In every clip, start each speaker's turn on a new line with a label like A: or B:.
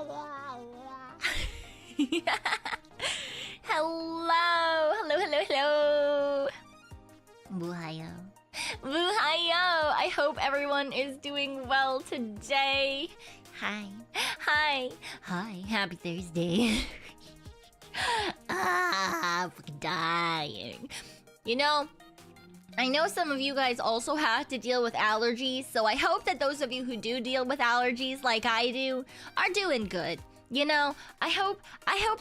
A: Hello, hello. Buhayo. Buhayo. I hope everyone is doing well today. Hi. Happy Thursday. I'm fucking dying. You know, I know some of you guys also have to deal with allergies, so I hope that those of you who do deal with allergies like I do are doing good. You know, I hope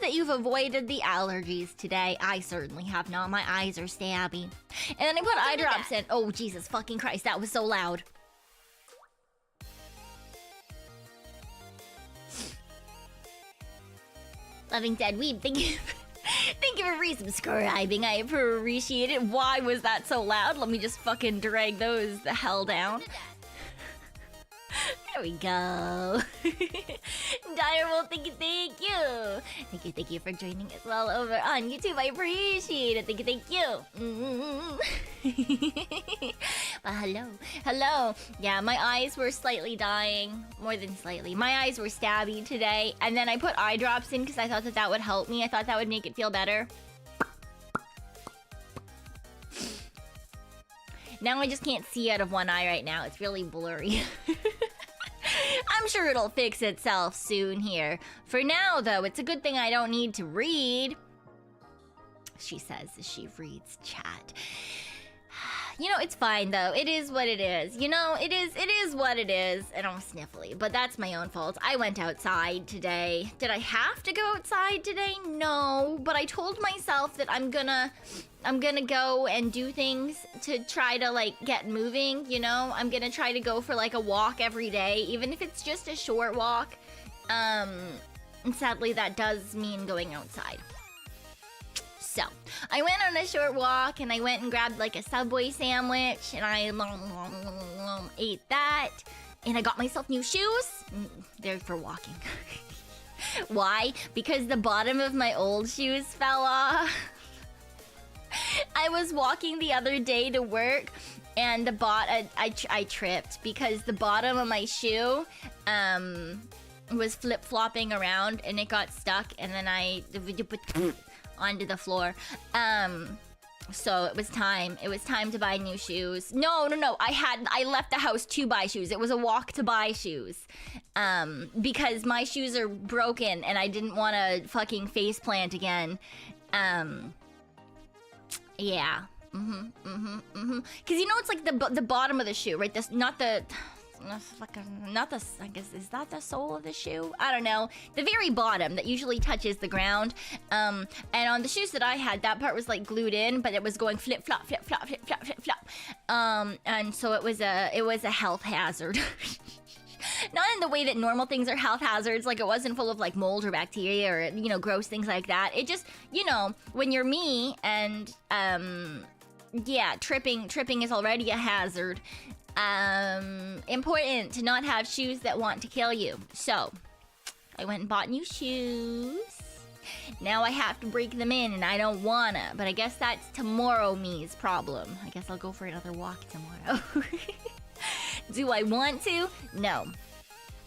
A: that you've avoided the allergies today. I certainly have not. My eyes are stabby. And then I put eye drops in. Oh, Jesus fucking Christ, that was so loud. Loving Dead Weeb, thank you. Thank you for resubscribing. I appreciate it. Why was that so loud? Let me just fucking drag those the hell down. There we go. Direwolf, thank you. Thank you for joining as well over on YouTube. I appreciate it. Thank you. But hello. Yeah, my eyes were slightly dying. More than slightly. My eyes were stabby today. And then I put eye drops in because I thought that would help me. I thought that would make it feel better. Now I just can't see out of one eye right now. It's really blurry. I'm sure it'll fix itself soon here. For now, though, it's a good thing I don't need to read. She says as she reads chat. You know, it's fine, though. It is what it is. You know, it is what it is. And I'm sniffly, but that's my own fault. I went outside today. Did I have to go outside today? No, but I told myself that I'm gonna go and do things to try to, like, get moving, you know? I'm gonna try to go for, like, a walk every day, even if it's just a short walk. And sadly, that does mean going outside. So, I went on a short walk, and I went and grabbed, like, a Subway sandwich, and I ate that, and I got myself new shoes. They're for walking. Why? Because the bottom of my old shoes fell off. I was walking the other day to work, and I tripped because the bottom of my shoe was flip-flopping around, and it got stuck, and then I onto the floor. So it was time to buy new shoes. No. I left the house to buy shoes. It was a walk to buy shoes. Because my shoes are broken, and I didn't want to fucking faceplant again. Yeah. Because you know it's like the bottom of the shoe, right? This not the I guess, is that the sole of the shoe? I don't know. The very bottom that usually touches the ground. And on the shoes that I had, that part was like glued in, but it was going flip flop. And so it was a health hazard. Not in the way that normal things are health hazards, like it wasn't full of like mold or bacteria or, you know, gross things like that. It just, you know, when you're me and yeah, tripping is already a hazard. Important to not have shoes that want to kill you. So, I went and bought new shoes. Now I have to break them in, and I don't wanna. But I guess that's tomorrow me's problem. I guess I'll go for another walk tomorrow. Do I want to? No.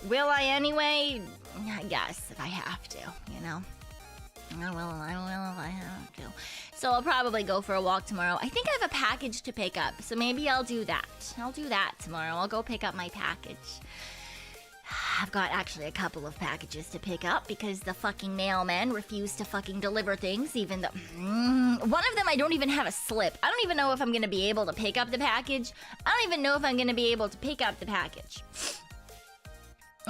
A: Will I anyway? I guess if I have to, you know. I will if I have to. So I'll probably go for a walk tomorrow. I think I have a package to pick up, so maybe I'll do that. I'll do that tomorrow. I'll go pick up my package. I've got actually a couple of packages to pick up because the fucking mailman refused to fucking deliver things, even though... one of them I don't even have a slip. I don't even know if I'm gonna be able to pick up the package. I don't even know if I'm gonna be able to pick up the package.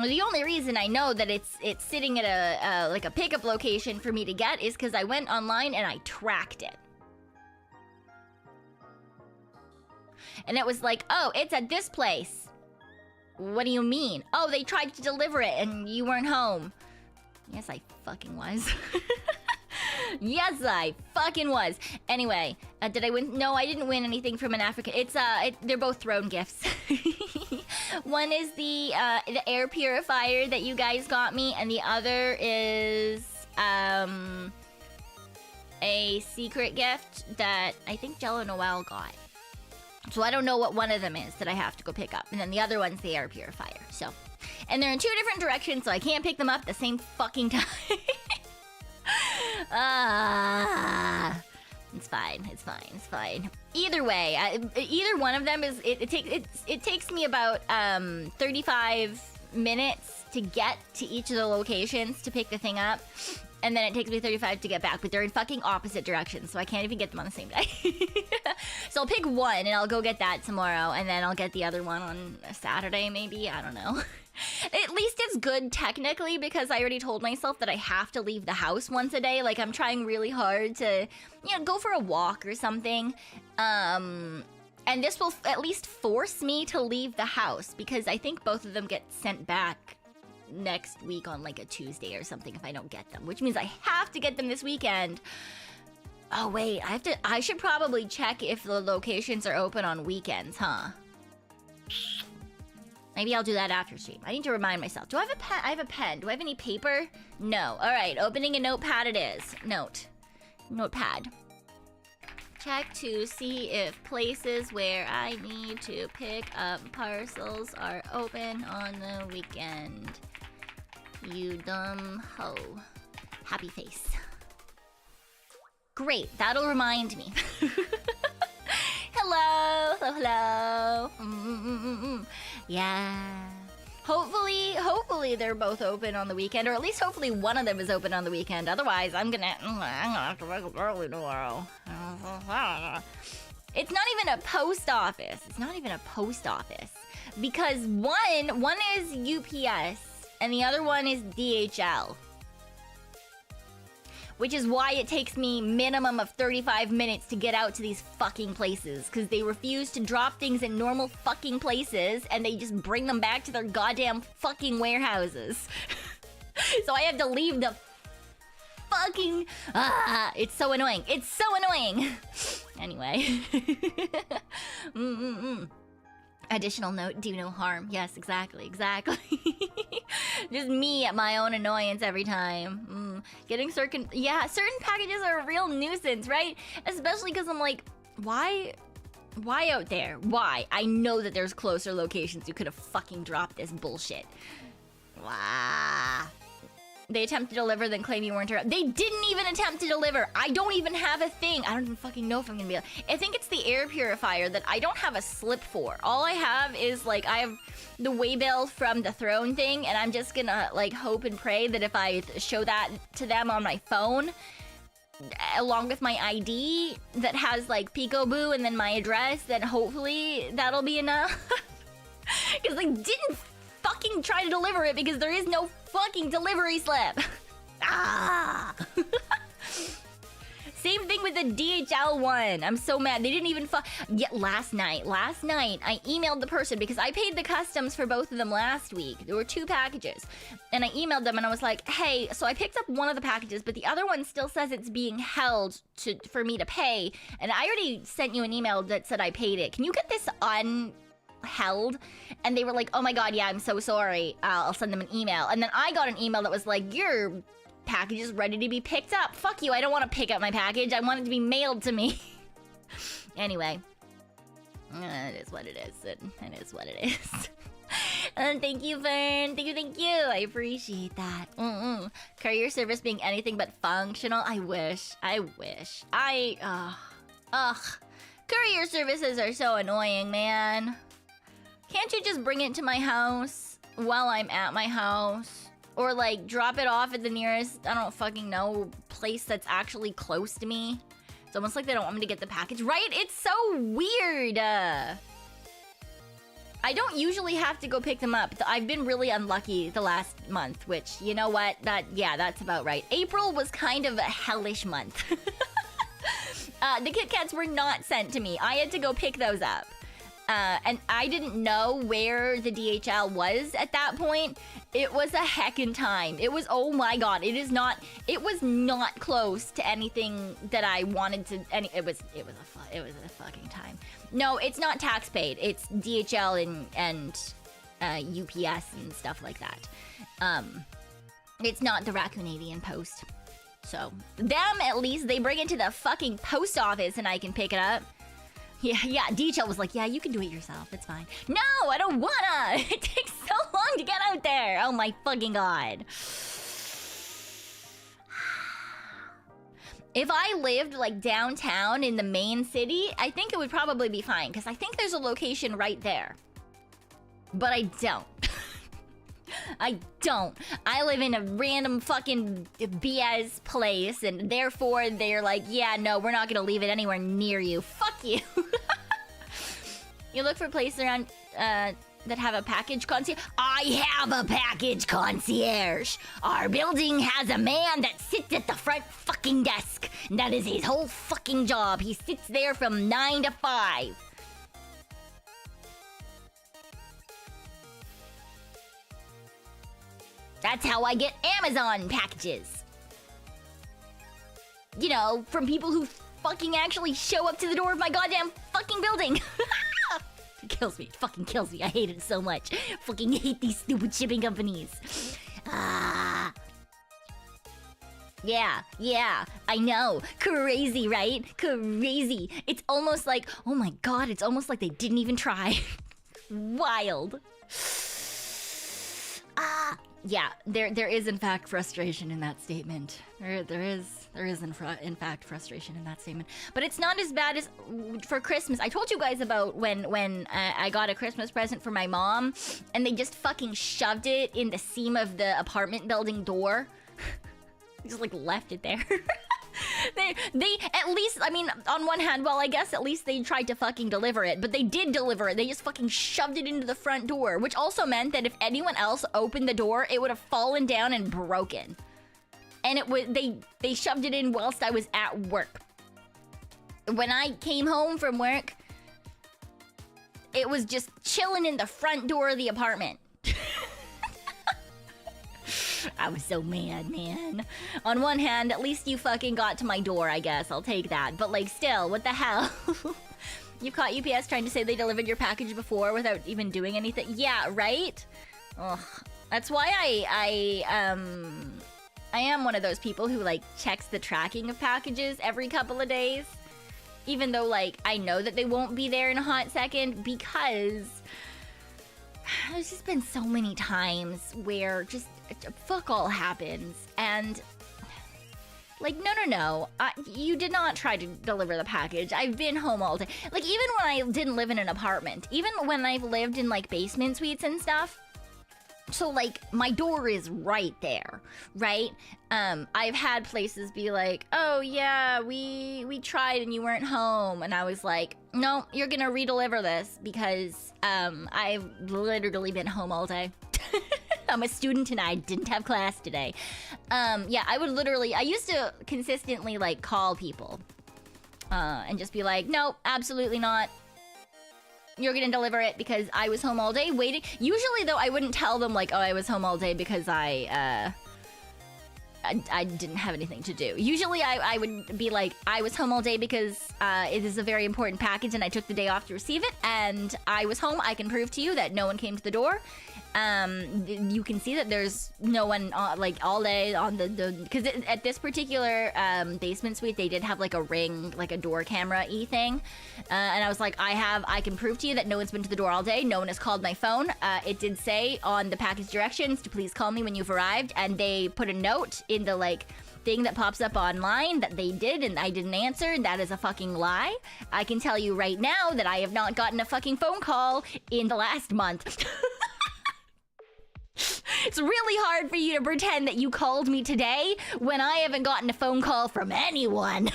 A: The only reason I know that it's sitting at a like a pickup location for me to get is because I went online and I tracked it. And it was like, oh, it's at this place. What do you mean? Oh, they tried to deliver it and you weren't home. Yes, I fucking was. Yes, I fucking was. Anyway, did I win? No, I didn't win anything from an African. It's they're both thrown gifts. One is the air purifier that you guys got me, and the other is a secret gift that I think Jello Noel got. So I don't know what one of them is that I have to go pick up. And then the other one's the air purifier. So, and they're in 2 different directions, so I can't pick them up at the same fucking time. It's fine. It's fine. It's fine. Either way, either one of them is. It takes me about 35 minutes to get to each of the locations to pick the thing up, and then it takes me 35 to get back. But they're in fucking opposite directions, so I can't even get them on the same day. So I'll pick one, and I'll go get that tomorrow, and then I'll get the other one on a Saturday, maybe. I don't know. At least it's good technically, because I already told myself that I have to leave the house once a day. Like, I'm trying really hard to, you know, go for a walk or something. And this will at least force me to leave the house, because I think both of them get sent back next week on like a Tuesday or something if I don't get them, which means I have to get them this weekend. Oh wait, I should probably check if the locations are open on weekends, huh? Maybe I'll do that after stream. I need to remind myself. Do I have a pen? I have a pen. Do I have any paper? No. All right, opening a notepad it is. Notepad. Check to see if places where I need to pick up parcels are open on the weekend. You dumb hoe. Happy face. Great, that'll remind me. Hello, hello, hello. Yeah. Hopefully they're both open on the weekend, or at least hopefully one of them is open on the weekend. Otherwise, I'm gonna have to wake up early tomorrow. It's not even a post office. It's not even a post office, because one is UPS and the other one is DHL. Which is why it takes me minimum of 35 minutes to get out to these fucking places. Because they refuse to drop things in normal fucking places, and they just bring them back to their goddamn fucking warehouses. So I have to leave the fucking... it's so annoying. It's so annoying. Anyway. Additional note, do no harm. Yes, exactly. Just me at my own annoyance every time. Getting certain packages are a real nuisance, right? Especially because I'm like, why out there? Why? I know that there's closer locations you could have fucking dropped this bullshit. Wow. They attempt to deliver, then claim you weren't around. They didn't even attempt to deliver. I don't even have a thing. I don't even fucking know if I'm gonna be able... I think it's the air purifier that I don't have a slip for. All I have is, like, I have the waybill from the throne thing, and I'm just gonna, like, hope and pray that if I show that to them on my phone, along with my ID that has, like, Peekaboo and then my address, then hopefully that'll be enough. Because they didn't fucking try to deliver it because there is no fucking delivery slip. Same thing with the DHL one. I'm so mad. They didn't even last night I emailed the person because I paid the customs for both of them last week. There were 2 packages. And I emailed them and I was like, hey, so I picked up one of the packages, but the other one still says it's being held for me to pay. And I already sent you an email that said I paid it. Can you get this held? And they were like, oh my god, yeah, I'm so sorry, I'll send them an email. And then I got an email that was like, your package is ready to be picked up. Fuck you, I don't want to pick up my package, I want it to be mailed to me. Anyway, it is what it is. It is what it is. And thank you, Fern. Thank you. I appreciate that. Courier service being anything but functional. I wish. Courier services are so annoying, man. Can't you just bring it to my house while I'm at my house? Or, like, drop it off at the nearest, I don't fucking know, place that's actually close to me? It's almost like they don't want me to get the package. Right? It's so weird. I don't usually have to go pick them up. I've been really unlucky the last month, which, you know what? That's about right. April was kind of a hellish month. The Kit Kats were not sent to me. I had to go pick those up. And I didn't know where the DHL was at that point. It was a heckin' time. It was, oh my god, it was not close to anything that I wanted to, it was a fucking time. No, it's not tax paid. It's DHL and UPS and stuff like that. It's not the Raccoon Post. So, them at least, they bring it to the fucking post office and I can pick it up. Yeah, Deechel was like, yeah, you can do it yourself, it's fine. No, I don't wanna! It takes so long to get out there! Oh my fucking god. If I lived, like, downtown in the main city, I think it would probably be fine, because I think there's a location right there. But I don't. I don't. I live in a random fucking BS place, and therefore they're like, yeah, no, we're not gonna leave it anywhere near you. Fuck you. You look for places around, that have a package concierge? I have a package concierge! Our building has a man that sits at the front fucking desk. And that is his whole fucking job. He sits there from 9 to 5. That's how I get Amazon packages. You know, from people who fucking actually show up to the door of my goddamn fucking building. It kills me. It fucking kills me. I hate it so much. Fucking hate these stupid shipping companies. Yeah, I know. Crazy, right? Crazy. It's almost like, oh my god, it's almost like they didn't even try. Wild. Yeah, there is in fact frustration in that statement. There is in fact frustration in that statement. But it's not as bad as for Christmas. I told you guys about when I got a Christmas present for my mom, and they just fucking shoved it in the seam of the apartment building door. Just like left it there. They at least, I mean, on one hand, well, I guess at least they tried to fucking deliver it, but they did deliver it. They just fucking shoved it into the front door, which also meant that if anyone else opened the door, it would have fallen down and broken. And it would, they shoved it in whilst I was at work. When I came home from work, it was just chilling in the front door of the apartment. I was so mad, man. On one hand, at least you fucking got to my door, I guess. I'll take that. But, like, still, what the hell? You caught UPS trying to say they delivered your package before without even doing anything? Yeah, right? Ugh. That's why I am one of those people who, like, checks the tracking of packages every couple of days. Even though, like, I know that they won't be there in a hot second, because there's just been so many times where just fuck all happens, and like, no, you did not try to deliver the package. I've been home all day. Like, even when I didn't live in an apartment, even when I've lived in like basement suites and stuff, so like my door is right there, right? I've had places be like, oh yeah, we tried and you weren't home, and I was like, no, you're gonna redeliver this because I've literally been home all day. I'm a student and I didn't have class today. Yeah, I used to consistently like call people and just be like, no, absolutely not. You're gonna deliver it because I was home all day waiting. Usually though, I wouldn't tell them like, oh, I was home all day because I didn't have anything to do. Usually I would be like, I was home all day because it is a very important package and I took the day off to receive it, and I was home. I can prove to you that no one came to the door. You can see that there's no one like all day on the because at this particular basement suite they did have like a ring, like a door camera-y thing, and I was like, I can prove to you that no one's been to the door all day. No one has called my phone. It did say on the package directions to please call me when you've arrived, and they put a note in the like thing that pops up online that they did, and I didn't answer. That is a fucking lie. I can tell you right now that I have not gotten a fucking phone call in the last month. It's really hard for you to pretend that you called me today when I haven't gotten a phone call from anyone.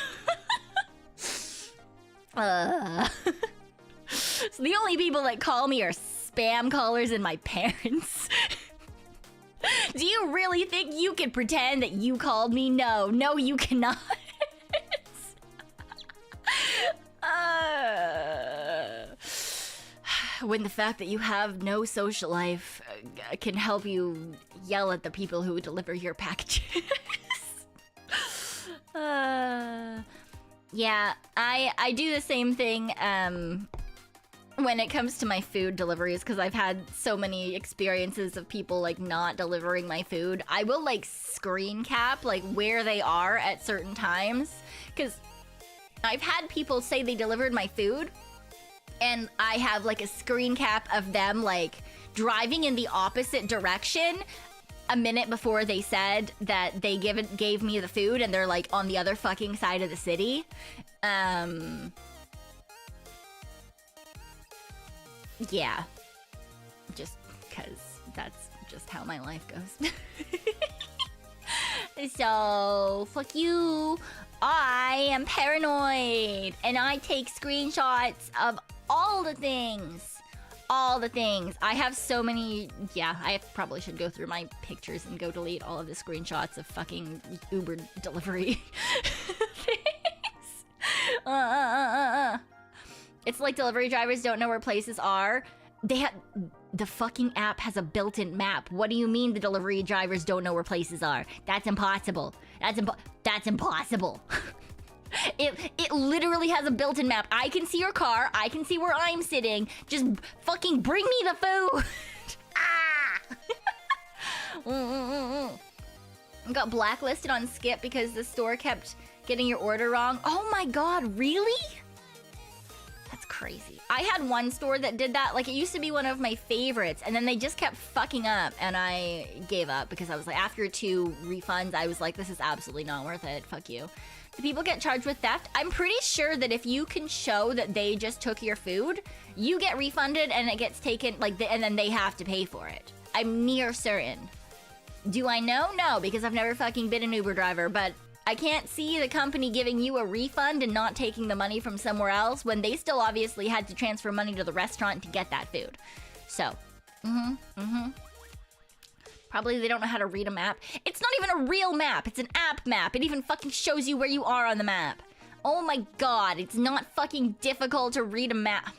A: So the only people that call me are spam callers and my parents. Do you really think you can pretend that you called me? No, you cannot. When the fact that you have no social life can help you yell at the people who deliver your packages. Yeah, I do the same thing when it comes to my food deliveries, because I've had so many experiences of people like not delivering my food. I will like screen cap like where they are at certain times, because I've had people say they delivered my food and I have like a screen cap of them like driving in the opposite direction a minute before they said that they gave me the food, and they're like on the other fucking side of the city. Yeah. Just because that's just how my life goes. So, fuck you. I am paranoid, and I take screenshots of all the things. All the things. I have so many. Yeah, I probably should go through my pictures and go delete all of the screenshots of fucking Uber delivery things. It's like delivery drivers don't know where places are. The fucking app has a built-in map. What do you mean the delivery drivers don't know where places are? That's impossible. That's impossible. It literally has a built-in map. I can see your car. I can see where I'm sitting. Just fucking bring me the food. Ah! Got blacklisted on Skip because the store kept getting your order wrong. Oh my god, really? That's crazy. I had one store that did that. Like, it used to be one of my favorites, and then they just kept fucking up, and I gave up because I was like, after 2 refunds, I was like, this is absolutely not worth it. Fuck you. Do people get charged with theft? I'm pretty sure that if you can show that they just took your food, you get refunded and it gets taken, like, and then they have to pay for it. I'm near certain. Do I know? No, because I've never fucking been an Uber driver, but I can't see the company giving you a refund and not taking the money from somewhere else when they still obviously had to transfer money to the restaurant to get that food. So, probably they don't know how to read a map. It's not even a real map. It's an app map. It even fucking shows you where you are on the map. Oh my god, it's not fucking difficult to read a map.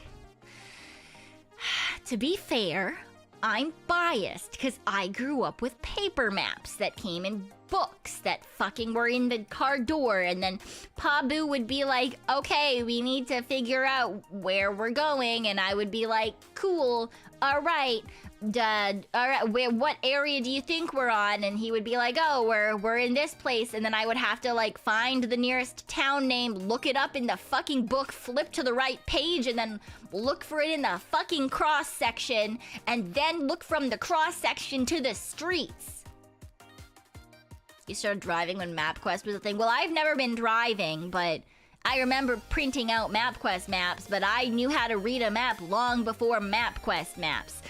A: To be fair, I'm biased because I grew up with paper maps that came in books that fucking were in the car door, and then Pabu would be like, okay, we need to figure out where we're going, and I would be like, cool, all right, what area do you think we're on? And he would be like, oh, we're in this place, and then I would have to like find the nearest town name, look it up in the fucking book, flip to the right page, and then look for it in the fucking cross section, and then look from the cross section to the streets. You started driving when MapQuest was a thing. Well, I've never been driving, but I remember printing out MapQuest maps, but I knew how to read a map long before MapQuest maps.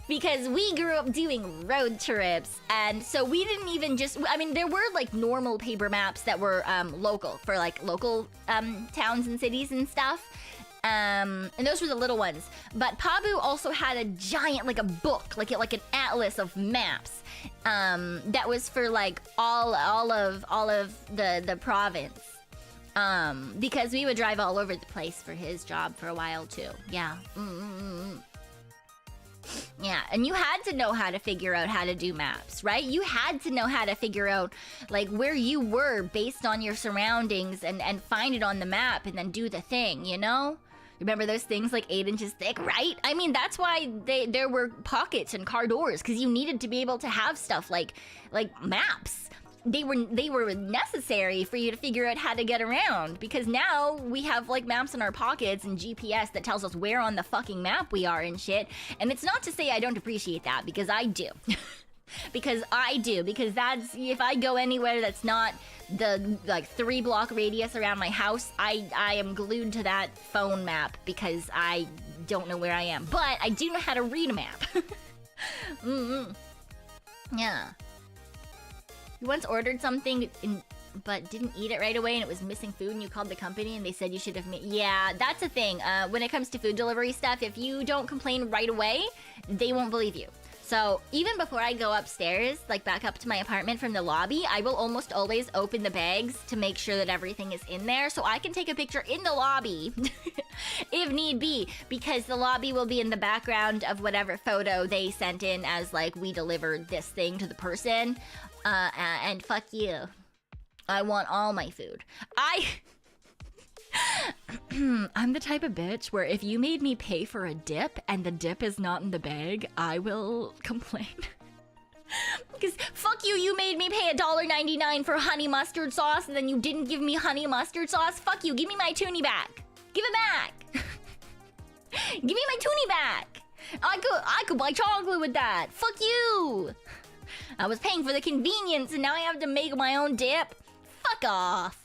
A: Because we grew up doing road trips, and so we didn't even just... I mean, there were, like, normal paper maps that were local, for, like, local towns and cities and stuff. And those were the little ones. But Pabu also had a giant, like, a book, like an atlas of maps. That was for like all of the province. Because we would drive all over the place for his job for a while too. Yeah. Yeah, and you had to know how to figure out how to do maps, right? You had to know how to figure out like where you were based on your surroundings and find it on the map and then do the thing, you know? Remember those things like 8 inches thick, right? I mean, that's why there were pockets and car doors, because you needed to be able to have stuff like maps. They were necessary for you to figure out how to get around, because now we have like maps in our pockets and GPS that tells us where on the fucking map we are and shit. And it's not to say I don't appreciate that, because I do. Because that's, if I go anywhere that's not the like 3-block radius around my house, I am glued to that phone map because I don't know where I am. But I do know how to read a map. Yeah. You once ordered something but didn't eat it right away and it was missing food, and you called the company and they said you should have made... Yeah, that's a thing. When it comes to food delivery stuff, if you don't complain right away, they won't believe you. So even before I go upstairs, like back up to my apartment from the lobby, I will almost always open the bags to make sure that everything is in there, so I can take a picture in the lobby if need be, because the lobby will be in the background of whatever photo they sent in as like, we delivered this thing to the person. And fuck you. I want all my food. I'm the type of bitch where if you made me pay for a dip and the dip is not in the bag, I will complain. Because fuck you, you made me pay $1.99 for honey mustard sauce and then you didn't give me honey mustard sauce. Fuck you, give me my toonie back. Give it back. Give me my toonie back. I could buy chocolate with that. Fuck you. I was paying for the convenience and now I have to make my own dip. Fuck off.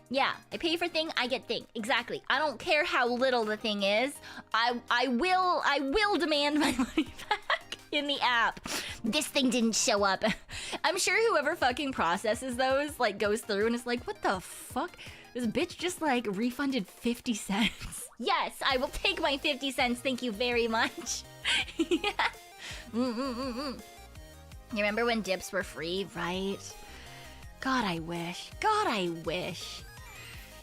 A: Yeah, I pay for thing, I get thing. Exactly. I don't care how little the thing is. I will demand my money back in the app. This thing didn't show up. I'm sure whoever fucking processes those like goes through and is like, what the fuck? This bitch just like refunded 50 cents. Yes, I will take my 50 cents. Thank you very much. Yeah. You remember when dips were free, right? God, I wish. God, I wish.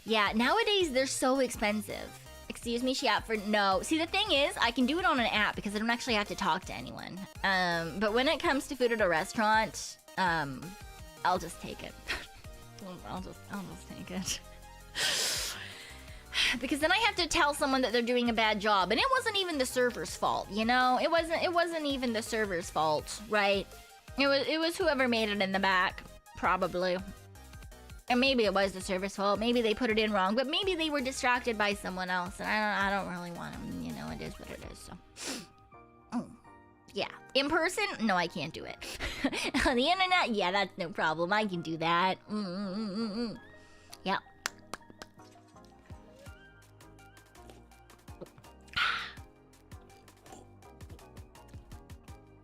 A: Yeah, nowadays they're so expensive. Excuse me, she app for no. See, the thing is, I can do it on an app because I don't actually have to talk to anyone. But when it comes to food at a restaurant, I'll just take it. I'll just take it. Because then I have to tell someone that they're doing a bad job, and it wasn't even the server's fault, you know? It wasn't even the server's fault, right? It was whoever made it in the back, probably. And maybe it was the server's fault. Maybe they put it in wrong, but maybe they were distracted by someone else, and I don't really want them. You know, it is what it is. So, yeah. In person, no, I can't do it. On the internet, yeah, that's no problem. I can do that. Yep.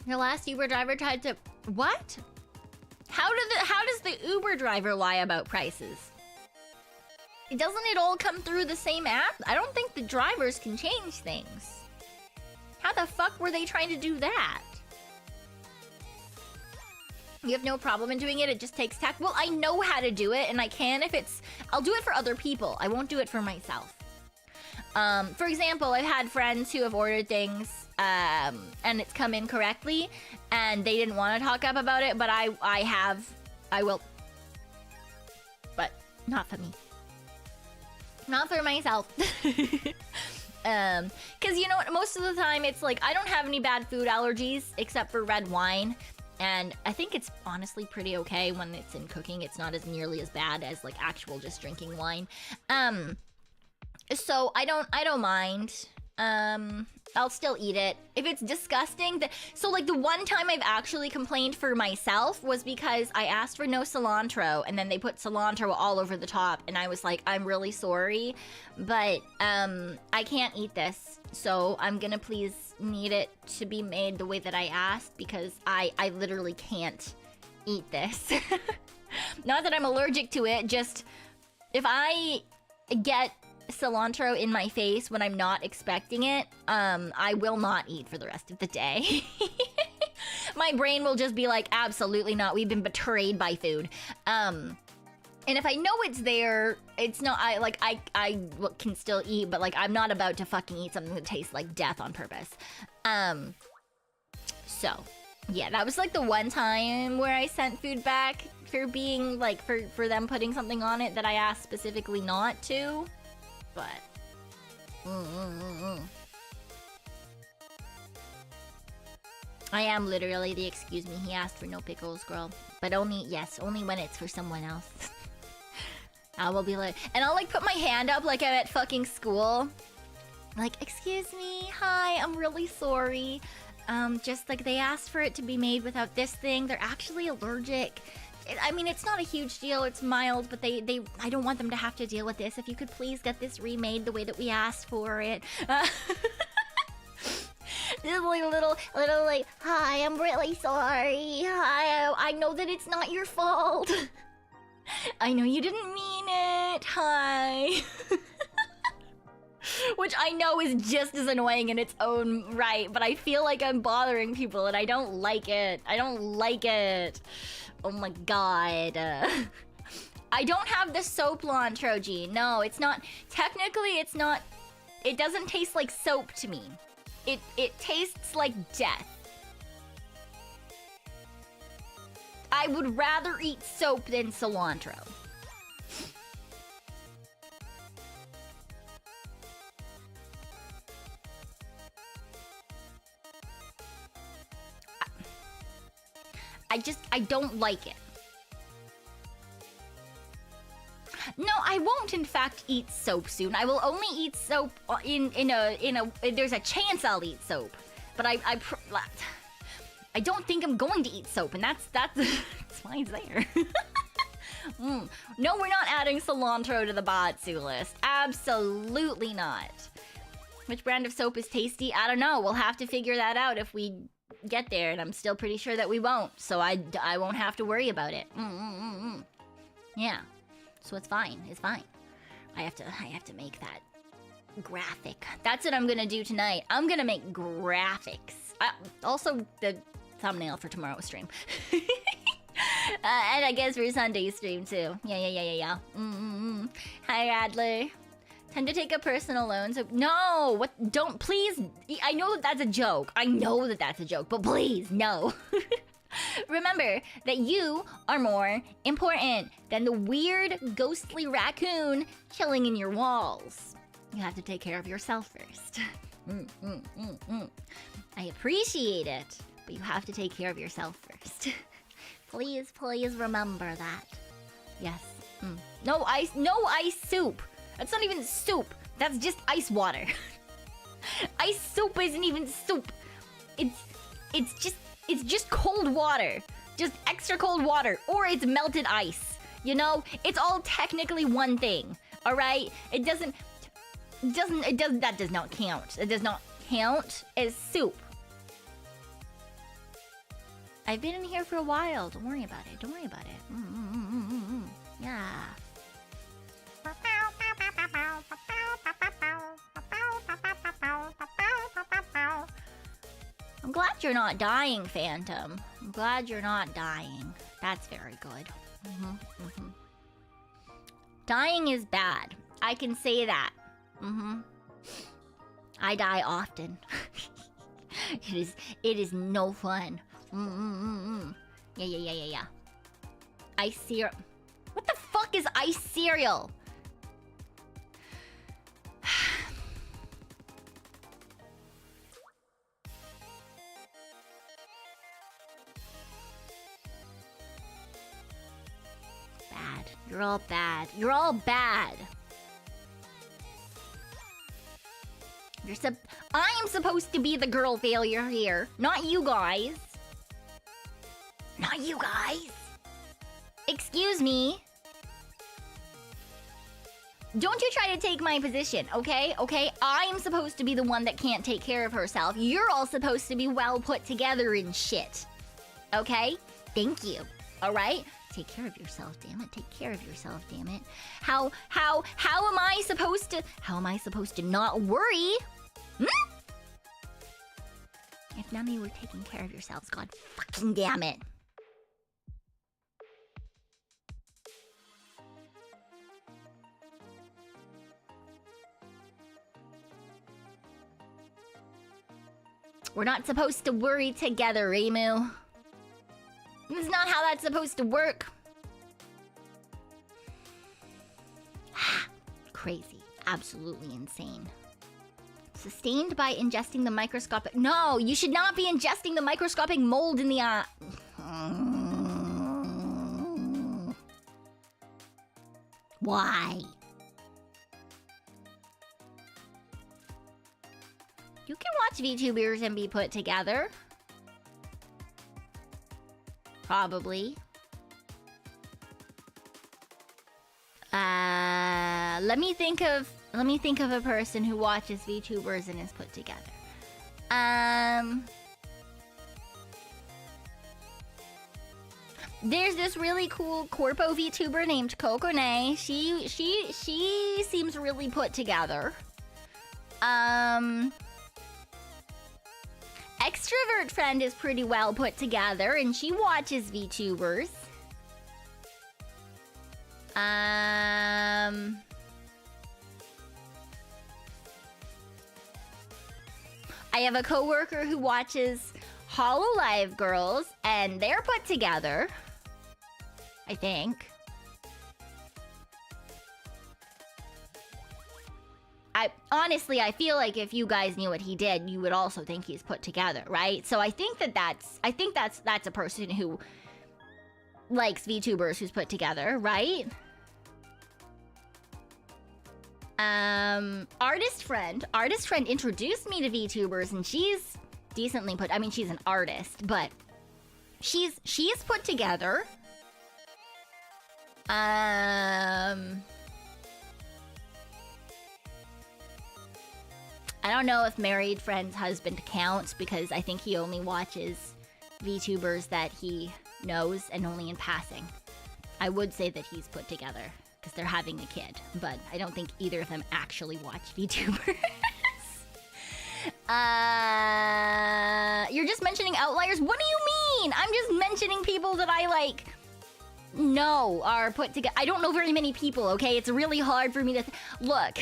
A: Your last Uber driver tried to... What? How does the Uber driver lie about prices? Doesn't it all come through the same app? I don't think the drivers can change things. How the fuck were they trying to do that? You have no problem in doing it, it just takes tact. Well, I know how to do it, and I can if it's... I'll do it for other people. I won't do it for myself. For example, I've had friends who have ordered things, and it's come in correctly, and they didn't want to talk up about it, but I will. But not for me. Not for myself. Because you know what, most of the time it's like, I don't have any bad food allergies except for red wine. And I think it's honestly pretty okay when it's in cooking. It's not as nearly as bad as like actual just drinking wine. So I don't mind. I'll still eat it. If it's disgusting, so like the one time I've actually complained for myself was because I asked for no cilantro and then they put cilantro all over the top and I was like, I'm really sorry, but I can't eat this. So I'm gonna please need it to be made the way that I asked because I literally can't eat this. Not that I'm allergic to it, just if I get cilantro in my face when I'm not expecting it, I will not eat for the rest of the day. My brain will just be like, absolutely not. We've been betrayed by food. And if I know it's there, it's not, I can still eat, but like, I'm not about to fucking eat something that tastes like death on purpose. So, yeah, that was like the one time where I sent food back for being like, for them putting something on it that I asked specifically not to. But I am literally the excuse me, he asked for no pickles girl. But only when it's for someone else. I will be like, and I'll like put my hand up like I'm at fucking school. Like, excuse me, hi, I'm really sorry. Just like they asked for it to be made without this thing. They're actually allergic. I mean, it's not a huge deal, it's mild, but I don't want them to have to deal with this. If you could please get this remade the way that we asked for it. This like little like, hi, I'm really sorry. Hi, I know that it's not your fault. I know you didn't mean it. Hi. Which I know is just as annoying in its own right, but I feel like I'm bothering people and I don't like it. I don't like it. Oh my god. I don't have the soap cilantro, G. No, it's not. Technically, it's not. It doesn't taste like soap to me. It tastes like death. I would rather eat soap than cilantro. I don't like it. No, I won't in fact eat soap soon. I will only eat soap in a there's a chance I'll eat soap. But I don't think I'm going to eat soap, and that's why it's there. No, we're not adding cilantro to the Batsu list. Absolutely not. Which brand of soap is tasty? I don't know. We'll have to figure that out if we get there, and I'm still pretty sure that we won't. So I won't have to worry about it. Yeah. So it's fine. It's fine. I have to make that graphic. That's what I'm gonna do tonight. I'm gonna make graphics. Also the thumbnail for tomorrow's stream. And I guess for Sunday's stream too. Yeah. Hi, Adler. Tend to take a personal loan, so... No! What? Don't, please! I know that that's a joke. I know that that's a joke, but please, no. Remember that you are more important than the weird, ghostly raccoon chilling in your walls. You have to take care of yourself first. I appreciate it, but you have to take care of yourself first. Please remember that. Yes. No ice soup! That's not even soup. That's just ice water. Ice soup isn't even soup. It's just cold water. Just extra cold water. Or it's melted ice. You know? It's all technically one thing. Alright? That does not count. It does not count as soup. I've been in here for a while. Don't worry about it. Yeah. I'm glad you're not dying, Phantom. I'm glad you're not dying. That's very good. Dying is bad. I can say that. I die often. It is no fun. Yeah. Ice cereal. What the fuck is ice cereal? Bad. You're all bad. You're all bad. I am supposed to be the girl failure here, not you guys. Not you guys. Excuse me. Don't you try to take my position, okay? Okay, I'm supposed to be the one that can't take care of herself. You're all supposed to be well put together and shit. Okay? Thank you. All right? Take care of yourself, damn it. Take care of yourself, damn it. How am I supposed to not worry? If none of you were taking care of yourselves, god fucking damn it. We're not supposed to worry together, Reimu. This is not how that's supposed to work. Crazy. Absolutely insane. Sustained by ingesting the microscopic... No, you should not be ingesting the microscopic mold in the eye. Why? You can watch VTubers and be put together. Probably. Let me think of a person who watches VTubers and is put together. There's this really cool corpo VTuber named Pekoe. She seems really put together. Extrovert friend is pretty well put together, and she watches VTubers. I have a coworker who watches Hololive Girls, and they're put together. I think. Honestly, I feel like if you guys knew what he did, you would also think he's put together, right? So I think that's a person who likes VTubers who's put together, right? Artist friend introduced me to VTubers, and she's decently put. I mean, she's an artist, but she's put together. I don't know if married friend's husband counts, because I think he only watches VTubers that he knows and only in passing. I would say that he's put together because they're having a kid, but I don't think either of them actually watch VTubers. You're just mentioning outliers? What do you mean? I'm just mentioning people that I like know are put together. I don't know very many people, okay? It's really hard for me to look.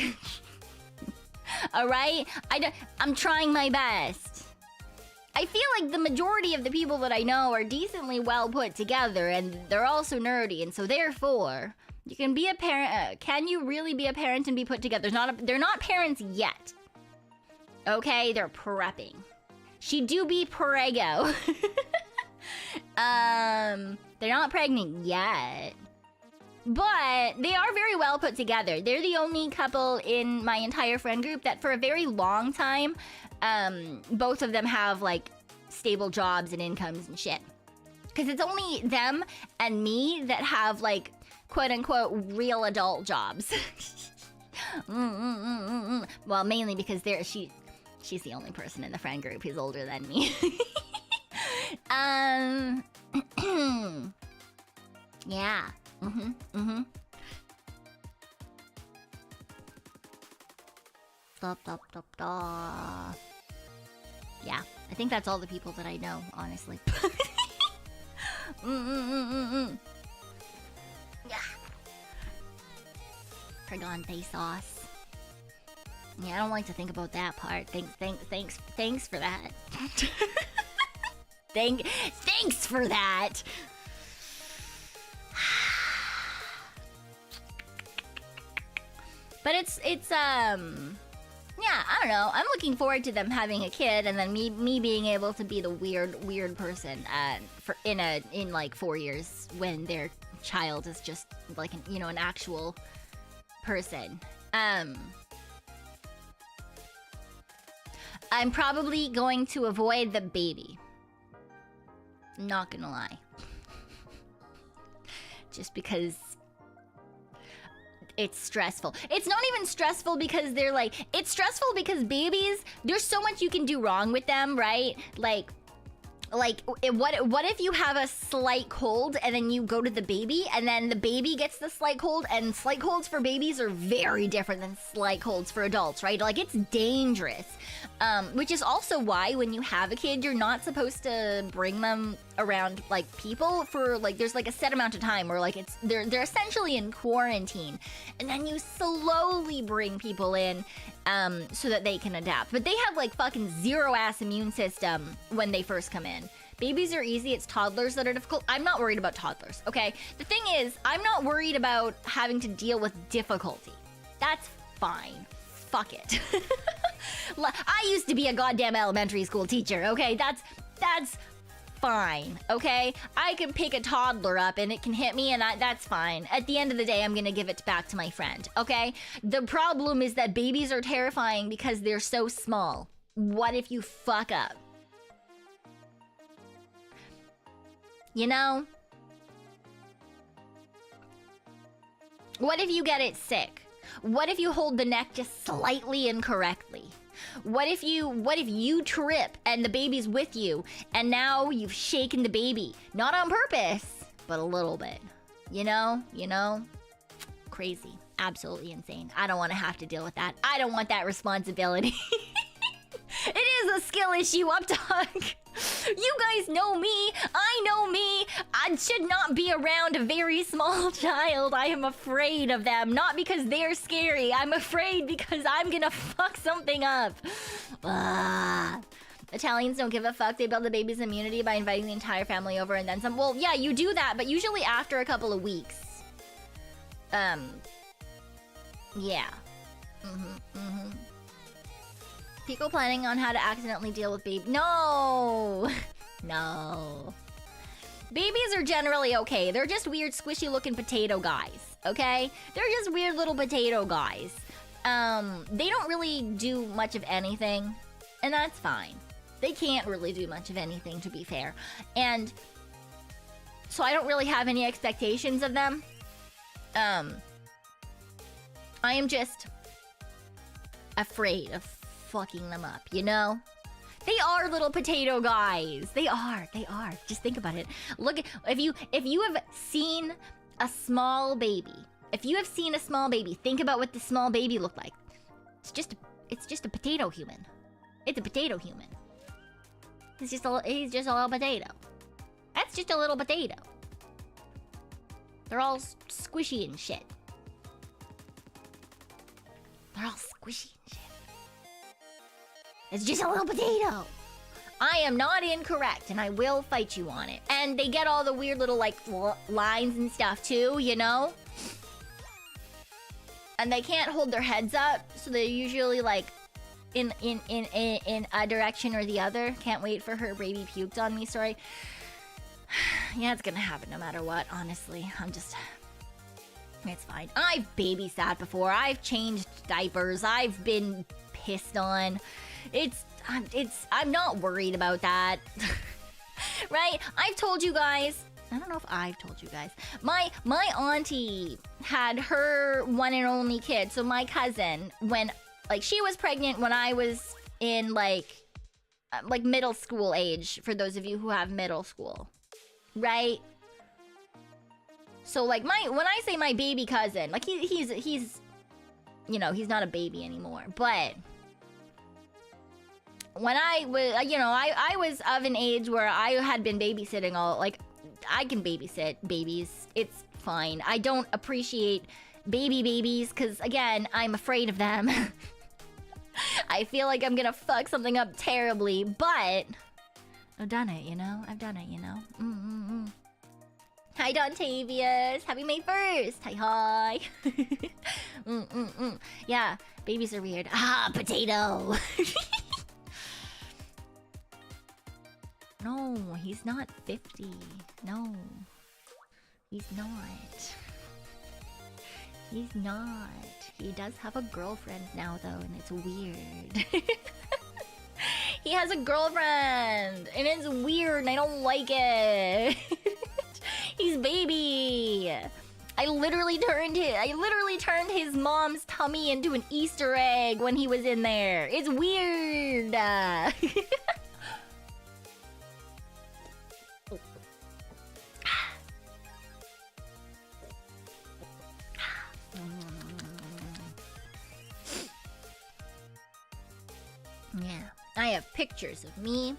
A: All right? I'm trying my best. I feel like the majority of the people that I know are decently well put together, and they're also nerdy, and so therefore, you can be a parent. Can you really be a parent and be put together? They're not parents yet. Okay, they're prepping. She do be prego. They're not pregnant yet. But they are very well put together. They're the only couple in my entire friend group that for a very long time, both of them have like stable jobs and incomes and shit. Because it's only them and me that have like quote unquote real adult jobs. Well, mainly because she's the only person in the friend group who's older than me. Yeah. Yeah, I think that's all the people that I know, honestly. Yeah. Pregante sauce. Yeah, I don't like to think about that part. Thanks for that. Thanks for that. But it's yeah, I don't know. I'm looking forward to them having a kid, and then me being able to be the weird person in like 4 years when their child is just like an actual person. I'm probably going to avoid the baby. I'm not gonna lie. Just because it's stressful. It's not even stressful because they're like, it's stressful because babies, there's so much you can do wrong with them, right? Like what if you have a slight cold and then you go to the baby and then the baby gets the slight cold, and slight colds for babies are very different than slight colds for adults, right? Like, it's dangerous. Which is also why when you have a kid, you're not supposed to bring them around like people for like, there's like a set amount of time where like they're essentially in quarantine, and then you slowly bring people in so that they can adapt. But they have like fucking zero ass immune system when they first come in. Babies are easy, it's toddlers that are difficult. I'm not worried about toddlers, okay? The thing is, I'm not worried about having to deal with difficulty. That's fine. Fuck it. I used to be a goddamn elementary school teacher, okay? That's fine, okay? I can pick a toddler up and it can hit me, and that's fine. At the end of the day, I'm gonna give it back to my friend, okay? The problem is that babies are terrifying because they're so small. What if you fuck up? You know? What if you get it sick? What if you hold the neck just slightly incorrectly? What if you trip and the baby's with you, and now you've shaken the baby? Not on purpose, but a little bit. You know? Crazy. Absolutely insane. I don't want to have to deal with that. I don't want that responsibility. It is a skill issue, Updog. You guys know me. I know me. I should not be around a very small child. I am afraid of them. Not because they're scary. I'm afraid because I'm gonna fuck something up. Italians don't give a fuck. They build the baby's immunity by inviting the entire family over and then some. Well, yeah, you do that, but usually after a couple of weeks. Yeah. Pico planning on how to accidentally deal with baby. No! No. Babies are generally okay. They're just weird, squishy looking potato guys, okay? They're just weird little potato guys. they don't really do much of anything, and that's fine. They can't really do much of anything, to be fair. And so I don't really have any expectations of them. I am just afraid of fucking them up, you know? They are little potato guys. They are. Just think about it. Look at, if you have seen a small baby, think about what the small baby looked like. It's just a potato human. It's a potato human. He's just a little potato. That's just a little potato. They're all squishy and shit. It's just a little potato. I am not incorrect, and I will fight you on it. And they get all the weird little, like, lines and stuff, too, you know? And they can't hold their heads up, so they're usually, like, in a direction or the other. Can't wait for her baby puked on me, sorry. Yeah, it's gonna happen no matter what, honestly. It's fine. I've babysat before. I've changed diapers. I've been pissed on. I'm not worried about that. Right? I've told you guys. I don't know if I've told you guys. My auntie had her one and only kid. So my cousin, when, like, she was pregnant when I was in, like middle school age, for those of you who have middle school. Right? So, like, when I say my baby cousin, like, he's, you know, he's not a baby anymore, but when I was, you know, I was of an age where I had been babysitting all, like, I can babysit babies. It's fine. I don't appreciate babies, because, again, I'm afraid of them. I feel like I'm gonna fuck something up terribly, but I've done it, you know? Hi, Dontavius. Happy May 1st. Hi. Yeah, babies are weird. Ah, potato. No, he's not 50. No. He's not. He does have a girlfriend now, though, and it's weird. He has a girlfriend, and it's weird, and I don't like it. He's baby. I literally turned his mom's tummy into an Easter egg when he was in there. It's weird. Yeah, I have pictures of me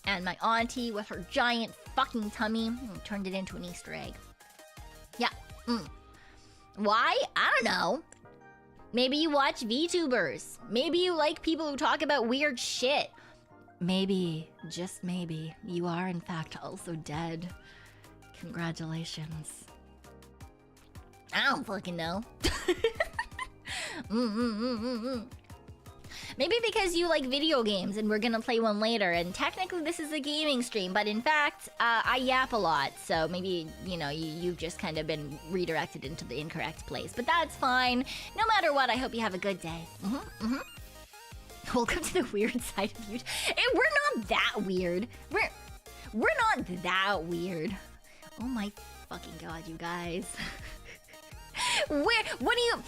A: and my auntie with her giant fucking tummy. Turned it into an Easter egg. Yeah. Why? I don't know. Maybe you watch Vtubers. Maybe you like people who talk about weird shit. Maybe, just maybe, you are in fact also dead. Congratulations. I don't fucking know. Maybe because you like video games and we're gonna play one later, and technically this is a gaming stream, but in fact, I yap a lot, so maybe, you know, you've just kind of been redirected into the incorrect place. But that's fine. No matter what, I hope you have a good day. Welcome to the weird side of you. We're not that weird. We're not that weird. Oh my fucking god, you guys. What do you...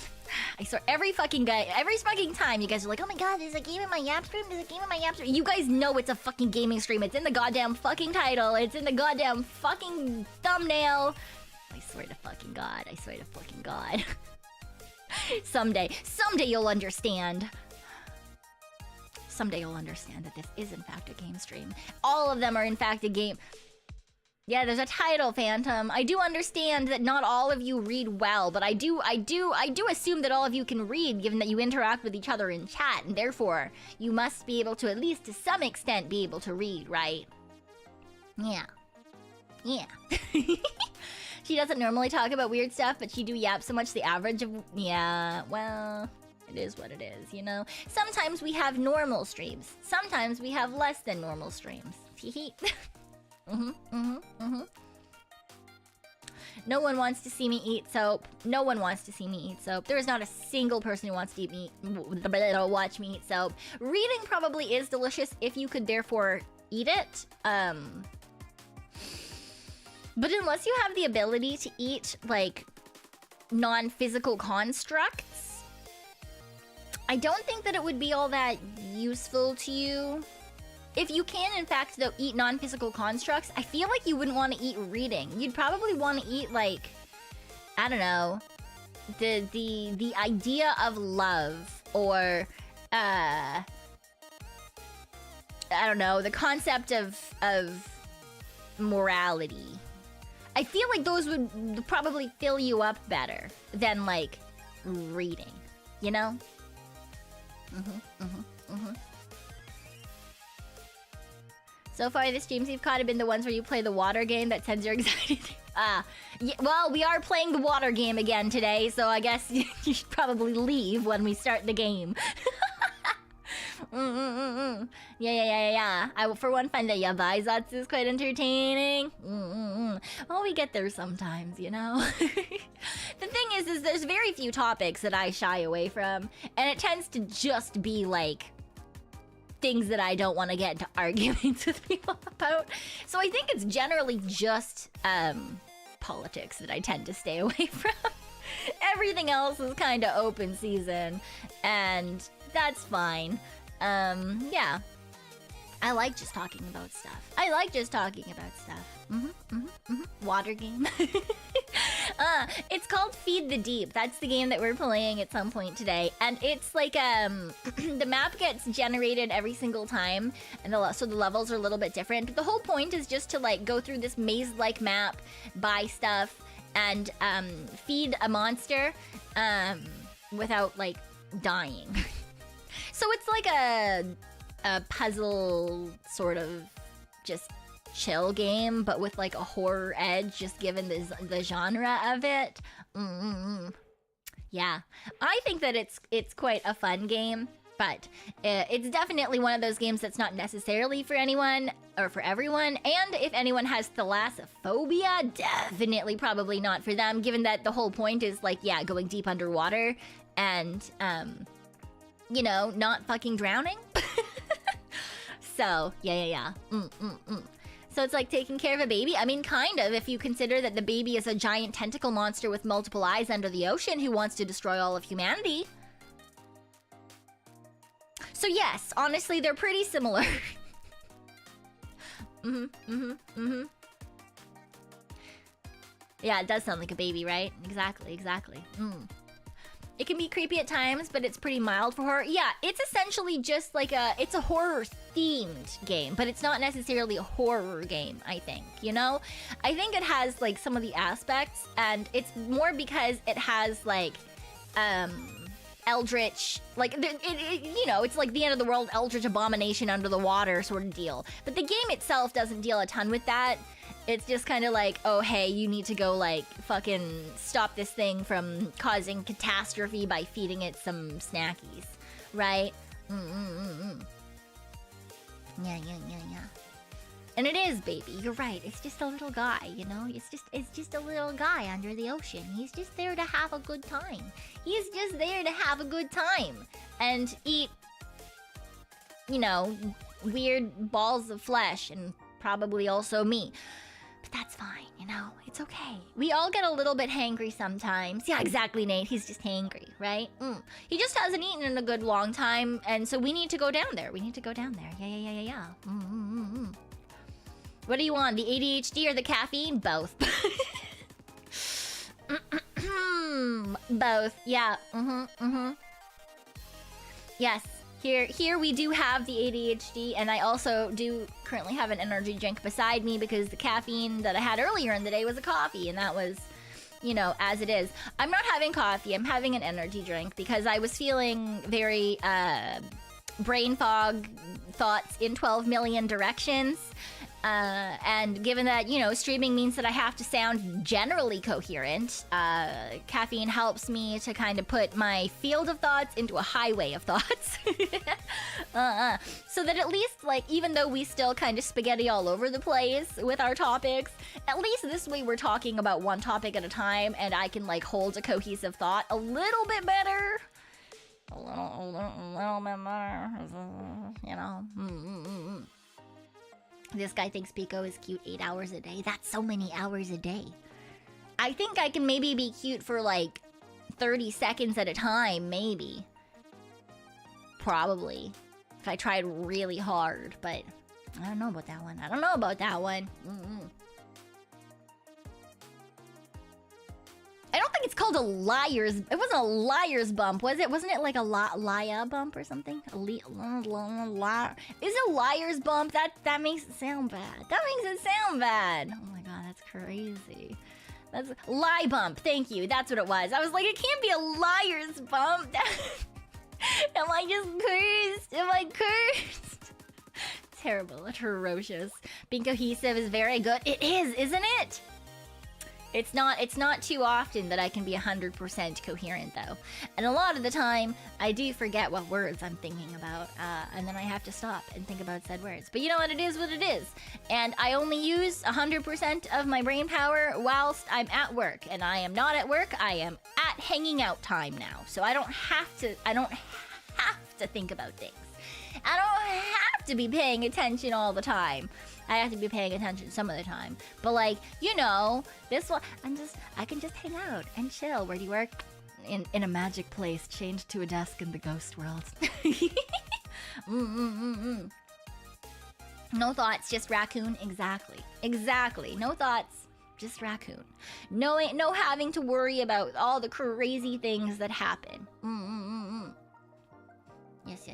A: I swear, every fucking time you guys are like, oh my god, there's a game in my yap stream, You guys know it's a fucking gaming stream. It's in the goddamn fucking title. It's in the goddamn fucking thumbnail. I swear to fucking god. Someday you'll understand. Someday you'll understand that this is in fact a game stream. All of them are in fact a game... Yeah, there's a title, Phantom. I do understand that not all of you read well, but I do assume that all of you can read, given that you interact with each other in chat, and therefore, you must be able to, at least to some extent, be able to read, right? Yeah. She doesn't normally talk about weird stuff, but she do yap so much the average of... Yeah, well... It is what it is, you know? Sometimes we have normal streams. Sometimes we have less than normal streams. No one wants to see me eat soap. No one wants to see me eat soap. There is not a single person who wants to watch me eat soap. Reading probably is delicious if you could therefore eat it. But unless you have the ability to eat, like, non-physical constructs, I don't think that it would be all that useful to you. If you can, in fact, though, eat non-physical constructs, I feel like you wouldn't want to eat reading. You'd probably want to eat, like, I don't know, the idea of love, or, I don't know, the concept of morality. I feel like those would probably fill you up better than, like, reading, you know? So far, the streams you've caught have been the ones where you play the water game that sends your anxiety. Yeah, well, we are playing the water game again today, so I guess you should probably leave when we start the game. Yeah. I will, for one, find that yabaizatsu is quite entertaining. Well, we get there sometimes, you know? The thing is there's very few topics that I shy away from, and it tends to just be, like, things that I don't want to get into arguments with people about. So I think it's generally just politics that I tend to stay away from. Everything else is kind of open season, and that's fine. Yeah. I like just talking about stuff. Water game. It's called Feed the Deep. That's the game that we're playing at some point today. And it's like, the map gets generated every single time. And so the levels are a little bit different. But the whole point is just to, like, go through this maze-like map, buy stuff, and, feed a monster, without, like, dying. So it's like a puzzle sort of just chill game, but with, like, a horror edge, just given the genre of it. Yeah, I think that it's quite a fun game, but it's definitely one of those games that's not necessarily for anyone or for everyone. And if anyone has thalassophobia, definitely probably not for them, given that the whole point is, like, yeah, going deep underwater and you know, not fucking drowning. So, yeah. So it's like taking care of a baby? I mean, kind of, if you consider that the baby is a giant tentacle monster with multiple eyes under the ocean who wants to destroy all of humanity. So yes, honestly, they're pretty similar. Yeah, it does sound like a baby, right? Exactly. It can be creepy at times, but it's pretty mild for horror. Yeah, it's essentially just like it's a horror-themed game, but it's not necessarily a horror game, I think, you know? I think it has, like, some of the aspects, and it's more because it has, like, eldritch, like, you know, it's like the end of the world eldritch abomination under the water sort of deal. But the game itself doesn't deal a ton with that. It's just kind of like, oh, hey, you need to go, like, fucking stop this thing from causing catastrophe by feeding it some snackies, right? Yeah. And it is, baby, you're right. It's just a little guy, you know? It's just a little guy under the ocean. He's just there to have a good time. He's just there to have a good time. And eat, you know, weird balls of flesh, and probably also me. But that's fine, you know? It's okay. We all get a little bit hangry sometimes. Yeah, exactly, Nate. He's just hangry, right? He just hasn't eaten in a good long time, and so we need to go down there. Yeah. What do you want, the ADHD or the caffeine? Both. Both, yeah. Yes. Here we do have the ADHD, and I also do currently have an energy drink beside me because the caffeine that I had earlier in the day was a coffee, and that was, you know, as it is. I'm not having coffee, I'm having an energy drink because I was feeling very brain fog thoughts in 12 million directions. And given that, you know, streaming means that I have to sound generally coherent, caffeine helps me to kind of put my field of thoughts into a highway of thoughts. So that at least, like, even though we still kind of spaghetti all over the place with our topics, at least this way we're talking about one topic at a time and I can, like, hold a cohesive thought a little bit better. A little bit better, you know. This guy thinks Pekoe is cute 8 hours a day. That's so many hours a day. I think I can maybe be cute for like 30 seconds at a time, maybe. Probably. If I tried really hard, but I don't know about that one. I don't know about that one. I don't think it's called a liar's... It wasn't a liar's bump, was it? Wasn't it like a liar bump or something? Is a liar's bump? That makes it sound bad. That makes it sound bad. Oh my god, that's crazy. That's... Lie bump, thank you. That's what it was. I was like, it can't be a liar's bump. Am I just cursed? Am I cursed? Terrible, atrocious. Being cohesive is very good. It is, isn't it? It's not too often that I can be 100% coherent though. And a lot of the time, I do forget what words I'm thinking about, and then I have to stop and think about said words. But you know what, it is what it is. And I only use 100% of my brain power whilst I'm at work. And I am not at work, I am at hanging out time now. So I don't have to think about things. I don't have to be paying attention all the time. I have to be paying attention some of the time. But like, you know, this one, I can just hang out and chill. Where do you work? In a magic place, changed to a desk in the ghost world. No thoughts, just Raccoon. Exactly. No thoughts, just Raccoon. No having to worry about all the crazy things that happen. Yes.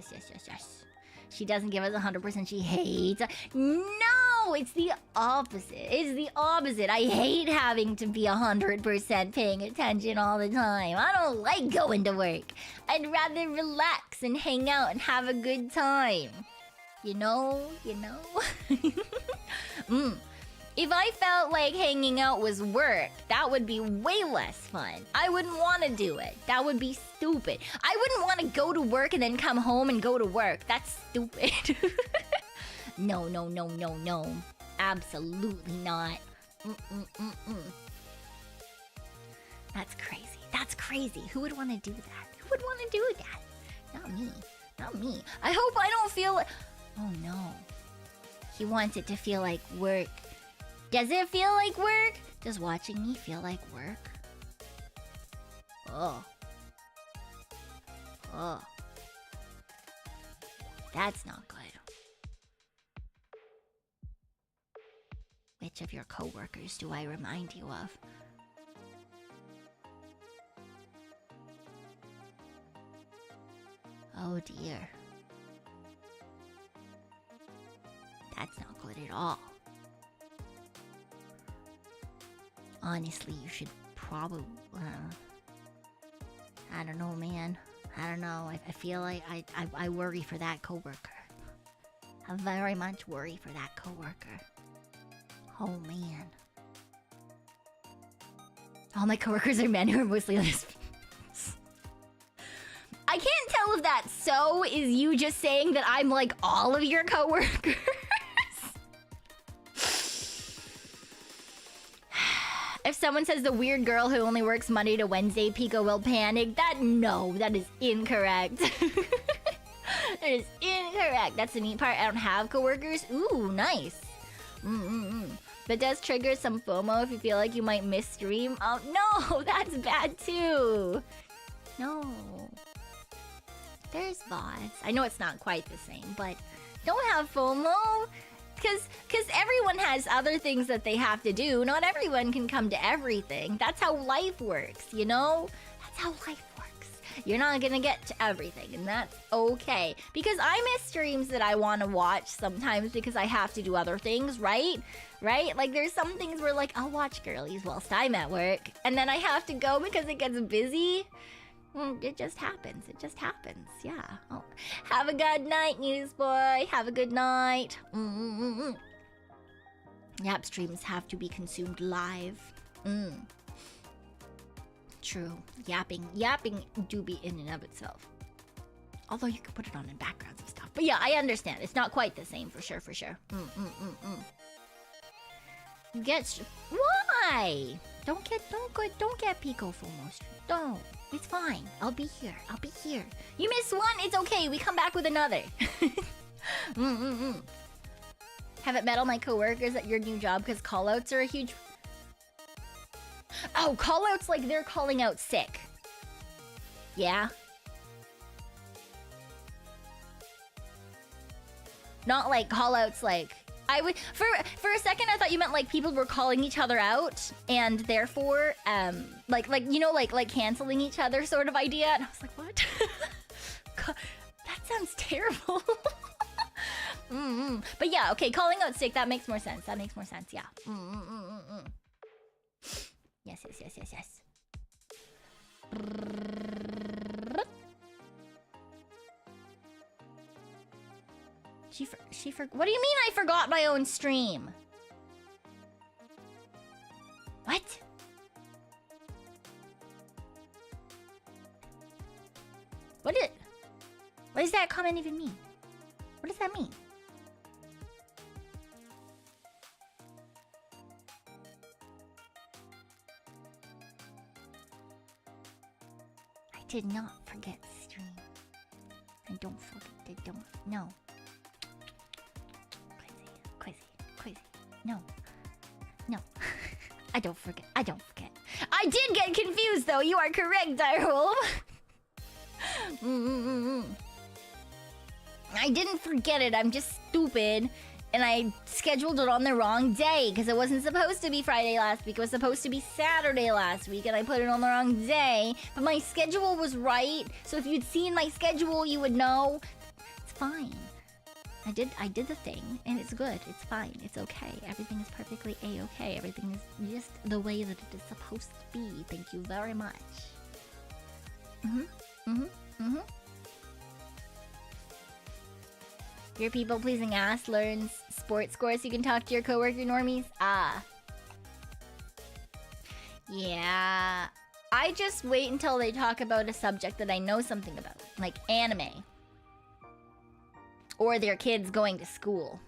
A: She doesn't give us 100%. She hates. No, it's the opposite. I hate having to be 100% paying attention all the time. I don't like going to work. I'd rather relax and hang out and have a good time. You know? If I felt like hanging out was work, that would be way less fun. I wouldn't want to do it. That would be stupid. I wouldn't want to go to work and then come home and go to work. That's stupid. No. Absolutely not. That's crazy. Who would want to do that? Not me. I hope I don't feel like... Oh no. He wants it to feel like work. Does it feel like work? Does watching me feel like work? Oh. That's not good. Which of your coworkers do I remind you of? Oh dear. That's not good at all. Honestly, you should probably... I don't know, man. I don't know. I feel like I worry for that coworker. I very much worry for that coworker. Oh, man. All my coworkers are men who are mostly lesbians. I can't tell if that so is you just saying that I'm like all of your coworkers. If someone says the weird girl who only works Monday to Wednesday, Pekoe will panic. That is incorrect. That is incorrect. That's the neat part. I don't have coworkers. Ooh, nice. But does trigger some FOMO if you feel like you might miss stream. Oh no, that's bad too. No. There's VODs. I know it's not quite the same, but don't have FOMO. Because everyone has other things that they have to do. Not everyone can come to everything. That's how life works, you know? That's how life works. You're not gonna get to everything, and that's okay. Because I miss streams that I want to watch sometimes because I have to do other things, right? Right? Like, there's some things where, like, I'll watch girlies whilst I'm at work, and then I have to go because it gets busy. It just happens. Yeah. Oh. Have a good night, newsboy. Have a good night. Yap streams have to be consumed live. True. Yapping do be in and of itself. Although you could put it on in backgrounds and stuff. But yeah, I understand. It's not quite the same for sure, for sure. Why? Don't get Pekoe FOMO stream. Don't. It's fine. I'll be here. You miss one, it's okay. We come back with another. Haven't met all my coworkers at your new job because callouts are a huge... Oh, callouts like they're calling out sick. Yeah. Not like callouts like... I would for a second I thought you meant like people were calling each other out and therefore like you know like canceling each other sort of idea, and I was like, what? That sounds terrible. But yeah, okay, calling out sick, that makes more sense. Yeah. Yes. What do you mean I forgot my own stream? What? What does that comment even mean? What does that mean? I did not forget the stream. I don't forget. No. Crazy. No. I don't forget. I did get confused though. You are correct, Direwolf. I didn't forget it. I'm just stupid. And I scheduled it on the wrong day because it wasn't supposed to be Friday last week. It was supposed to be Saturday last week, and I put it on the wrong day. But my schedule was right, so if you'd seen my schedule, you would know. It's fine. I did the thing, and it's good. It's fine. It's okay. Everything is perfectly A-okay. Everything is just the way that it is supposed to be. Thank you very much. Your people-pleasing ass learns sports scores so you can talk to your coworker normies? Ah. Yeah. I just wait until they talk about a subject that I know something about, like anime. Or their kids going to school.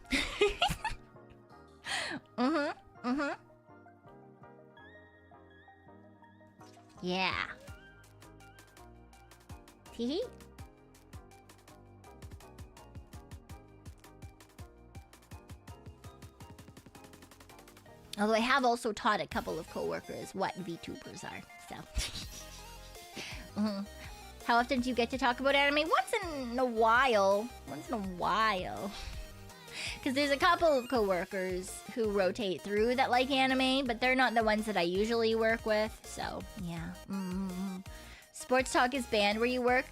A: Yeah. Teehee. Although I have also taught a couple of coworkers what VTubers are, so. How often do you get to talk about anime? Once in a while. Because there's a couple of coworkers who rotate through that like anime, but they're not the ones that I usually work with, so yeah. Sports talk is banned where you work?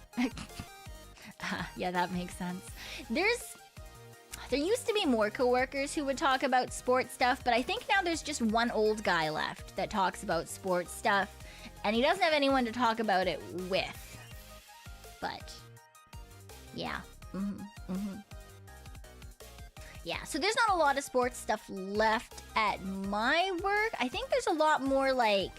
A: Yeah, that makes sense. There used to be more coworkers who would talk about sports stuff, but I think now there's just one old guy left that talks about sports stuff, and he doesn't have anyone to talk about it with. But, yeah. Yeah, so there's not a lot of sports stuff left at my work. I think there's a lot more like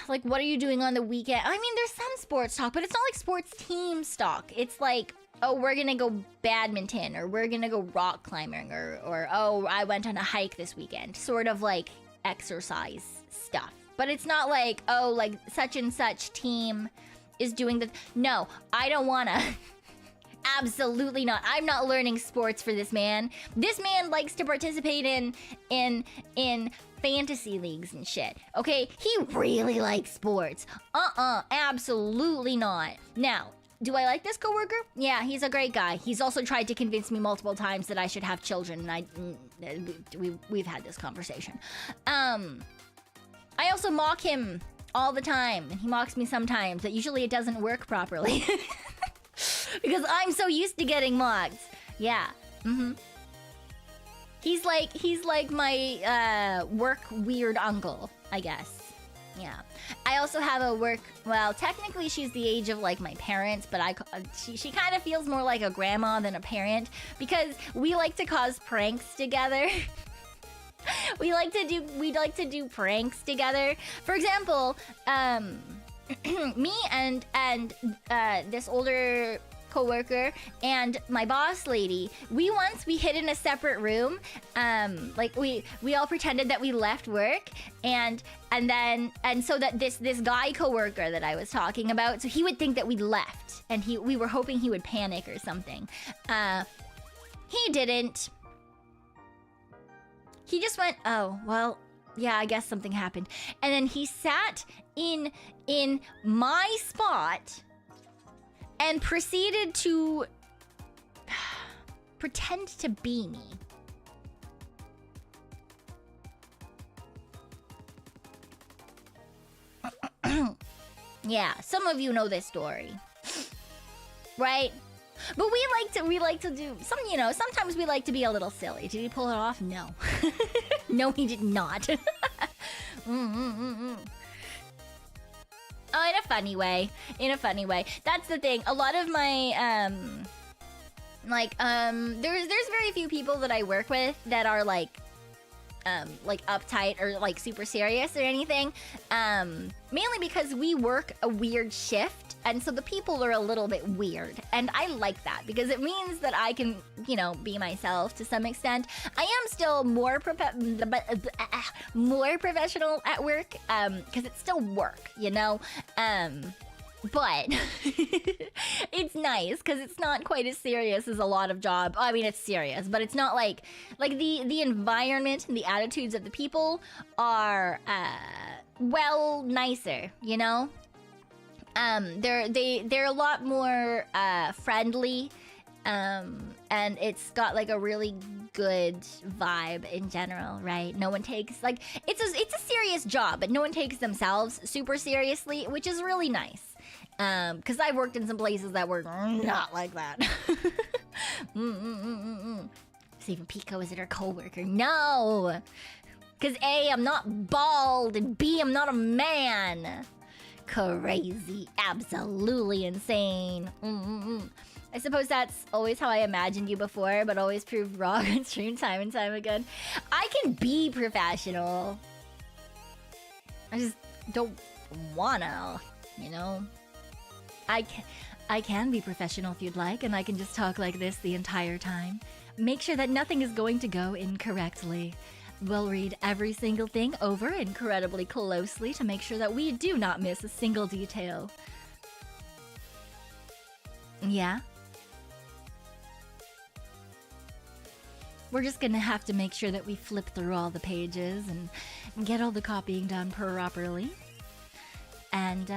A: what are you doing on the weekend? I mean, there's some sports talk, but it's not like sports team talk. It's like, oh, we're gonna go badminton, or we're gonna go rock climbing, or oh, I went on a hike this weekend. Sort of like exercise stuff. But it's not like, oh, like such and such team is doing the... No, I don't wanna. Absolutely not. I'm not learning sports for this man. This man likes to participate in fantasy leagues and shit. Okay? He really likes sports. Absolutely not. Now, do I like this coworker? Yeah, he's a great guy. He's also tried to convince me multiple times that I should have children, and we've had this conversation. I also mock him all the time, and he mocks me sometimes, but usually it doesn't work properly. Because I'm so used to getting mocked. Yeah. He's like my work weird uncle, I guess. Yeah. I also have a work... Well, technically she's the age of, like, my parents, but she kind of feels more like a grandma than a parent because we like to cause pranks together. we like to do pranks together. For example, me and this older coworker and my boss lady, we hid in a separate room. Like we all pretended that we left work and so that this guy coworker that I was talking about, so he would think that we left and we were hoping he would panic or something. He didn't. He just went, oh, well, yeah, I guess something happened. And then he sat in my spot and proceeded to pretend to be me. Yeah, some of you know this story. Right? But we like to do some, you know, sometimes we like to be a little silly. Did he pull it off? No. No, he did not. Oh, in a funny way. In a funny way. That's the thing. A lot of my, there's very few people that I work with that are like uptight or like super serious or anything. Mainly because we work a weird shift. And so the people are a little bit weird. And I like that because it means that I can, you know, be myself to some extent. I am still more professional at work because it's still work, you know? But it's nice because it's not quite as serious as a lot of jobs. I mean, it's serious, but it's not like the environment and the attitudes of the people are well nicer, you know? They're a lot more friendly, and it's got like a really good vibe in general, right? No one takes like it's a serious job, but no one takes themselves super seriously, which is really nice. Because I've worked in some places that were not like that. So even Pekoe is her coworker. No, because A, I'm not bald, and B, I'm not a man. Crazy, absolutely insane. I suppose that's always how I imagined you before, but always proved wrong on stream time and time again. I can be professional. I just don't wanna, you know? I can be professional if you'd like, and I can just talk like this the entire time. Make sure that nothing is going to go incorrectly. We'll read every single thing over incredibly closely to make sure that we do not miss a single detail. Yeah? We're just gonna have to make sure that we flip through all the pages and get all the copying done properly. And,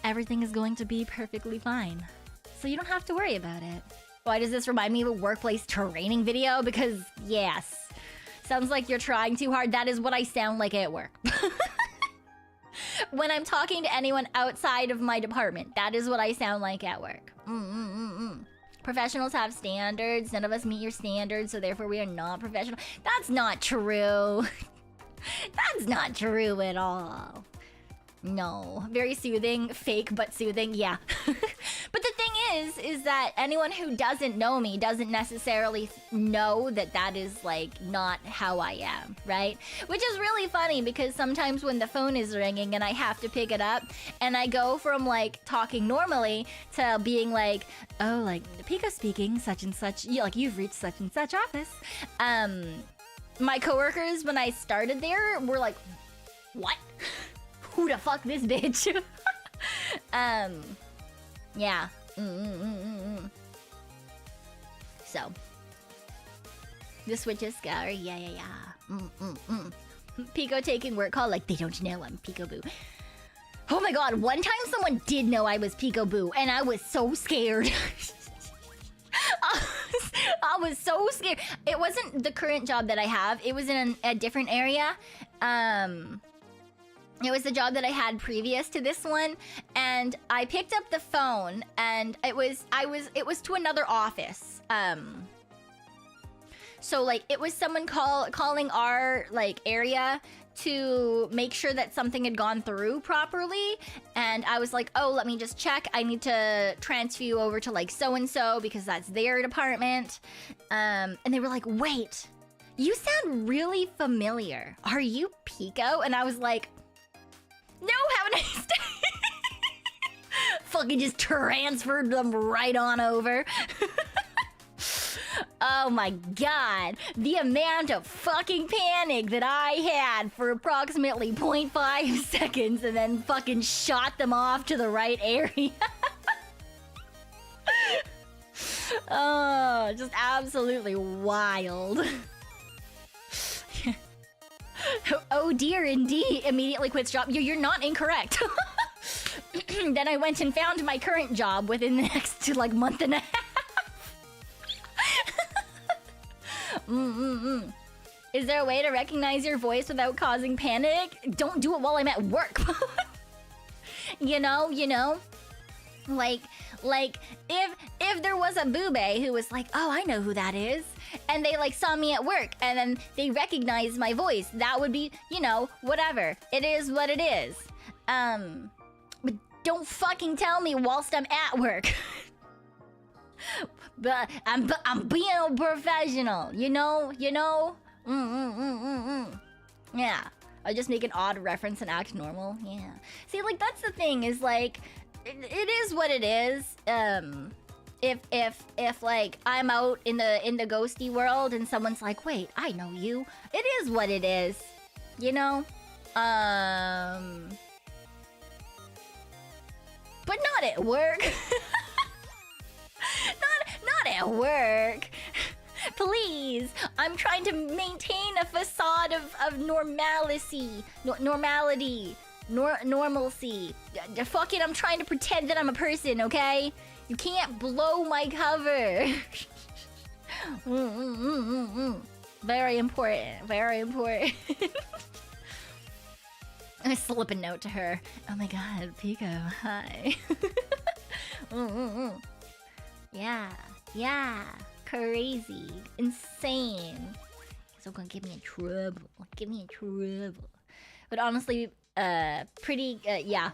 A: everything is going to be perfectly fine. So you don't have to worry about it. Why does this remind me of a workplace training video? Because, yes. Sounds like you're trying too hard. That is what I sound like at work. When I'm talking to anyone outside of my department, that is what I sound like at work. Professionals have standards. None of us meet your standards, so therefore we are not professional. That's not true. That's not true at all. No. Very soothing. Fake, but soothing. Yeah. But the thing is that anyone who doesn't know me doesn't necessarily know that that is, like, not how I am, right? Which is really funny because sometimes when the phone is ringing and I have to pick it up and I go from, like, talking normally to being like, oh, like, Pekoe speaking, such and such, like, you've reached such and such office. My coworkers, when I started there, were like, what? Who the fuck this bitch? Yeah. So, the switches go. Yeah. Pekoe taking work call like they don't know I'm Peekaboo. Oh my god, one time someone did know I was Peekaboo, and I was so scared. I was so scared. It wasn't the current job that I have. It was in a different area. It was the job that I had previous to this one, and I picked up the phone, and it was to another office. So like it was someone calling our like area to make sure that something had gone through properly, and I was like, oh, let me just check. I need to transfer you over to like so-and-so because that's their department. And they were like, wait, you sound really familiar. Are you Pekoe? And I was like, no, have a nice day. Fucking just transferred them right on over. Oh my god, the amount of fucking panic that I had for approximately 0.5 seconds and then fucking shot them off to the right area. Oh, just absolutely wild. Oh dear, indeed. Immediately quits job. You're not incorrect. Then I went and found my current job within the next like month and a half. Is there a way to recognize your voice without causing panic? Don't do it while I'm at work. You know? Like if there was a boobay who was like, oh, I know who that is, and they like saw me at work and then they recognized my voice, that would be, you know, whatever. It is what it is. But don't fucking tell me whilst I'm at work. But I'm being a professional, you know? Yeah. I just make an odd reference and act normal. Yeah. See, like, that's the thing, is like, it is what it is. If like I'm out in the ghosty world and someone's like, wait, I know you. It is what it is. You know? But not at work. Not at work. Please, I'm trying to maintain a facade of normalcy. Normality. Normalcy. Fucking, I'm trying to pretend that I'm a person, okay? You can't blow my cover. Very important. Very important. I slip a note to her. Oh my god, Pekoe, hi. Yeah. Crazy. Insane. So gonna get me in trouble. But honestly, pretty, yeah.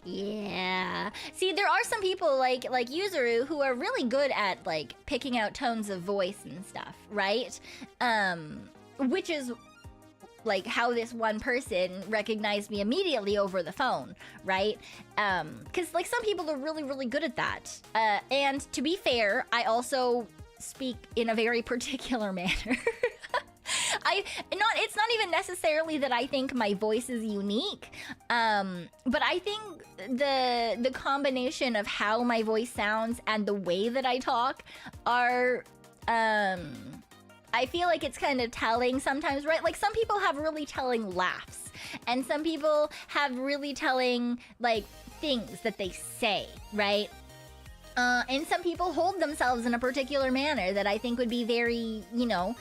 A: Yeah. See, there are some people like Yuzuru who are really good at like picking out tones of voice and stuff, right? Which is like how this one person recognized me immediately over the phone, right? Because like some people are really, really good at that. And to be fair, I also speak in a very particular manner. It's not even necessarily that I think my voice is unique, but I think the combination of how my voice sounds and the way that I talk are, I feel like it's kind of telling sometimes, right? Like some people have really telling laughs, and some people have really telling like things that they say, right? And some people hold themselves in a particular manner that I think would be very, you know,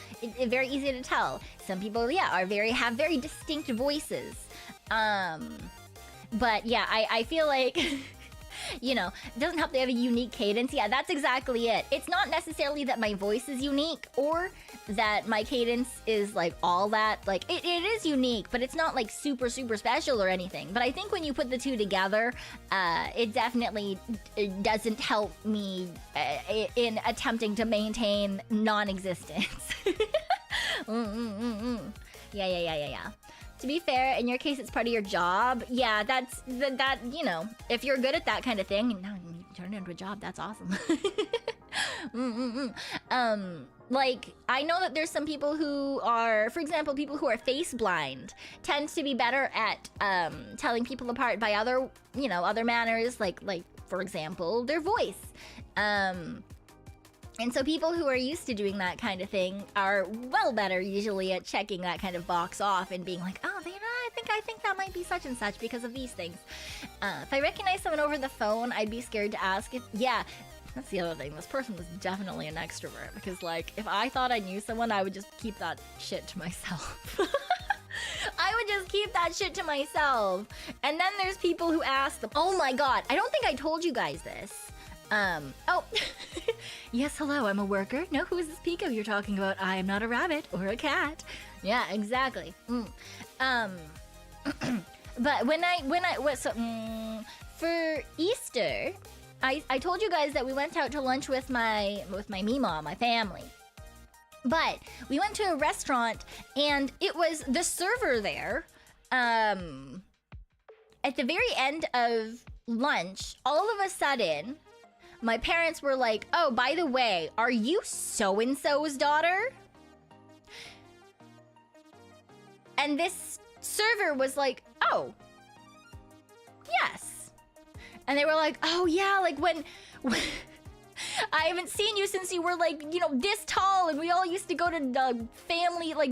A: very easy to tell. Some people, yeah, have very distinct voices. But yeah, I feel like, you know, it doesn't help they have a unique cadence. Yeah, that's exactly it. It's not necessarily that my voice is unique or that my cadence is like all that. Like it is unique, but it's not like super, super special or anything. But I think when you put the two together, it definitely doesn't help me in attempting to maintain non-existence. Yeah. To be fair, in your case, it's part of your job. Yeah, that's that. You know, if you're good at that kind of thing, and now you turn it into a job. That's awesome. Like I know that there's some people who are, for example, people who are face blind tend to be better at telling people apart by other manners, like for example, their voice. And so people who are used to doing that kind of thing are well better usually at checking that kind of box off and being like, oh, you know, I think that might be such and such because of these things. If I recognize someone over the phone, I'd be scared to ask if, yeah, that's the other thing. This person was definitely an extrovert because like, if I thought I knew someone, I would just keep that shit to myself. I would just keep that shit to myself. And then there's people who ask them, oh my god, I don't think I told you guys this. Oh, yes, hello, I'm a worker. No, who is this Pekoe you're talking about? I am not a rabbit or a cat. Yeah, exactly. But for Easter, I told you guys that we went out to lunch with my Meemaw, my family. But we went to a restaurant, and it was the server there. At the very end of lunch, all of a sudden, my parents were like, "Oh, by the way, are you so-and-so's daughter?" And this server was like, "Oh, yes." And they were like, "Oh yeah, like when I haven't seen you since you were like, you know, this tall, and we all used to go to the family like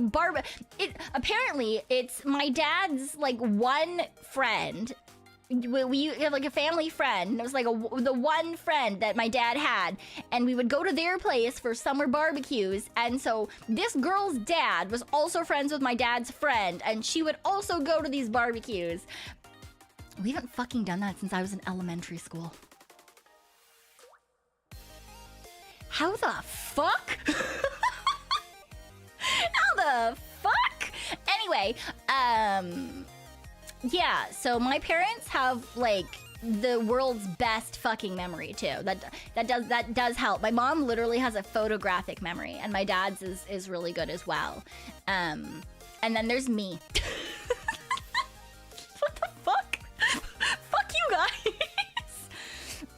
A: apparently it's my dad's like one friend. We have like a family friend, and it was like the one friend that my dad had, and we would go to their place for summer barbecues, and so this girl's dad was also friends with my dad's friend, and she would also go to these barbecues. We haven't fucking done that since I was in elementary school. How the fuck? How the fuck? Anyway, yeah, so my parents have like the world's best fucking memory too. That does help. My mom literally has a photographic memory, and my dad's is really good as well. And then there's me. What the fuck? Fuck you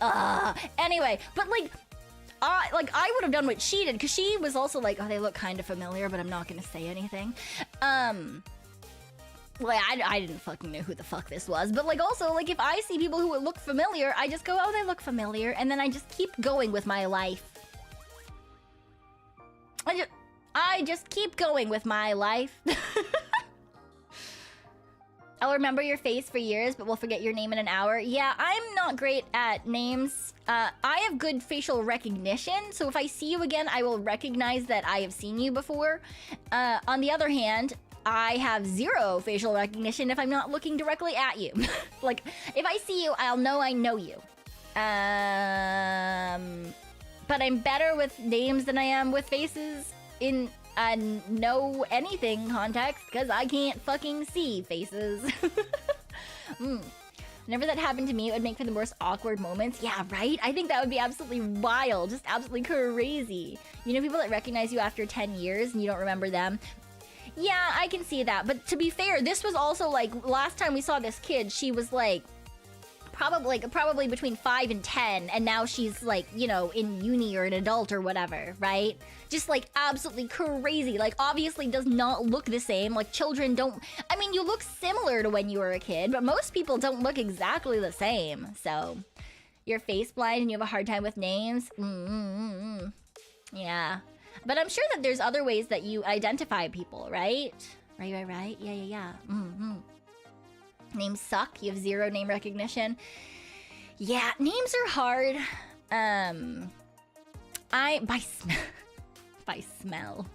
A: guys. Anyway, but like I would have done what she did, because she was also like, "Oh, they look kind of familiar, but I'm not gonna say anything." Like, I didn't fucking know who the fuck this was, but like also, like, if I see people who look familiar, I just go, "Oh, they look familiar," and then I just keep going with my life. I just keep going with my life. I'll remember your face for years, but we'll forget your name in an hour. Yeah, I'm not great at names. I have good facial recognition, so if I see you again, I will recognize that I have seen you before. On the other hand, I have zero facial recognition if I'm not looking directly at you. Like, if I see you, I'll know I know you. But I'm better with names than I am with faces in know anything context, because I can't fucking see faces. Whenever that happened to me, it would make for the most awkward moments. Yeah, right? I think that would be absolutely wild, just absolutely crazy. You know, people that recognize you after 10 years and you don't remember them? Yeah, I can see that. But to be fair, this was also like, last time we saw this kid, she was like, probably between 5 and 10, and now she's like, you know, in uni or an adult or whatever, right? Just like absolutely crazy. Like, obviously does not look the same. Like, children don't, I mean, you look similar to when you were a kid, but most people don't look exactly the same. So you're face blind and you have a hard time with names. Yeah, but I'm sure that there's other ways that you identify people, right? Right. Yeah. Names suck. You have zero name recognition. Yeah, names are hard. By smell.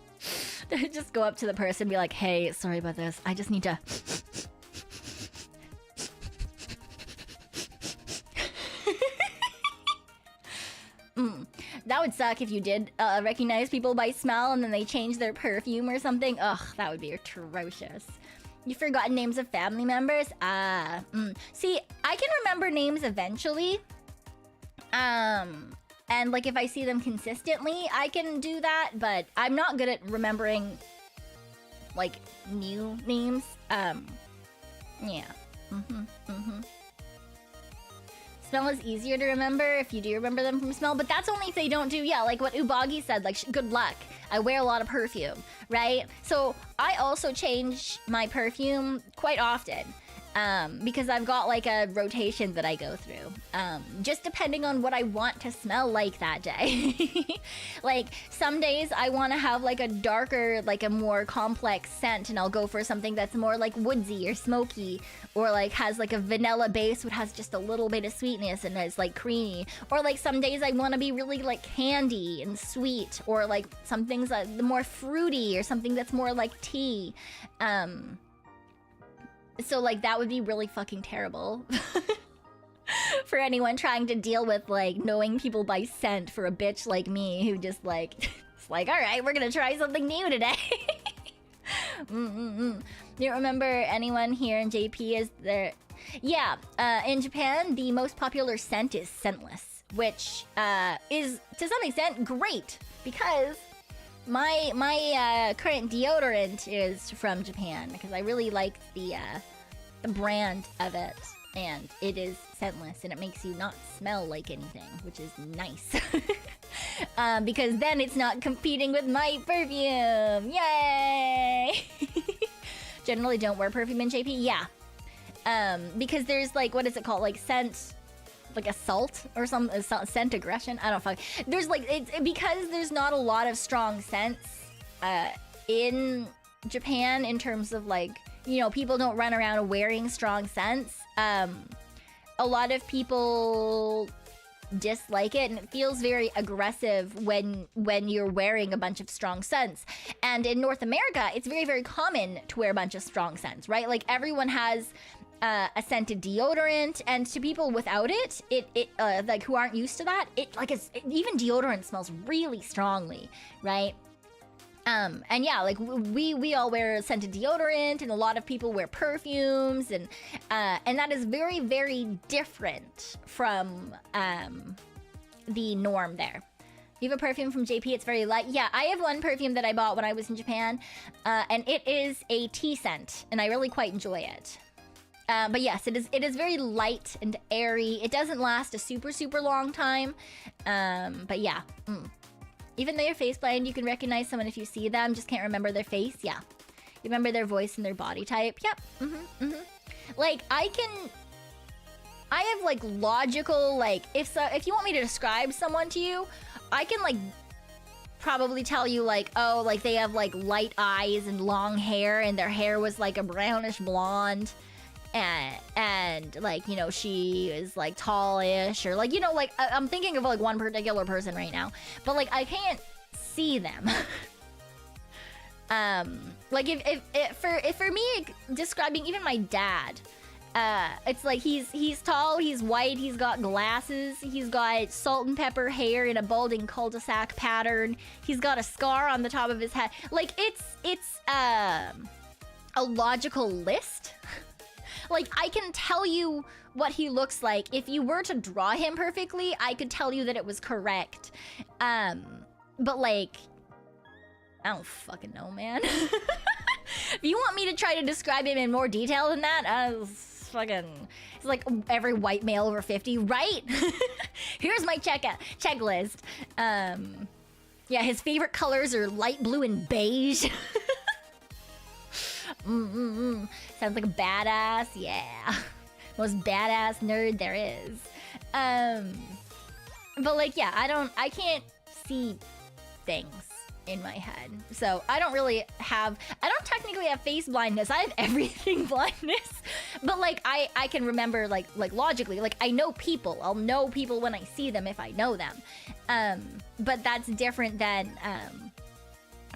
A: Just go up to the person and be like, "Hey, sorry about this. I just need to." That would suck if you did recognize people by smell and then they changed their perfume or something. Ugh, that would be atrocious. You've forgotten names of family members? See, I can remember names eventually. And like if I see them consistently, I can do that, but I'm not good at remembering like new names. Yeah. Smell is easier to remember if you do remember them from smell, but that's only if they don't do, yeah, like what Ubagi said, like, good luck. I wear a lot of perfume, right? So I also change my perfume quite often, because I've got like a rotation that I go through, just depending on what I want to smell like that day. Like some days I want to have like a darker, like a more complex scent, and I'll go for something that's more like woodsy or smoky, or like has like a vanilla base which has just a little bit of sweetness and it's like creamy. Or like some days I want to be really like candy and sweet, or like some things that more fruity, or something that's more like tea. So like that would be really fucking terrible for anyone trying to deal with like knowing people by scent, for a bitch like me who just like it's like, all right, we're gonna try something new today. You remember anyone here in JP is there? Yeah, in Japan, the most popular scent is scentless, which is to some extent great because my current deodorant is from Japan because I really like the brand of it, and it is scentless and it makes you not smell like anything, which is nice. Because then it's not competing with my perfume. Yay! Generally don't wear perfume in JP. Yeah. Because there's like, what is it called? Like scent, like assault or some scent aggression. I don't fuck. There's like, it's because there's not a lot of strong scents in Japan in terms of like, you know, people don't run around wearing strong scents. A lot of people dislike it, and it feels very aggressive when you're wearing a bunch of strong scents. And in North America, it's very, very common to wear a bunch of strong scents, right? Like everyone has a scented deodorant, and to people without it like who aren't used to that, even deodorant smells really strongly, right? And yeah, like we all wear scented deodorant, and a lot of people wear perfumes, and that is very, very different from the norm there. You have a perfume from JP, it's very light. Yeah, I have one perfume that I bought when I was in Japan, and it is a tea scent, and I really quite enjoy it. But yes, it is very light and airy. It doesn't last a super, super long time. But yeah. Even though you're face blind, you can recognize someone if you see them, just can't remember their face. Yeah. You remember their voice and their body type. Yep. Like, I have like logical, like, if you want me to describe someone to you, I can like probably tell you like, oh, like they have like light eyes and long hair, and their hair was like a brownish blonde. And like, you know, she is like tallish, or like, you know, like I'm thinking of like one particular person right now, but like I can't see them. Like if for me describing even my dad, it's like he's tall, he's white, he's got glasses, he's got salt and pepper hair in a balding cul-de-sac pattern, he's got a scar on the top of his head. Like it's a logical list. Like, I can tell you what he looks like. If you were to draw him perfectly, I could tell you that it was correct. But like, I don't fucking know, man. If you want me to try to describe him in more detail than that, it's like every white male over 50, right? Here's my checklist. Yeah, his favorite colors are light blue and beige. Sounds like a badass, yeah. Most badass nerd there is. But like, yeah, I can't see things in my head. So I don't technically have face blindness. I have everything blindness. But like, I can remember like logically, like I know people. I'll know people when I see them if I know them. But that's different than,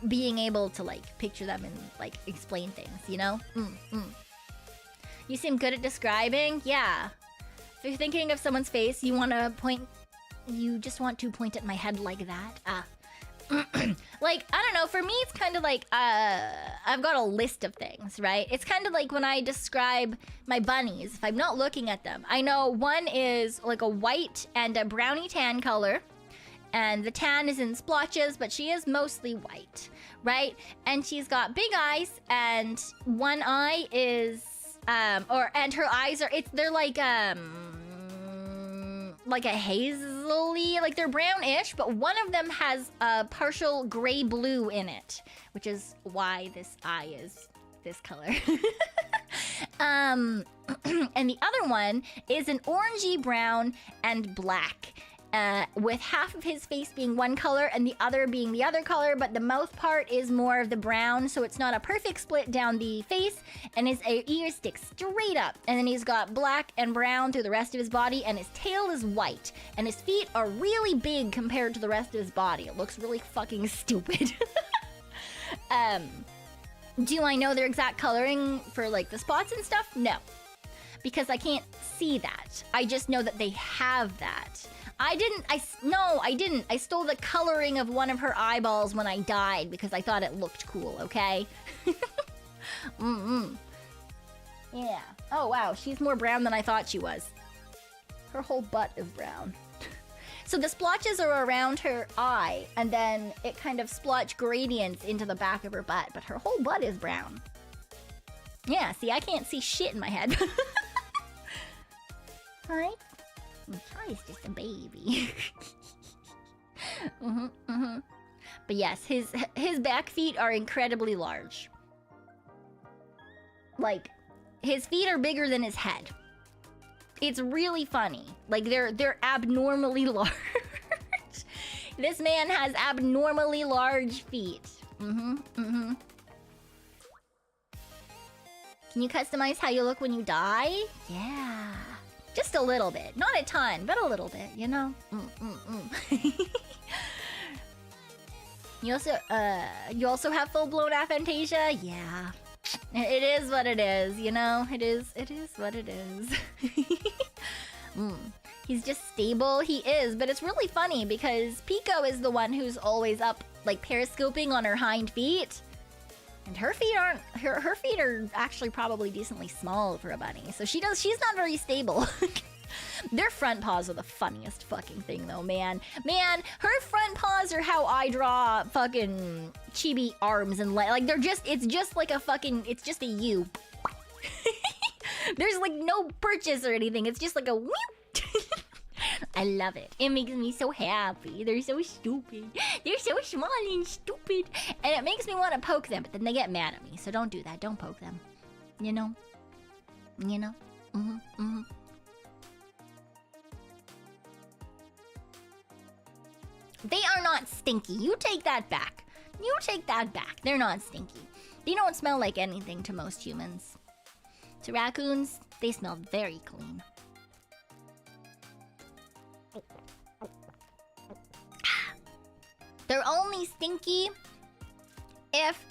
A: being able to like picture them and like explain things, you know? You seem good at describing. Yeah. If you're thinking of someone's face, you just want to point at my head like that. Like, I don't know, for me it's kind of like I've got a list of things, right? It's kind of like when I describe my bunnies, if I'm not looking at them, I know one is like a white and a brownie tan color. And the tan is in splotches, but she is mostly white, right? And she's got big eyes, and one eye is, and her eyes are, they're like a hazily, like they're brownish, but one of them has a partial gray blue in it, which is why this eye is this color. And the other one is an orangey brown and black. With half of his face being one color and the other being the other color, but the mouth part is more of the brown, so it's not a perfect split down the face, and his ears stick straight up, and then he's got black and brown through the rest of his body, and his tail is white, and his feet are really big compared to the rest of his body. It looks really fucking stupid. Do I know their exact coloring for like the spots and stuff? No, because I can't see that. I just know that they have that. I didn't. I stole the coloring of one of her eyeballs when I died because I thought it looked cool, okay? Yeah. Oh, wow. She's more brown than I thought she was. Her whole butt is brown. So the splotches are around her eye, and then it kind of splotch gradients into the back of her butt, but her whole butt is brown. Yeah, see, I can't see shit in my head. Hi. Ty's just a baby. But yes, his back feet are incredibly large. Like, his feet are bigger than his head. It's really funny. Like, they're abnormally large. This man has abnormally large feet. Can you customize how you look when you die? Yeah. Just a little bit. Not a ton, but a little bit, you know? You also have full-blown aphantasia? Yeah. It is what it is, you know? It is what it is. He's just stable, he is, but it's really funny because Pekoe is the one who's always up, like, periscoping on her hind feet. And her feet aren't, her feet are actually probably decently small for a bunny, so she's not very stable. Their front paws are the funniest fucking thing though, man. Man, her front paws are how I draw fucking chibi arms and like it's just like a fucking, it's just a U. There's like no purchase or anything, it's just like a whoop. I love it. It makes me so happy. They're so stupid. They're so small and stupid. And it makes me want to poke them, but then they get mad at me. So don't do that. Don't poke them. You know? You know? They are not stinky. You take that back. You take that back. They're not stinky. They don't smell like anything to most humans. To raccoons, they smell very clean. They're only stinky if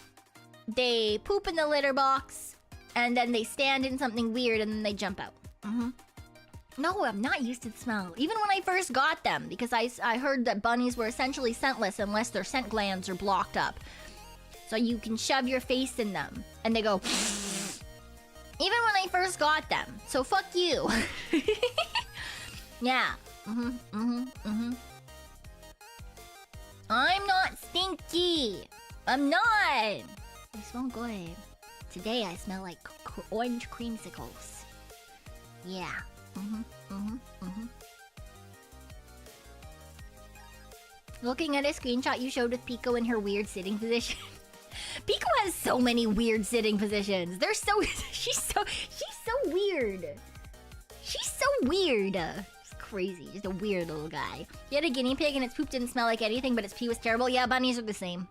A: they poop in the litter box and then they stand in something weird and then they jump out. No, I'm not used to the smell. Even when I first got them, because I heard that bunnies were essentially scentless unless their scent glands are blocked up. So you can shove your face in them and they go... Even when I first got them. So fuck you. Yeah. I'm not stinky. I'm not. I smell good. Today I smell like orange creamsicles. Yeah. Looking at a screenshot you showed with Pekoe in her weird sitting position. Pekoe has so many weird sitting positions. They're so she's so weird. She's so weird. It's crazy. Just a weird little guy. You had a guinea pig and its poop didn't smell like anything, but its pee was terrible. Yeah, bunnies are the same.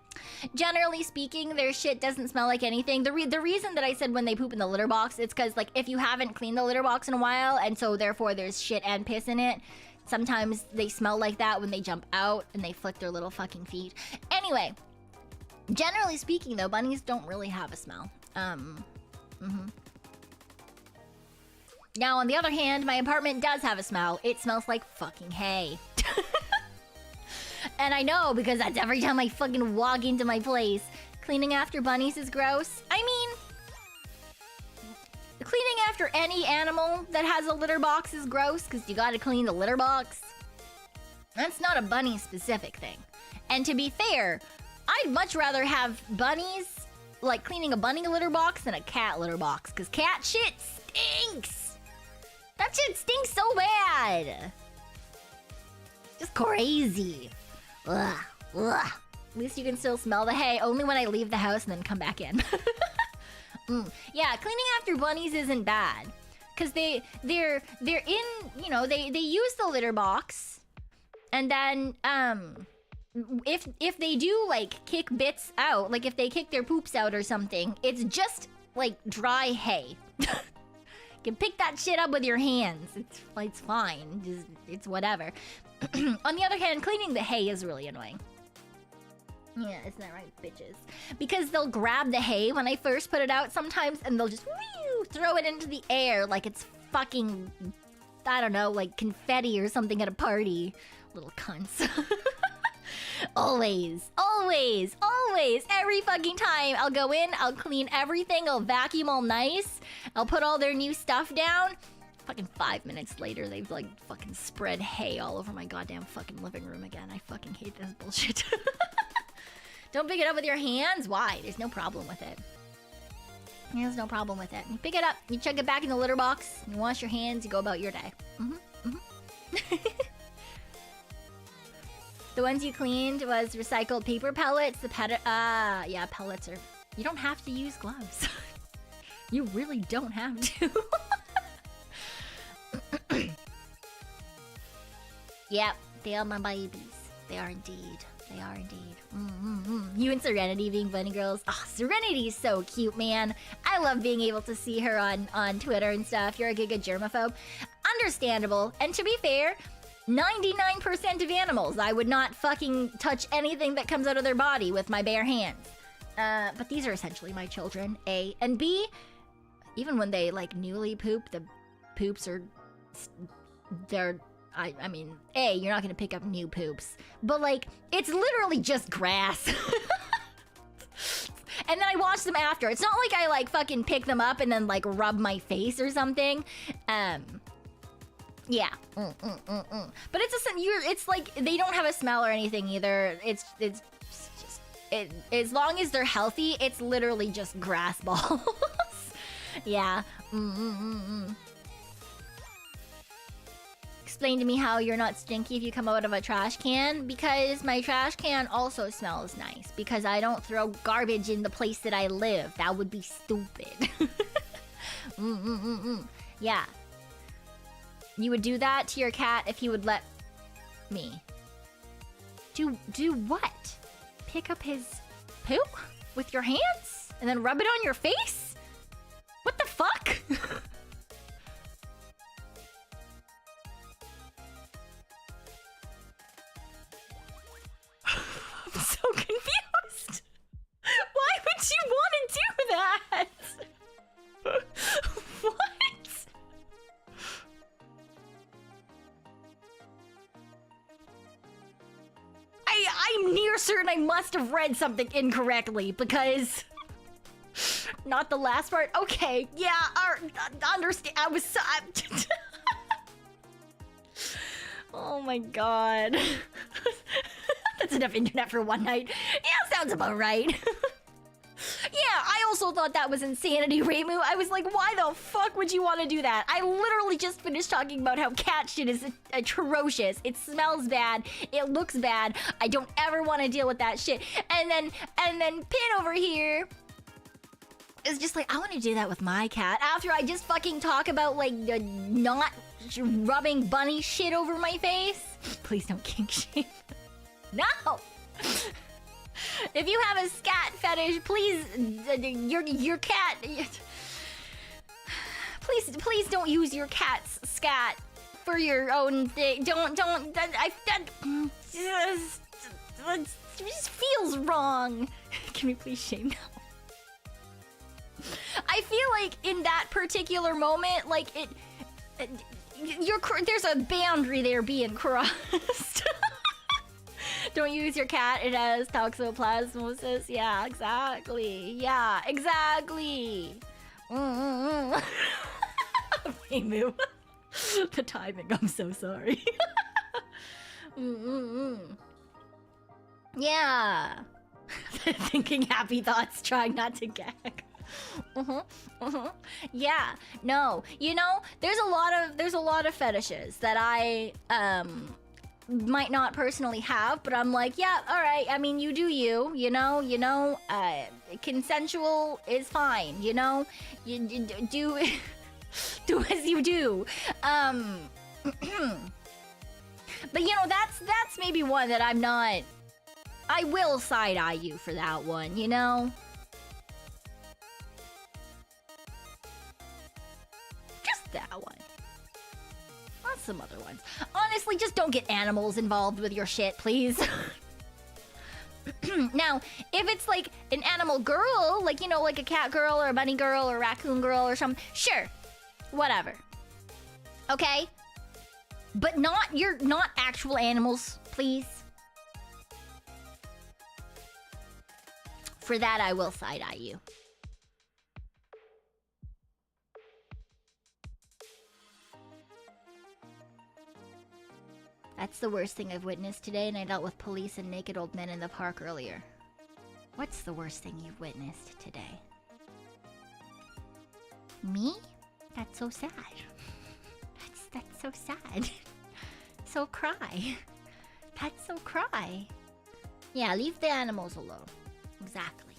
A: Generally speaking, their shit doesn't smell like anything. The reason that I said when they poop in the litter box, it's because, like, if you haven't cleaned the litter box in a while, and so therefore there's shit and piss in it, sometimes they smell like that when they jump out and they flick their little fucking feet. Anyway, generally speaking, though, bunnies don't really have a smell. Now, on the other hand, my apartment does have a smell. It smells like fucking hay. And I know, because that's every time I fucking walk into my place. Cleaning after bunnies is gross. I mean, cleaning after any animal that has a litter box is gross, because you gotta clean the litter box. That's not a bunny-specific thing. And to be fair, I'd much rather have bunnies, like cleaning a bunny litter box, than a cat litter box, because cat shit stinks! That shit stinks so bad! Just crazy. Ugh. At least you can still smell the hay, only when I leave the house and then come back in. Yeah, cleaning after bunnies isn't bad. Because they're in, you know, they use the litter box. And then, if they do, like, kick bits out, like if they kick their poops out or something, it's just, like, dry hay. You can pick that shit up with your hands. It's fine. It's whatever. On the other hand, cleaning the hay is really annoying. Yeah, isn't that right, bitches? Because they'll grab the hay when I first put it out sometimes, and they'll just throw it into the air like it's fucking, I don't know, like confetti or something at a party. Little cunts. Always Always, every fucking time. I'll go in, I'll clean everything, I'll vacuum all nice, I'll put all their new stuff down. Fucking 5 minutes later, they've like fucking spread hay all over my goddamn fucking living room again. I fucking hate this bullshit. Don't pick it up with your hands. Why? There's no problem with it. There's no problem with it. You pick it up, you chuck it back in the litter box, you wash your hands, you go about your day. The ones you cleaned was recycled paper pellets. The yeah, pellets are... You don't have to use gloves. You really don't have to. Yep, they are my babies. They are indeed. They are indeed. You and Serenity being bunny girls. Oh, Serenity's so cute, man. I love being able to see her on Twitter and stuff. You're a giga germaphobe. Understandable. And to be fair, 99% of animals, I would not fucking touch anything that comes out of their body with my bare hands. But these are essentially my children, A. And B, even when they, like, newly poop, the poops are... They're... I mean, A, you're not gonna pick up new poops. But, like, it's literally just grass. And then I wash them after. It's not like I, like, fucking pick them up and then, like, rub my face or something. Yeah. But it's like, they don't have a smell or anything either. It's just... as long as they're healthy, it's literally just grass balls. Yeah. Explain to me how you're not stinky if you come out of a trash can. Because my trash can also smells nice. Because I don't throw garbage in the place that I live. That would be stupid. Yeah. You would do that to your cat if you would let me. Do what? Pick up his poop with your hands? And then rub it on your face? What the fuck? I'm so confused. Why would you want to do that? What? I'm near certain I must have read something incorrectly because... Not the last part? Okay, yeah, understand. I was so... Oh my god. That's enough internet for one night. Yeah, sounds about right. Yeah, I also thought that was insanity, Reimu. I was like, why the fuck would you want to do that? I literally just finished talking about how cat shit is atrocious. It smells bad. It looks bad. I don't ever want to deal with that shit. And then Pin over here is just like, I want to do that with my cat. After I just fucking talk about, like, not rubbing bunny shit over my face. Please don't kink shame. No! If you have a scat fetish, please, your cat... Please don't use your cat's scat for your own thing. It just feels wrong. Can we please shame now? I feel like in that particular moment, like, there's a boundary there being crossed. Don't use your cat, it has toxoplasmosis. Yeah, exactly. Yeah, exactly. Reimu. The timing, I'm so sorry. Yeah. Thinking happy thoughts, trying not to gag. Yeah, no. You know, there's a lot of fetishes that I might not personally have, but I'm like, yeah, all right. I mean, you do you know, consensual is fine, you know, you do do as you do. But you know, that's maybe one that I'm not. I will side eye you for that one, you know. Just that one. Not some other ones. Honestly, just don't get animals involved with your shit, please. Now, if it's like an animal girl, like, you know, like a cat girl or a bunny girl or a raccoon girl or something, sure. Whatever. Okay? But not actual animals, please. For that, I will side-eye you. That's the worst thing I've witnessed today, and I dealt with police and naked old men in the park earlier. What's the worst thing you've witnessed today? Me? That's so sad. That's so sad. So cry. That's so cry. Yeah, leave the animals alone. Exactly.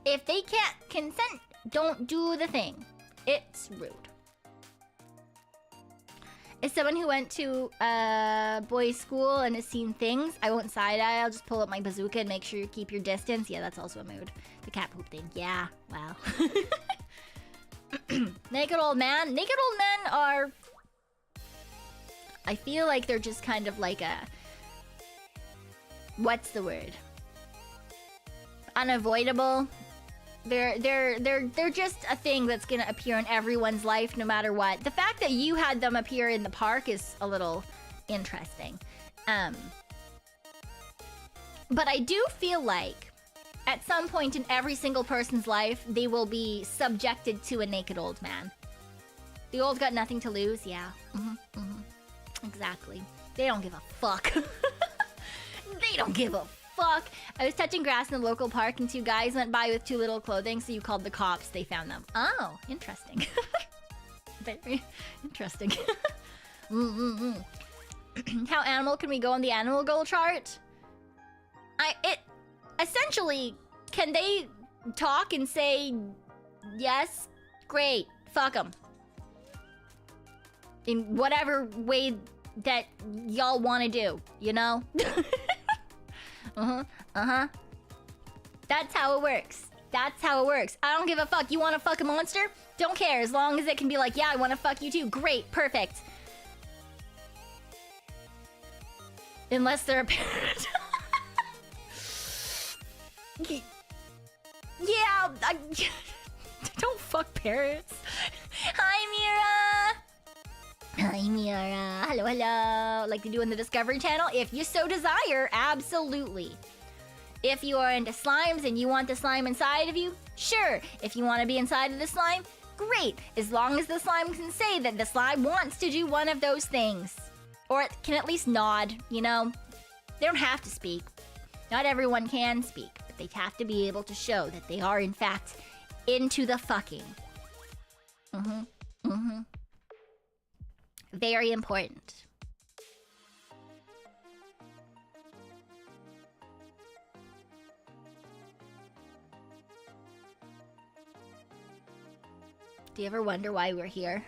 A: If they can't consent, don't do the thing. It's rude. As someone who went to boys' school and has seen things, I won't side-eye. I'll just pull up my bazooka and make sure you keep your distance. Yeah, that's also a mood. The cat poop thing. Yeah, wow. Naked old man. Naked old men are... I feel like they're just kind of like a... What's the word? Unavoidable. They're just a thing that's gonna appear in everyone's life no matter what. The fact that you had them appear in the park is a little interesting. But I do feel like at some point in every single person's life, they will be subjected to a naked old man. The old got nothing to lose, yeah. Exactly. They don't give a fuck. They don't give a fuck. I was touching grass in the local park and two guys went by with too little clothing, so you called the cops. They found them. Oh, interesting. Very interesting. How animal can we go on the animal goal chart? Essentially, can they talk and say yes? Great. Fuck them. In whatever way that y'all want to do, you know? That's how it works. That's how it works. I don't give a fuck. You want to fuck a monster? Don't care. As long as it can be like, yeah, I want to fuck you too. Great. Perfect. Unless they're a parrot. Yeah, don't fuck parrots. Hi, Mira. Hi, Mira. Hello, hello. Like they do on the Discovery Channel. If you so desire, absolutely. If you are into slimes and you want the slime inside of you, sure. If you want to be inside of the slime, great. As long as the slime can say that the slime wants to do one of those things. Or it can at least nod, you know? They don't have to speak. Not everyone can speak, but they have to be able to show that they are, in fact, into the fucking. Very important. Do you ever wonder why we're here?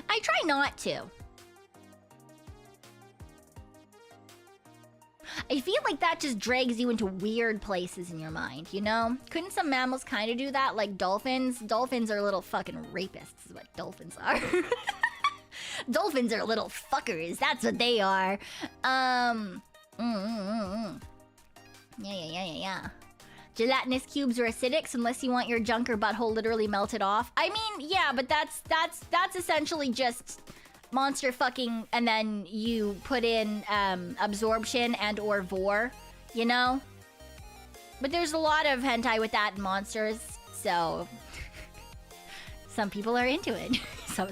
A: I try not to. I feel like that just drags you into weird places in your mind, you know? Couldn't some mammals kind of do that, like dolphins? Dolphins are little fucking rapists, is what dolphins are. Dolphins are little fuckers, that's what they are. Yeah. Gelatinous cubes are acidic, so unless you want your junk or butthole literally melted off. I mean, yeah, but that's essentially just monster fucking, and then you put in absorption and or vor, you know? But there's a lot of hentai with that in monsters, so some people are into it. So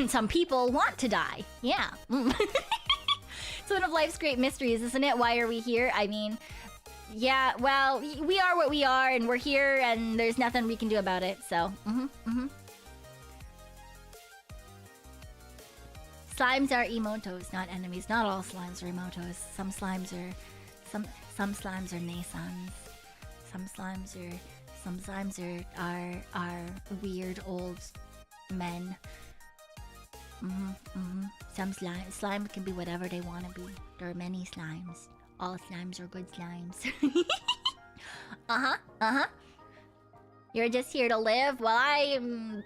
A: some people want to die. Yeah. It's one of life's great mysteries, isn't it? Why are we here? I mean, yeah, well, we are what we are, and we're here, and there's nothing we can do about it, so, Slimes are emotos, not enemies. Not all slimes are emotos. Some slimes are... Some slimes are nasons. Some slimes are weird old men. Some slime can be whatever they want to be. There are many slimes. All slimes are good slimes. You're just here to live? Well, I am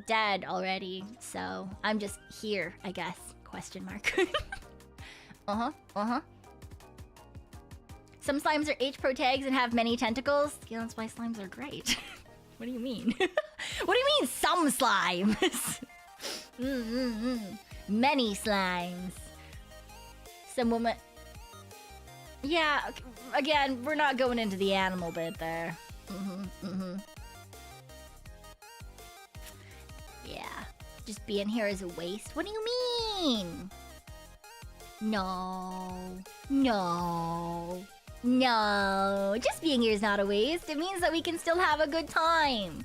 A: dead already, so I'm just here, I guess. Question mark. Some slimes are H-Pro tags and have many tentacles. Yeah, that's why slimes are great. What do you mean? What do you mean, some slimes? Many slimes. Some woman... Yeah, again, we're not going into the animal bit there. Yeah, just being here is a waste. What do you mean? No, no, no. Just being here is not a waste. It means that we can still have a good time.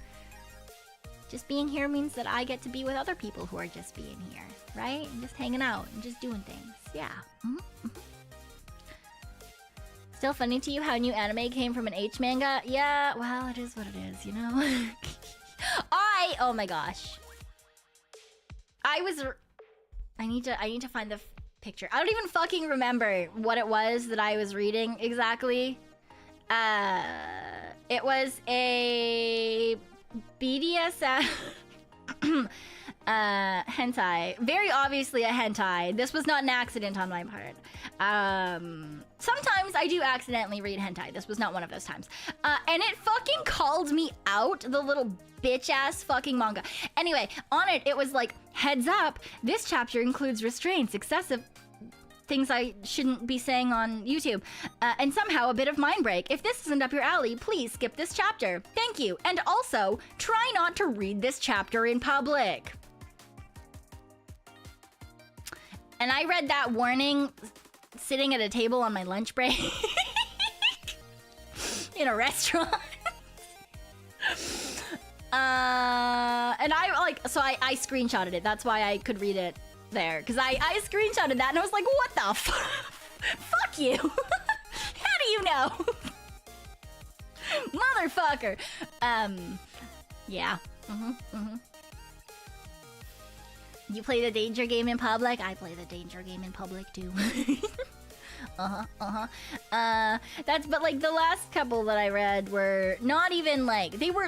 A: Just being here means that I get to be with other people who are just being here, right? And just hanging out and just doing things. Yeah. Still funny to you how new anime came from an H manga? Yeah, well, it is what it is, you know? Oh my gosh. I need to find the picture. I don't even fucking remember what it was that I was reading exactly. It was a BDSM hentai. Very obviously a hentai. This was not an accident on my part. Sometimes I do accidentally read hentai. This was not one of those times. And it fucking called me out, the little bitch-ass fucking manga. Anyway, on it, it was like, heads up, this chapter includes restraints, excessive things I shouldn't be saying on YouTube, and somehow a bit of mind break. If this isn't up your alley, please skip this chapter. Thank you. And also, try not to read this chapter in public. And I read that warning sitting at a table on my lunch break in a restaurant. And I I screenshotted it. That's why I could read it there, because I screenshotted that and I was like, what the fuck you. How do you know? Motherfucker. Yeah. You play the danger game in public? I play the danger game in public too. But like the last couple that I read were not even like, they were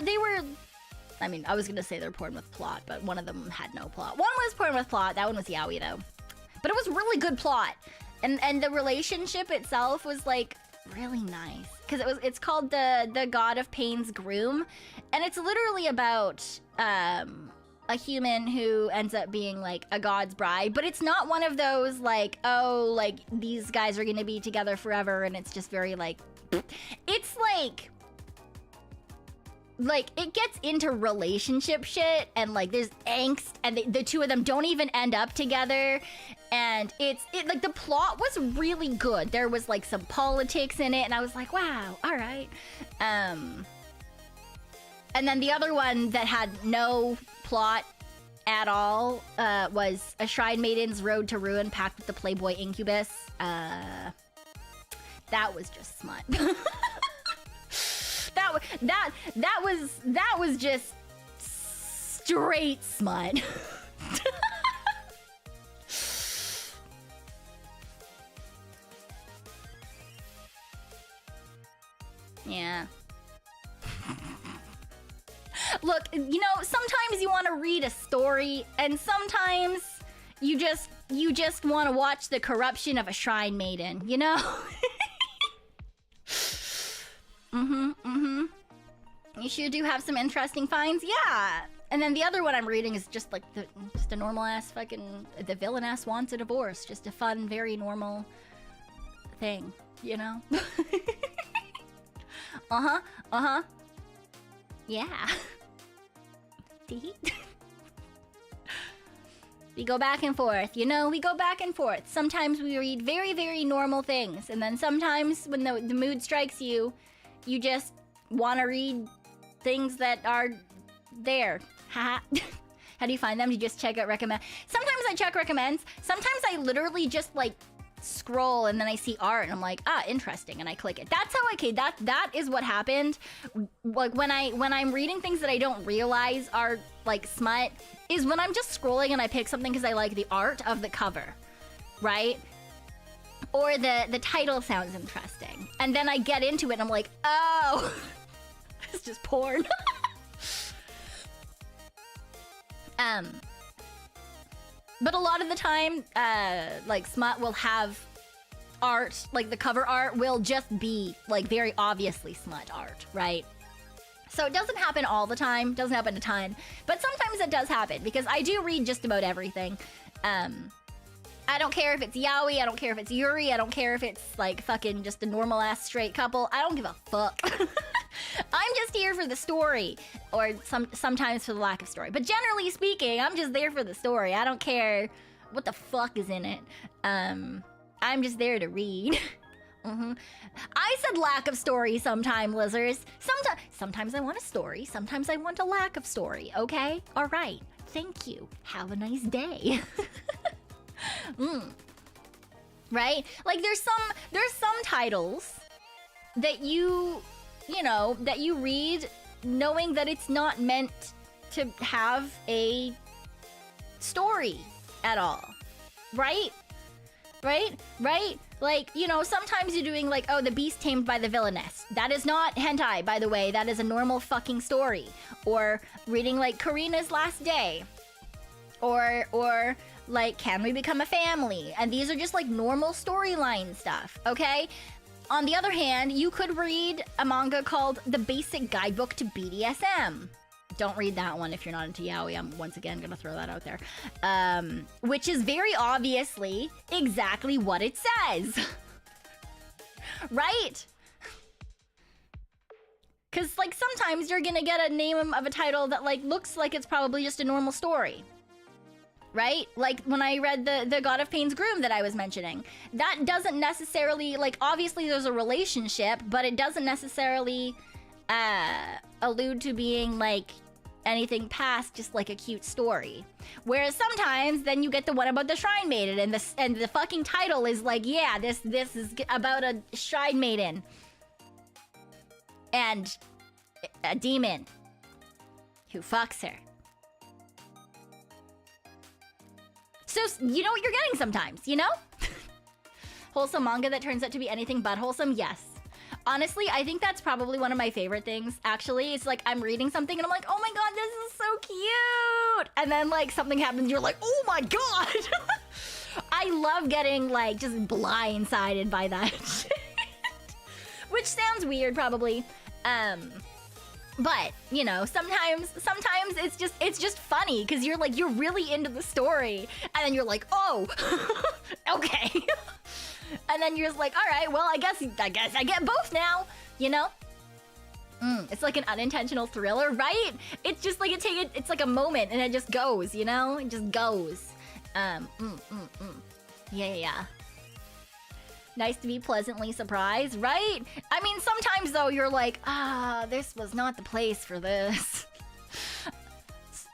A: I mean, I was gonna say they're porn with plot, but one of them had no plot. One was porn with plot, that one was yaoi though. But it was really good plot. And the relationship itself was like really nice. Cause it's called the God of Pain's Groom. And it's literally about a human who ends up being like a god's bride, but it's not one of those like, oh, like these guys are gonna be together forever and it's just very like, it's like it gets into relationship shit and like there's angst and the two of them don't even end up together, and it like the plot was really good. There was like some politics in it and I was like, wow, all right. And then the other one that had no plot at all was A Shrine Maiden's Road to Ruin Packed with the Playboy Incubus. That was just smut. that was just straight smut. Yeah. Look, you know, sometimes you want to read a story, and sometimes you just want to watch the corruption of a shrine maiden, you know? You sure do have some interesting finds, yeah. And then the other one I'm reading is just like just a normal ass fucking, the villain ass wants a divorce, just a fun, very normal thing, you know? Yeah. We go back and forth, you know? We go back and forth. Sometimes we read very, very normal things, and then sometimes when the mood strikes you, you just want to read things that are there. Haha. How do you find them? You just check out recommend. Sometimes I check recommends. Sometimes I literally just like scroll and then I see art and I'm like, ah, interesting, and I click it. That's how that is what happened. Like when I'm reading things that I don't realize are like smut is when I'm just scrolling and I pick something because I like the art of the cover, right? Or the title sounds interesting. And then I get into it and I'm like, oh, it's just porn. But a lot of the time, like smut will have art, like the cover art will just be like very obviously smut art, right? So it doesn't happen all the time, doesn't happen a ton, but sometimes it does happen because I do read just about everything. I don't care if it's yaoi, I don't care if it's yuri, I don't care if it's like fucking just a normal ass straight couple. I don't give a fuck. I'm just here for the story, or sometimes for the lack of story. But generally speaking, I'm just there for the story. I don't care what the fuck is in it. I'm just there to read. I said lack of story sometime, lizards. Sometimes I want a story, sometimes I want a lack of story, okay? All right, thank you. Have a nice day. Right? Like there's some titles that you know, that you read knowing that it's not meant to have a story at all. Right? Right? Right? Like, you know, sometimes you're doing like, oh, the beast tamed by the villainess. That is not hentai, by the way. That is a normal fucking story. Or reading like Karina's Last Day. Or like, Can We Become a Family? And these are just like normal storyline stuff, okay? On the other hand, you could read a manga called The Basic Guidebook to BDSM. Don't read that one if you're not into yaoi. I'm once again gonna throw that out there. Which is very obviously exactly what it says. Right? Because like sometimes you're gonna get a name of a title that like looks like it's probably just a normal story. Right? Like when I read the God of Pain's Groom that I was mentioning. That doesn't necessarily, like obviously there's a relationship, but it doesn't necessarily allude to being like anything past just like a cute story. Whereas sometimes then you get the one about the Shrine Maiden and the fucking title is like, yeah, this is about a Shrine Maiden and a demon who fucks her. So, you know what you're getting sometimes, you know? Wholesome manga that turns out to be anything but wholesome? Yes. Honestly, I think that's probably one of my favorite things, actually. It's like, I'm reading something and I'm like, oh my god, this is so cute! And then, like, something happens, you're like, oh my god! I love getting, like, just blindsided by that shit. Which sounds weird, probably. But, you know, sometimes it's just funny because you're like, you're really into the story and then you're like, oh, okay. And then you're just like, all right, well, I guess I get both now, you know? It's like an unintentional thriller, right? It's just like it's like a moment and it just goes, you know? It just goes. Yeah. Nice to be pleasantly surprised, right? I mean, sometimes though, you're like, this was not the place for this.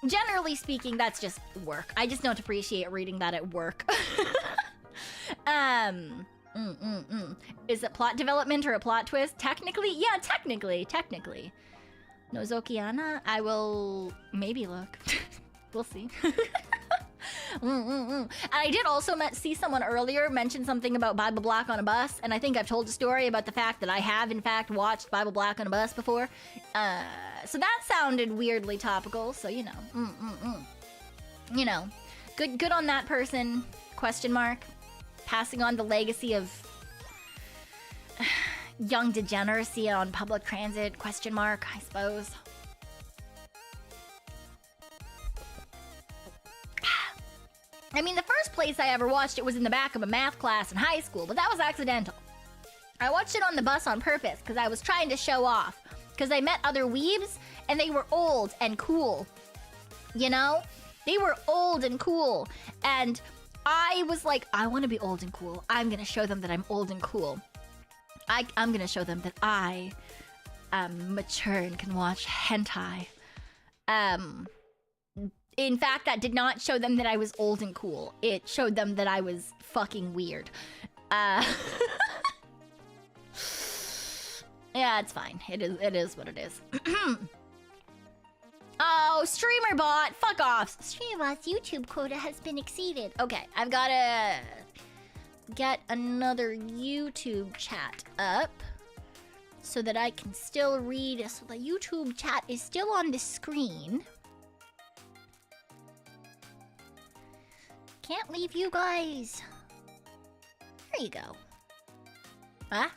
A: Generally speaking, that's just work. I just don't appreciate reading that at work. Is it plot development or a plot twist? Technically? Yeah, technically. Nozokiana? I will maybe look. We'll see. And I did also see someone earlier mention something about Bible Black on a bus, and I think I've told a story about the fact that I have in fact watched Bible Black on a bus before. So that sounded weirdly topical, so you know. You know, good on that person, question mark. Passing on the legacy of young degeneracy on public transit, question mark, I suppose. I mean, the first place I ever watched it was in the back of a math class in high school, but that was accidental. I watched it on the bus on purpose because I was trying to show off. Because I met other weebs, and they were old and cool. You know? They were old and cool. And I was like, I want to be old and cool. I'm going to show them that I'm old and cool. I'm going to show them that I am mature and can watch hentai. In fact, that did not show them that I was old and cool. It showed them that I was fucking weird. Yeah, it's fine. It is what it is. Oh, streamer bot, fuck off. Streamerbot's YouTube quota has been exceeded. Okay, I've gotta get another YouTube chat up so that I can still read. So the YouTube chat is still on the screen. Can't leave you guys. There you go. Huh?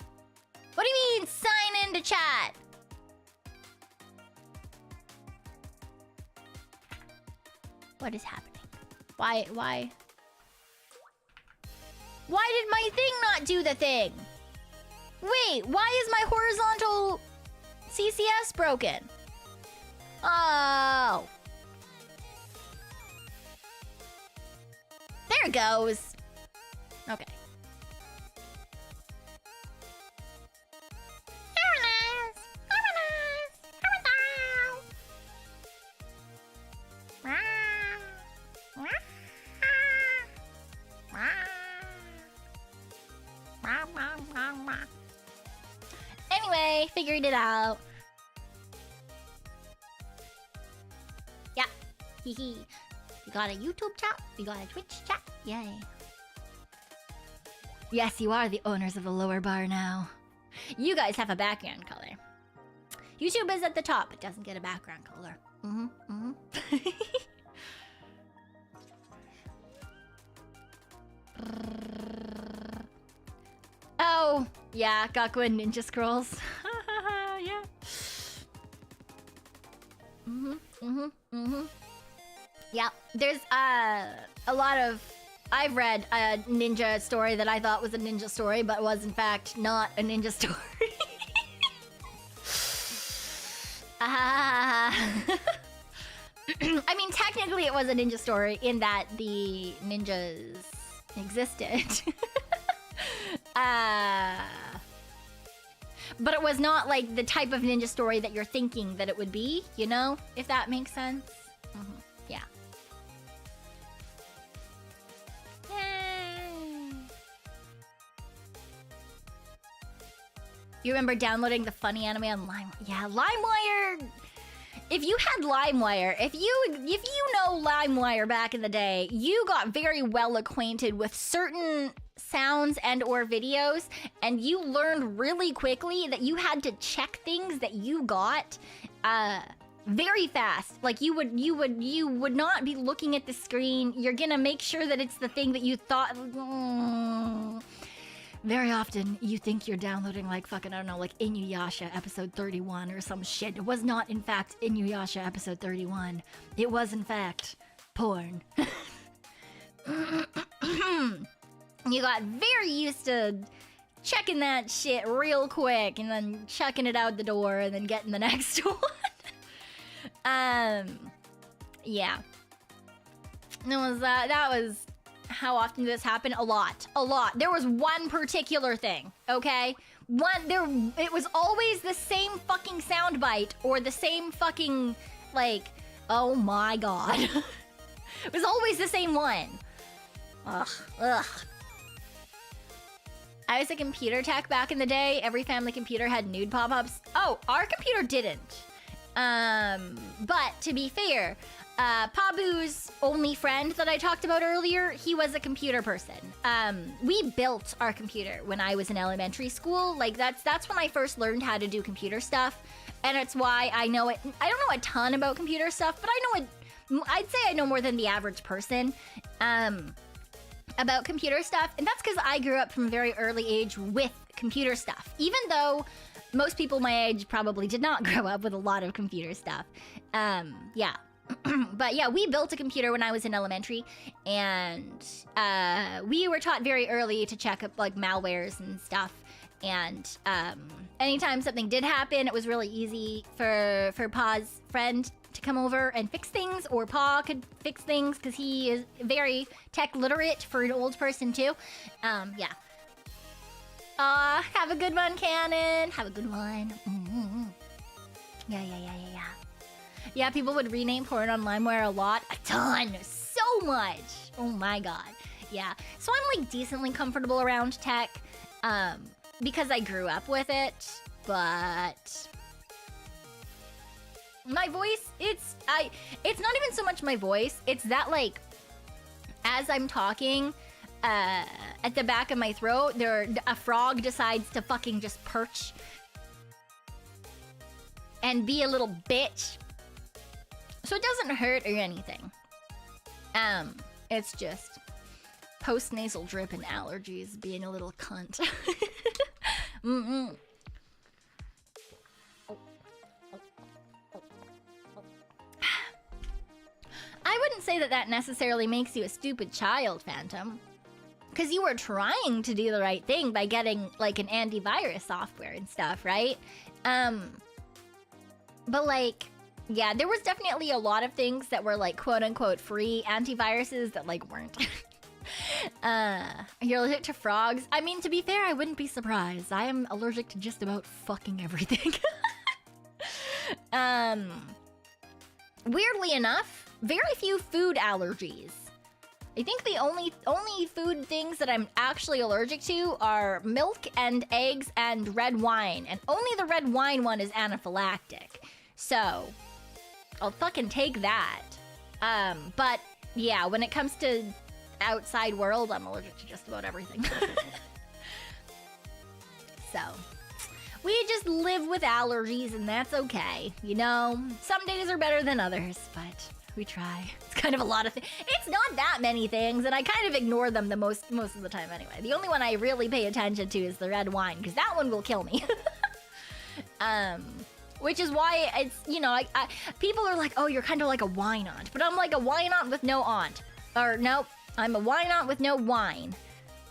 A: What do you mean, sign into chat? What is happening? Why? Why did my thing not do the thing? Wait, why is my horizontal CCS broken? Oh. There it goes. Okay. Anyway, figured it out. Yeah. Hee. We got a YouTube chat. We got a Twitch chat. Yay. Yes, you are the owners of the lower bar now. You guys have a background color. YouTube is at the top. It doesn't get a background color. Oh, yeah, Gakuen Ninja Scrolls. Yeah. Yeah, there's a lot of... I've read a ninja story that I thought was a ninja story, but was in fact not a ninja story. I mean, technically it was a ninja story in that the ninjas existed. But it was not like the type of ninja story that you're thinking that it would be, you know? If that makes sense. Yeah. Yay. You remember downloading the funny anime on LimeWire? Yeah, LimeWire. If you had LimeWire, if you know LimeWire back in the day, you got very well acquainted with certain sounds and or videos, and you learned really quickly that you had to check things that you got very fast. Like you would not be looking at the screen. You're gonna make sure that it's the thing that you thought. Very often, you think you're downloading like fucking, I don't know, like Inuyasha episode 31 or some shit. It was not, in fact, Inuyasha episode 31. It was, in fact, porn. You got very used to checking that shit real quick and then chucking it out the door and then getting the next one. Yeah. That was how often this happened. A lot. There was one particular thing, okay? It was always the same fucking soundbite or the same fucking, like, oh my god. It was always the same one. Ugh. I was a computer tech back in the day. Every family computer had nude pop-ups. Oh, our computer didn't. But to be fair, Pabu's only friend that I talked about earlier, he was a computer person. We built our computer when I was in elementary school. Like that's when I first learned how to do computer stuff. And it's why I know it. I don't know a ton about computer stuff, but I know it. I'd say I know more than the average person. About computer stuff, and that's because I grew up from a very early age with computer stuff, even though most people my age probably did not grow up with a lot of computer stuff. Yeah. But yeah, we built a computer when I was in elementary, and we were taught very early to check up like malwares and stuff. And anytime something did happen, it was really easy for Pa's friend to come over and fix things, or Pa could fix things because he is very tech literate for an old person too. Yeah. Have a good one, Cannon. Have a good one. Yeah. Yeah, people would rename porn on LimeWire a lot. A ton. So much. Oh my god. Yeah. So I'm like decently comfortable around tech because I grew up with it, but my voice, it's not even so much my voice, it's that like as I'm talking at the back of my throat, a frog decides to fucking just perch and be a little bitch. So it doesn't hurt or anything. It's just post-nasal drip and allergies being a little cunt. I wouldn't say that necessarily makes you a stupid child, Phantom. because you were trying to do the right thing by getting like an antivirus software and stuff, right? But like, yeah, there was definitely a lot of things that were like quote unquote free antiviruses that like weren't. You're allergic to frogs? I mean, to be fair, I wouldn't be surprised. I am allergic to just about fucking everything. Weirdly enough, very few food allergies. I think the only food things that I'm actually allergic to are milk and eggs and red wine. And only the red wine one is anaphylactic. So, I'll fucking take that. But yeah, when it comes to outside world, I'm allergic to just about everything. So, we just live with allergies and that's okay. You know, some days are better than others, but we try. It's kind of a lot of things. It's not that many things, and I kind of ignore them the most of the time anyway. The only one I really pay attention to is the red wine, because that one will kill me. Which is why it's, you know, people are like, oh, you're kind of like a wine aunt. But I'm like a wine aunt with no aunt. Or, nope, I'm a wine aunt with no wine.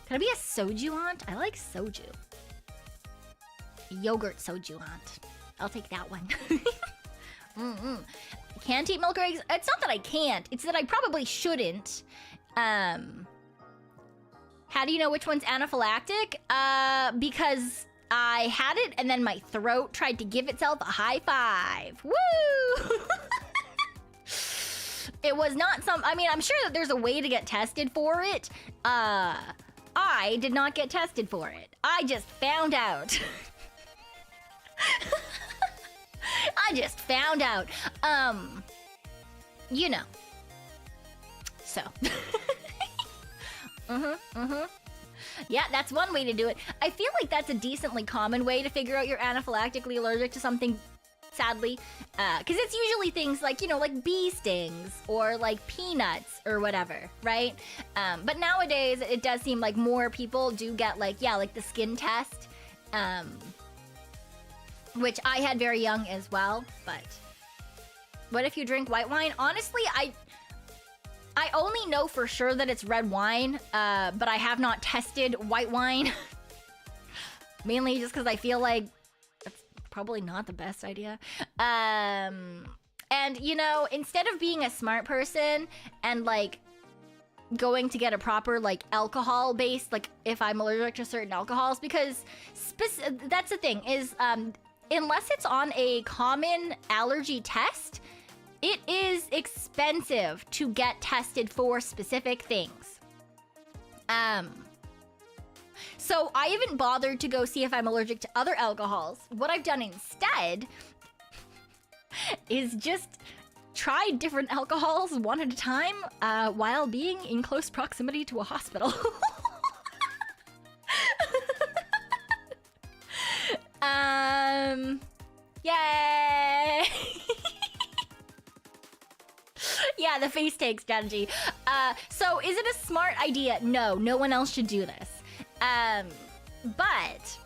A: Can I be a soju aunt? I like soju. Yogurt soju aunt. I'll take that one. Can't eat milk or eggs? It's not that I can't. It's that I probably shouldn't. How do you know which one's anaphylactic? Because I had it and then my throat tried to give itself a high five. Woo! It was not I mean, I'm sure that there's a way to get tested for it. I did not get tested for it. I just found out. I just found out. You know. So. Yeah, that's one way to do it. I feel like that's a decently common way to figure out you're anaphylactically allergic to something, sadly. Because it's usually things like, you know, like bee stings or like peanuts or whatever, right? But nowadays, it does seem like more people do get like, yeah, like the skin test. Which I had very young as well, but what if you drink white wine? Honestly, I only know for sure that it's red wine, but I have not tested white wine. Mainly just because I feel like that's probably not the best idea. And, you know, instead of being a smart person and, like, going to get a proper, like, alcohol-based, like, if I'm allergic to certain alcohols, because that's the thing, is, unless it's on a common allergy test, it is expensive to get tested for specific things. So I haven't bothered to go see if I'm allergic to other alcohols. What I've done instead is just try different alcohols one at a time while being in close proximity to a hospital. Yay! Yeah, the face take strategy. So is it a smart idea? No, no one else should do this. But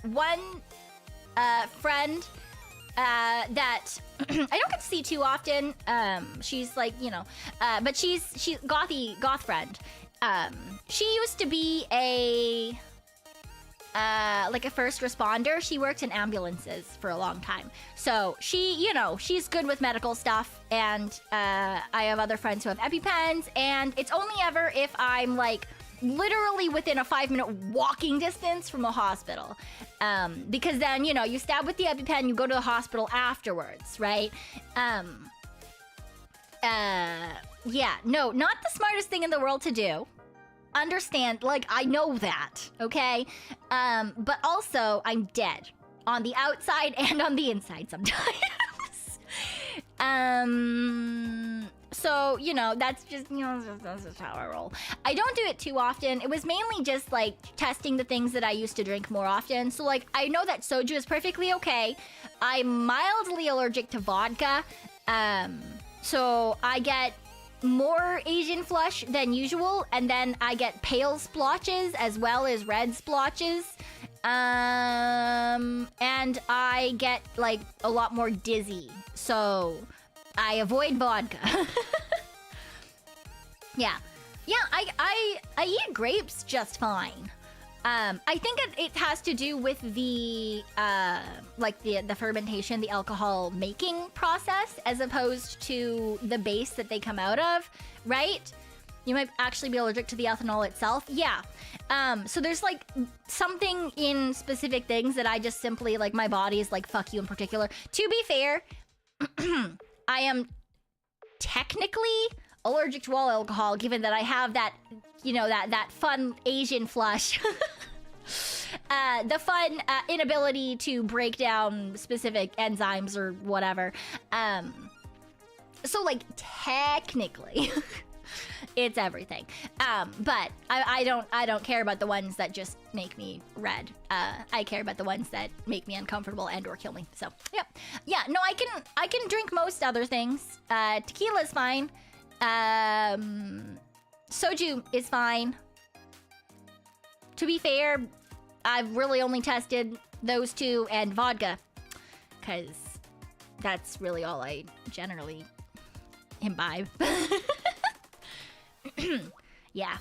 A: one friend that I don't get to see too often. She's like, you know, but she's goth friend. She used to be a like a first responder. She worked in ambulances for a long time. So she, you know, she's good with medical stuff. And I have other friends who have EpiPens. And it's only ever if I'm like literally within a 5-minute walking distance from a hospital. Because then, you know, you stab with the EpiPen, you go to the hospital afterwards, right? Yeah, no, not the smartest thing in the world to do. Understand, like, I know that, okay? But also, I'm dead. On the outside and on the inside sometimes. So, you know, that's just, you know, that's just how I roll. I don't do it too often. It was mainly just, like, testing the things that I used to drink more often. So, like, I know that soju is perfectly okay. I'm mildly allergic to vodka. So I get more Asian flush than usual, and then I get pale splotches as well as red splotches. And I get, like, a lot more dizzy. So I avoid vodka. Yeah. Yeah, I eat grapes just fine. I think it has to do with the like the fermentation, the alcohol making process, as opposed to the base that they come out of, right? You might actually be allergic to the ethanol itself. Yeah. So there's like something in specific things that I just simply, like, my body is like, fuck you in particular. To be fair, I am technically allergic to all alcohol, given that I have that, you know, that fun Asian flush. The fun inability to break down specific enzymes or whatever. So, like, technically... it's everything. But I don't care about the ones that just make me red. I care about the ones that make me uncomfortable and or kill me. So yeah. No, I can drink most other things. Tequila's fine. Soju is fine. To be fair, I've really only tested those two and vodka, because that's really all I generally imbibe. Yeah.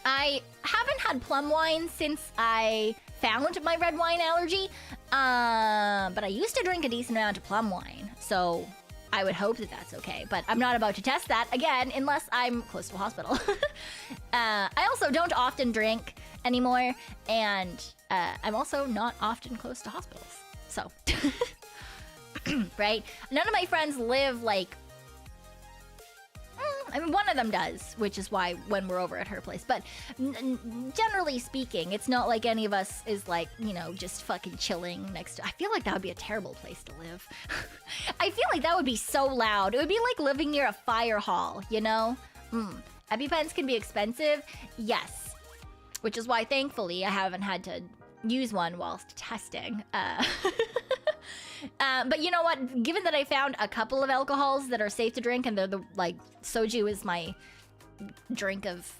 A: I haven't had plum wine since I found my red wine allergy, but I used to drink a decent amount of plum wine, so I would hope that that's okay, but I'm not about to test that, again, unless I'm close to a hospital. I also don't often drink anymore, and I'm also not often close to hospitals, so. Right? None of my friends live, like, I mean, one of them does, which is why when we're over at her place. But generally speaking, it's not like any of us is like, you know, just fucking chilling next to... I feel like that would be a terrible place to live. I feel like that would be so loud. It would be like living near a fire hall, you know? EpiPens can be expensive. Yes. Which is why, thankfully, I haven't had to use one whilst testing. But you know what? Given that I found a couple of alcohols that are safe to drink, and they're the, like, soju is my drink of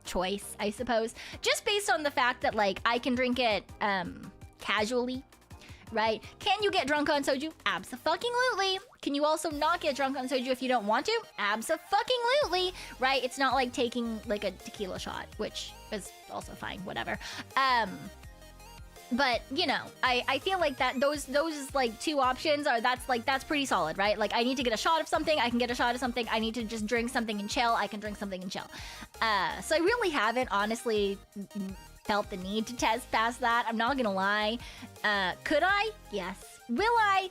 A: choice, I suppose. Just based on the fact that, like, I can drink it, casually, right? Can you get drunk on soju? Abso-fucking-lutely. Can you also not get drunk on soju if you don't want to? Abso-fucking-lutely, right? It's not like taking, like, a tequila shot, which is also fine, whatever. But, you know, I feel like that those like two options are, that's pretty solid, right? Like, I need to get a shot of something, I can get a shot of something. I need to just drink something and chill, I can drink something and chill. So I really haven't honestly felt the need to test past that. I'm not gonna lie. Could I? Yes. Will I?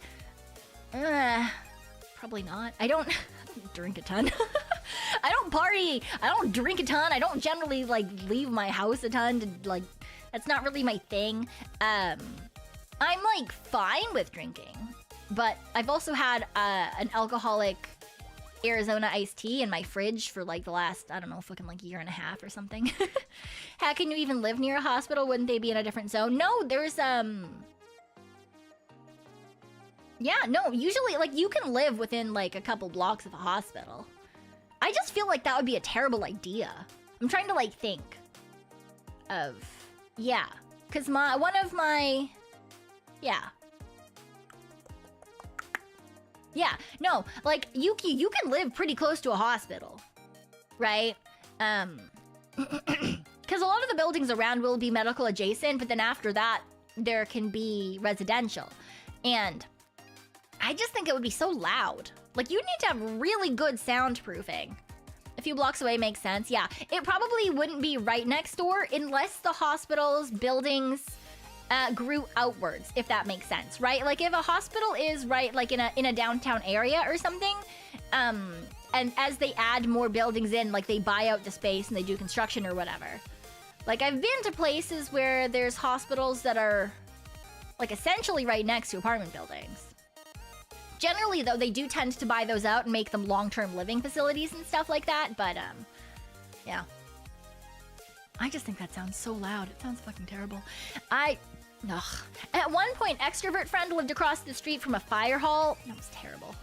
A: Probably not. I don't drink a ton. I don't party. I don't drink a ton. I don't generally, like, leave my house a ton to, like... That's not really my thing. I'm, like, fine with drinking. But I've also had an alcoholic Arizona iced tea in my fridge for, like, the last, I don't know, fucking, like, year and a half or something. How can you even live near a hospital? Wouldn't they be in a different zone? No, there's, yeah, no, usually, like, you can live within, like, a couple blocks of a hospital. I just feel like that would be a terrible idea. I'm trying to, like, think of... Yeah, because one of my... Yeah. Yeah, no, like, you can live pretty close to a hospital, right? Because a lot of the buildings around will be medical adjacent, but then after that, there can be residential. And I just think it would be so loud. Like, you need to have really good soundproofing. A few blocks away makes sense, yeah. It probably wouldn't be right next door unless the hospital's buildings grew outwards, if that makes sense, right? Like, if a hospital is right, like, in a downtown area or something, and as they add more buildings in, like, they buy out the space and they do construction or whatever. Like, I've been to places where there's hospitals that are, like, essentially right next to apartment buildings. Generally, though, they do tend to buy those out and make them long-term living facilities and stuff like that, but, yeah. I just think that sounds so loud. It sounds fucking terrible. Ugh. At one point, extrovert friend lived across the street from a fire hall. That was terrible.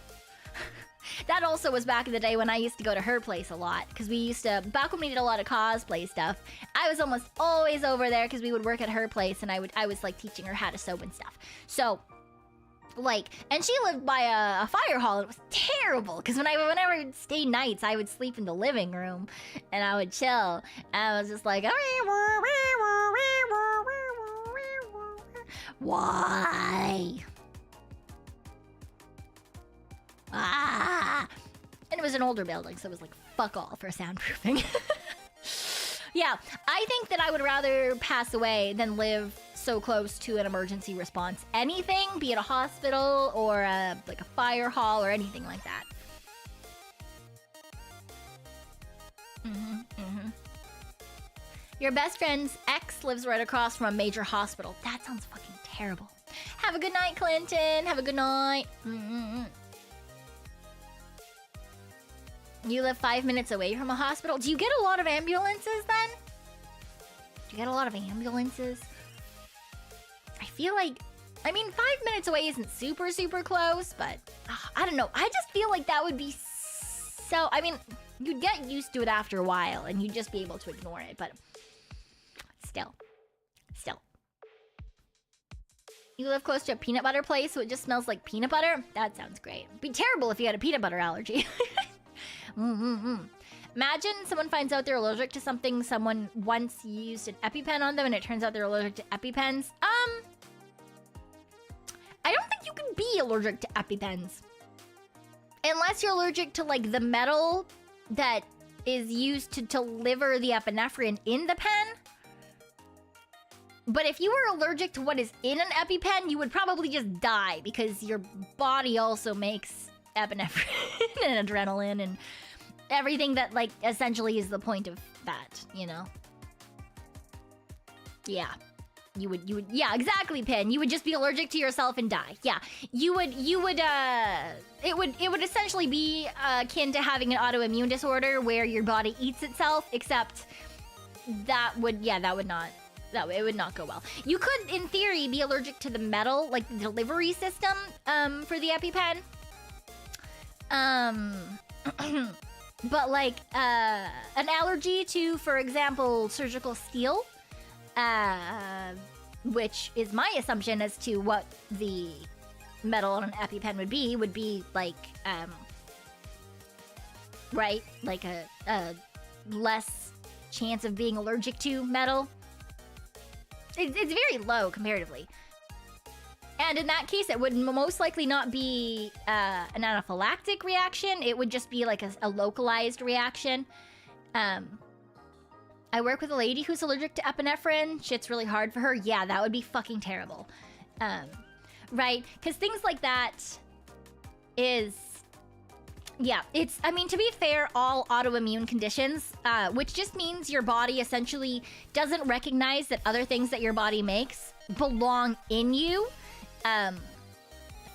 A: That also was back in the day when I used to go to her place a lot, because we used to, back when we did a lot of cosplay stuff, I was almost always over there because we would work at her place, and I was, like, teaching her how to sew and stuff. So... Like, and she lived by a fire hall. It was terrible because whenever I would stay nights, I would sleep in the living room and I would chill. And I was just like, why? Ah! And it was an older building, so it was like, fuck all for soundproofing. Yeah, I think that I would rather pass away than live so close to an emergency response. Anything, be it a hospital or like a fire hall or anything like that. Your best friend's ex lives right across from a major hospital. That sounds fucking terrible. Have a good night, Clinton. Have a good night. You live 5 minutes away from a hospital. Do you get a lot of ambulances then? Do you get a lot of ambulances? I feel like, I mean, 5 minutes away isn't super, super close, but I don't know. I just feel like that would be so, I mean, you'd get used to it after a while and you'd just be able to ignore it, but still. You live close to a peanut butter place, so it just smells like peanut butter? That sounds great. It'd be terrible if you had a peanut butter allergy. Imagine someone finds out they're allergic to something someone once used an EpiPen on them and it turns out they're allergic to EpiPens. I don't think you can be allergic to EpiPens. Unless you're allergic to, like, the metal that is used to deliver the epinephrine in the pen. But if you were allergic to what is in an EpiPen, you would probably just die because your body also makes epinephrine and adrenaline and everything that, like, essentially is the point of that, you know? Yeah. You would, yeah, exactly, Pin. You would just be allergic to yourself and die. Yeah. You would, it would essentially be akin to having an autoimmune disorder where your body eats itself, except that would it would not go well. You could, in theory, be allergic to the metal, like the delivery system, for the EpiPen. But like, an allergy to, for example, surgical steel, which is my assumption as to what the metal on an EpiPen would be like, right? Like a less chance of being allergic to metal. It's very low comparatively. And in that case, it would most likely not be an anaphylactic reaction. It would just be like a localized reaction. I work with a lady who's allergic to epinephrine. Shit's really hard for her. Yeah, that would be fucking terrible. Right? Because things like that is... Yeah, it's... I mean, to be fair, all autoimmune conditions, which just means your body essentially doesn't recognize that other things that your body makes belong in you.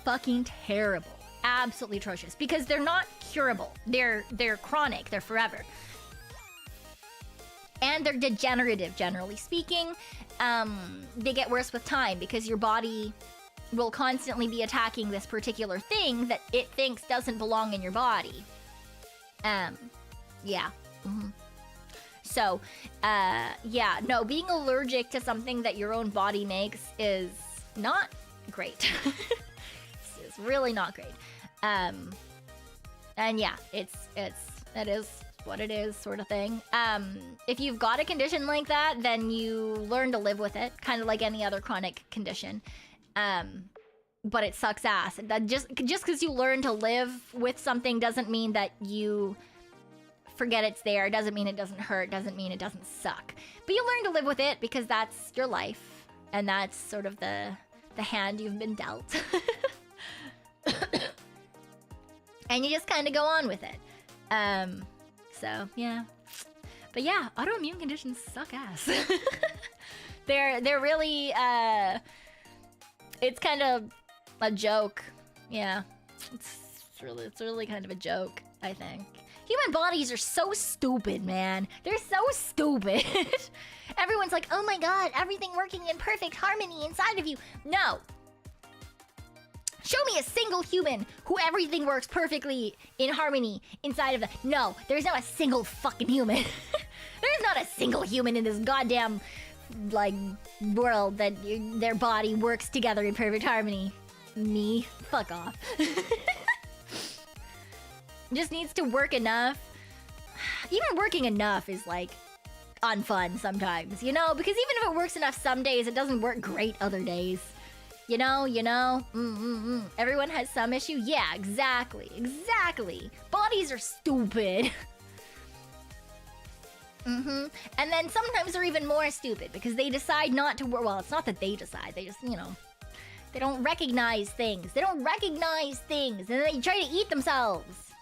A: Fucking terrible. Absolutely atrocious. Because they're not curable. They're chronic. They're forever. And they're degenerative, generally speaking. They get worse with time because your body will constantly be attacking this particular thing that it thinks doesn't belong in your body. Yeah. So, yeah, no, being allergic to something that your own body makes is not great. It's really not great. And yeah, it is what it is, sort of thing. If you've got a condition like that, then you learn to live with it, kind of like any other chronic condition. But it sucks ass. That just because you learn to live with something doesn't mean that you forget it's there. Doesn't mean it doesn't hurt. Doesn't mean it doesn't suck. But you learn to live with it because that's your life, and that's sort of the hand you've been dealt. And you just kind of go on with it. So yeah. But yeah, autoimmune conditions suck ass. They're really it's kind of a joke. Yeah. It's really kind of a joke, I think. Human bodies are so stupid, man. They're so stupid. Everyone's like, oh my god, everything working in perfect harmony inside of you. No. Show me a single human who everything works perfectly in harmony inside of them. No, there's not a single fucking human. There's not a single human in this goddamn, like, world that their body works together in perfect harmony. Me? Fuck off. Just needs to work enough. Even working enough is like unfun sometimes, you know? Because even if it works enough some days, it doesn't work great other days. You know? Everyone has some issue? Yeah, exactly. Bodies are stupid. And then sometimes they're even more stupid because they decide not to work. Well, it's not that they decide. They just, you know, they don't recognize things. And then they try to eat themselves.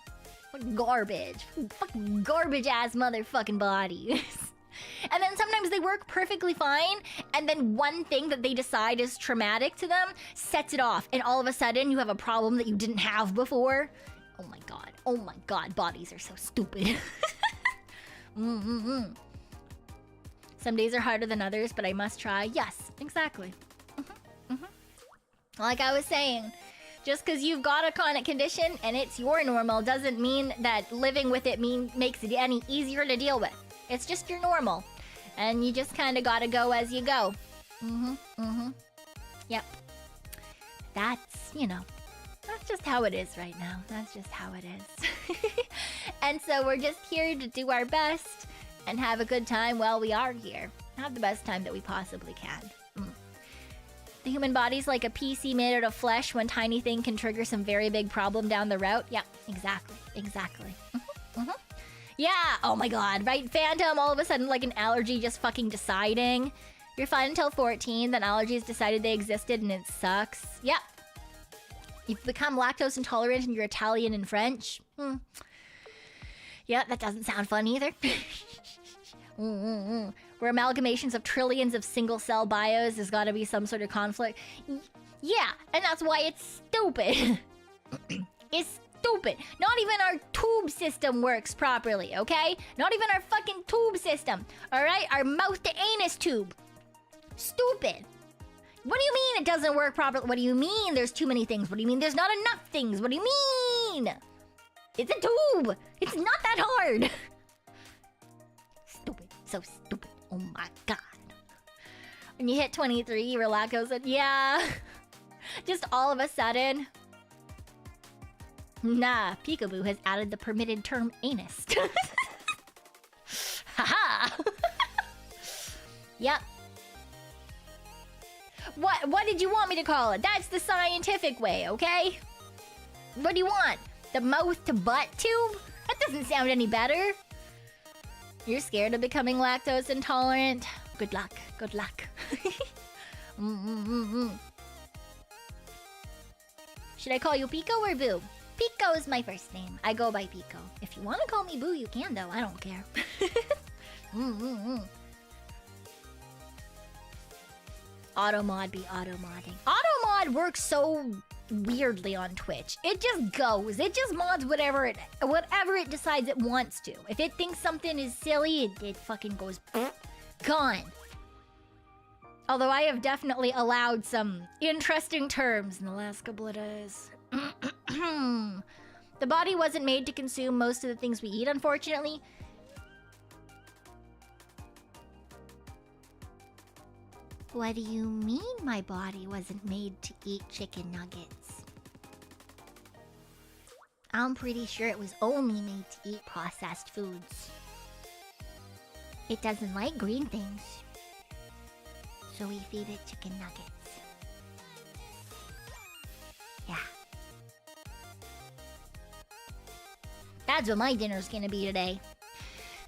A: What garbage. Fucking garbage-ass motherfucking bodies. And then sometimes they work perfectly fine, and then one thing that they decide is traumatic to them sets it off, and all of a sudden you have a problem that you didn't have before. Oh my god, bodies are so stupid. Some days are harder than others, but I must try. Yes, exactly. Like I was saying, just because you've got a chronic condition and it's your normal doesn't mean that living with it makes it any easier to deal with. It's just your normal. And you just kind of gotta go as you go. Yep. That's, you know, that's just how it is right now. That's just how it is. And so we're just here to do our best and have a good time while we are here. Have the best time that we possibly can. The human body's like a PC made out of flesh. One tiny thing can trigger some very big problem down the route. Yep, exactly. Yeah, oh my god, right? Phantom, all of a sudden like an allergy just fucking deciding. You're fine until 14, then allergies decided they existed and it sucks. Yep. You've become lactose intolerant and you're Italian and French. Yeah, that doesn't sound fun either. We're amalgamations of trillions of single-cell bios. There's gotta be some sort of conflict. Yeah, and that's why it's stupid. It's stupid. Not even our tube system works properly, okay? Not even our fucking tube system, alright? Our mouth to anus tube. Stupid. What do you mean it doesn't work properly? What do you mean there's too many things? What do you mean there's not enough things? What do you mean? It's a tube. It's not that hard. Stupid. So stupid. Oh my god. When you hit 23, you relax. Yeah. Just all of a sudden. Nah, Peekaboo has added the permitted term anus. Haha. Yep. What did you want me to call it? That's the scientific way, okay? What do you want? The mouth to butt tube? That doesn't sound any better. You're scared of becoming lactose intolerant? Good luck. Good luck. Should I call you Pico or Boo? Pico is my first name. I go by Pico. If you want to call me Boo, you can though. I don't care. Automod be automodding. Automod works so weirdly on Twitch. It just goes. It just mods whatever it decides it wants to. If it thinks something is silly, it fucking goes gone. Although I have definitely allowed some interesting terms in the last couple of days. The body wasn't made to consume most of the things we eat, unfortunately. What do you mean my body wasn't made to eat chicken nuggets? I'm pretty sure it was only made to eat processed foods. It doesn't like green things, so we feed it chicken nuggets. Yeah. That's what my dinner's gonna be today.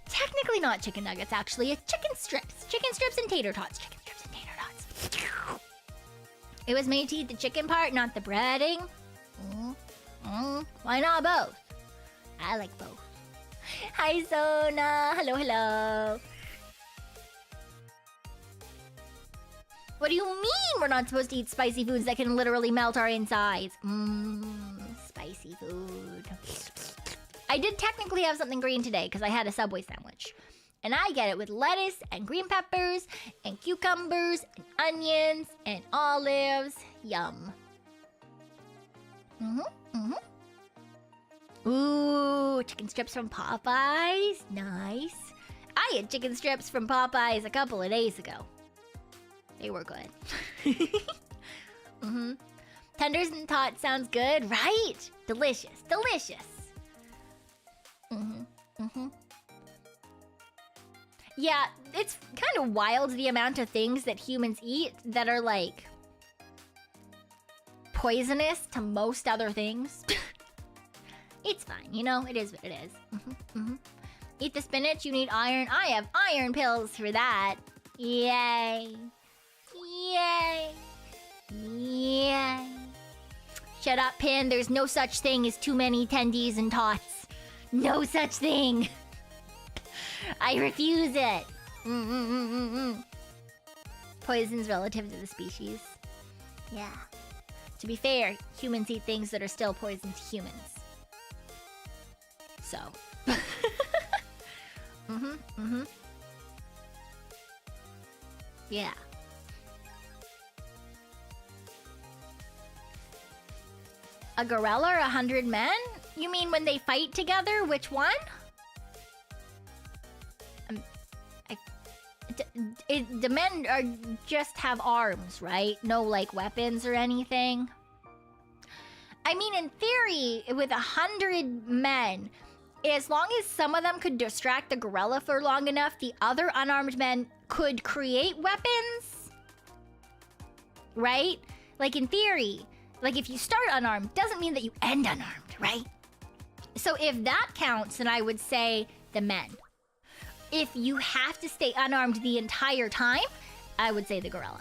A: Technically not chicken nuggets, actually. It's chicken strips. Chicken strips and tater tots. Chicken strips and tater tots. It was made to eat the chicken part, not the breading. Why not both? I like both. Hi, Zona. Hello, hello. What do you mean we're not supposed to eat spicy foods that can literally melt our insides? Spicy food. I did technically have something green today because I had a Subway sandwich. And I get it with lettuce and green peppers and cucumbers and onions and olives. Yum. Ooh, chicken strips from Popeyes. Nice. I had chicken strips from Popeyes a couple of days ago. They were good. Tenders and tots sounds good, right? Delicious, delicious. Yeah, it's kind of wild the amount of things that humans eat that are like poisonous to most other things. It's fine, you know, it is what it is. Eat the spinach, you need iron. I have iron pills for that. Yay. Yay. Yay. Shut up, Pin. There's no such thing as too many tendies and tots. No such thing. I refuse it. Poison's relative to the species. Yeah. To be fair, humans eat things that are still poison to humans. So. Yeah. A gorilla or 100 men? You mean when they fight together? Which one? The men are just have arms, right? No, like, weapons or anything. I mean, in theory, with 100 men, as long as some of them could distract the gorilla for long enough, the other unarmed men could create weapons. Right? Like, in theory, like, if you start unarmed, doesn't mean that you end unarmed, right? So if that counts, then I would say the men. If you have to stay unarmed the entire time, I would say the gorilla.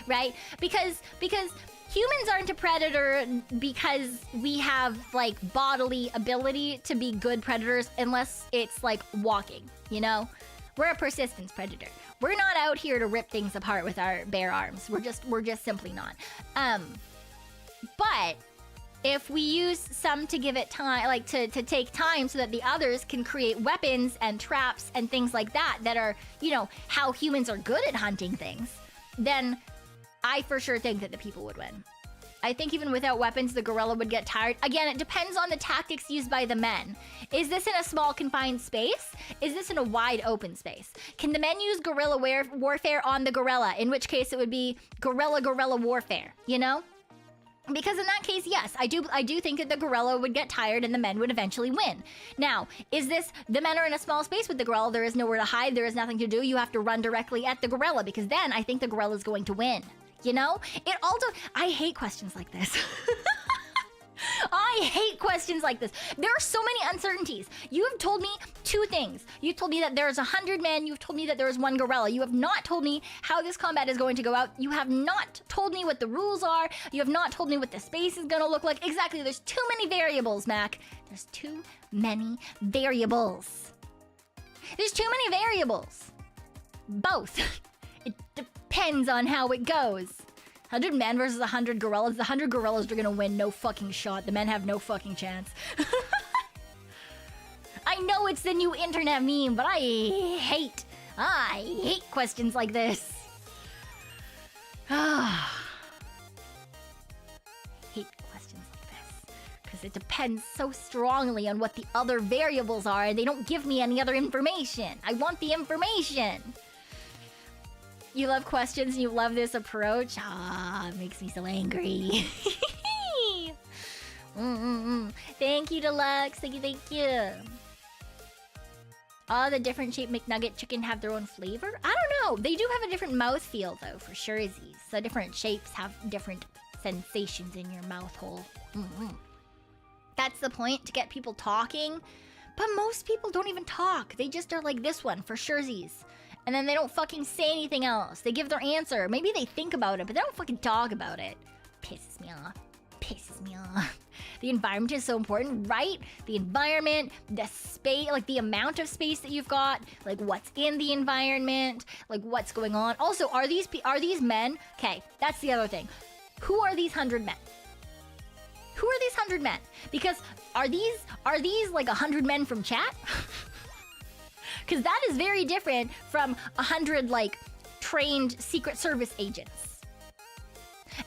A: Right? Because humans aren't a predator because we have, like, bodily ability to be good predators unless it's, like, walking, you know? We're a persistence predator. We're not out here to rip things apart with our bare arms. We're just simply not. But if we use some to give it time, like to take time so that the others can create weapons and traps and things like that that are, you know, how humans are good at hunting things, then I for sure think that the people would win. I think even without weapons, the gorilla would get tired. Again, it depends on the tactics used by the men. Is this in a small confined space? Is this in a wide open space? Can the men use guerrilla warfare on the gorilla? In which case it would be guerrilla warfare, you know? Because in that case, yes, I do think that the gorilla would get tired and the men would eventually win. Now, is this, the men are in a small space with the gorilla, there is nowhere to hide, there is nothing to do, you have to run directly at the gorilla, because then I think the gorilla is going to win. You know? It also, I hate questions like this. I hate questions like this. There are so many uncertainties. You have told me two things. You told me that there's 100 men. You've told me that there is one gorilla. You have not told me how this combat is going to go out. You have not told me what the rules are. You have not told me what the space is going to look like. Exactly. There's too many variables, Mac. There's too many variables. There's too many variables. Both. It depends on how it goes. 100 men versus 100 gorillas. The 100 gorillas are gonna win, no fucking shot. The men have no fucking chance. I know it's the new internet meme, but I hate questions like this. Hate questions like this. Because it depends so strongly on what the other variables are, and they don't give me any other information. I want the information. You love questions and you love this approach? It makes me so angry. Thank you, Deluxe. Thank you. All the different shaped McNugget chicken have their own flavor? I don't know. They do have a different mouthfeel, though, for sure. So different shapes have different sensations in your mouth hole. That's the point, to get people talking. But most people don't even talk. They just are like this one, for surezies. And then they don't fucking say anything else. They give their answer. Maybe they think about it, but they don't fucking talk about it. Pisses me off. Pisses me off. The environment is so important, right? The environment, the space, like the amount of space that you've got, like what's in the environment, like what's going on. Also, are these men? Okay, that's the other thing. Who are these 100 men? Who are these 100 men? Because are these like 100 men from chat? Because that is very different from 100, like, trained Secret Service agents.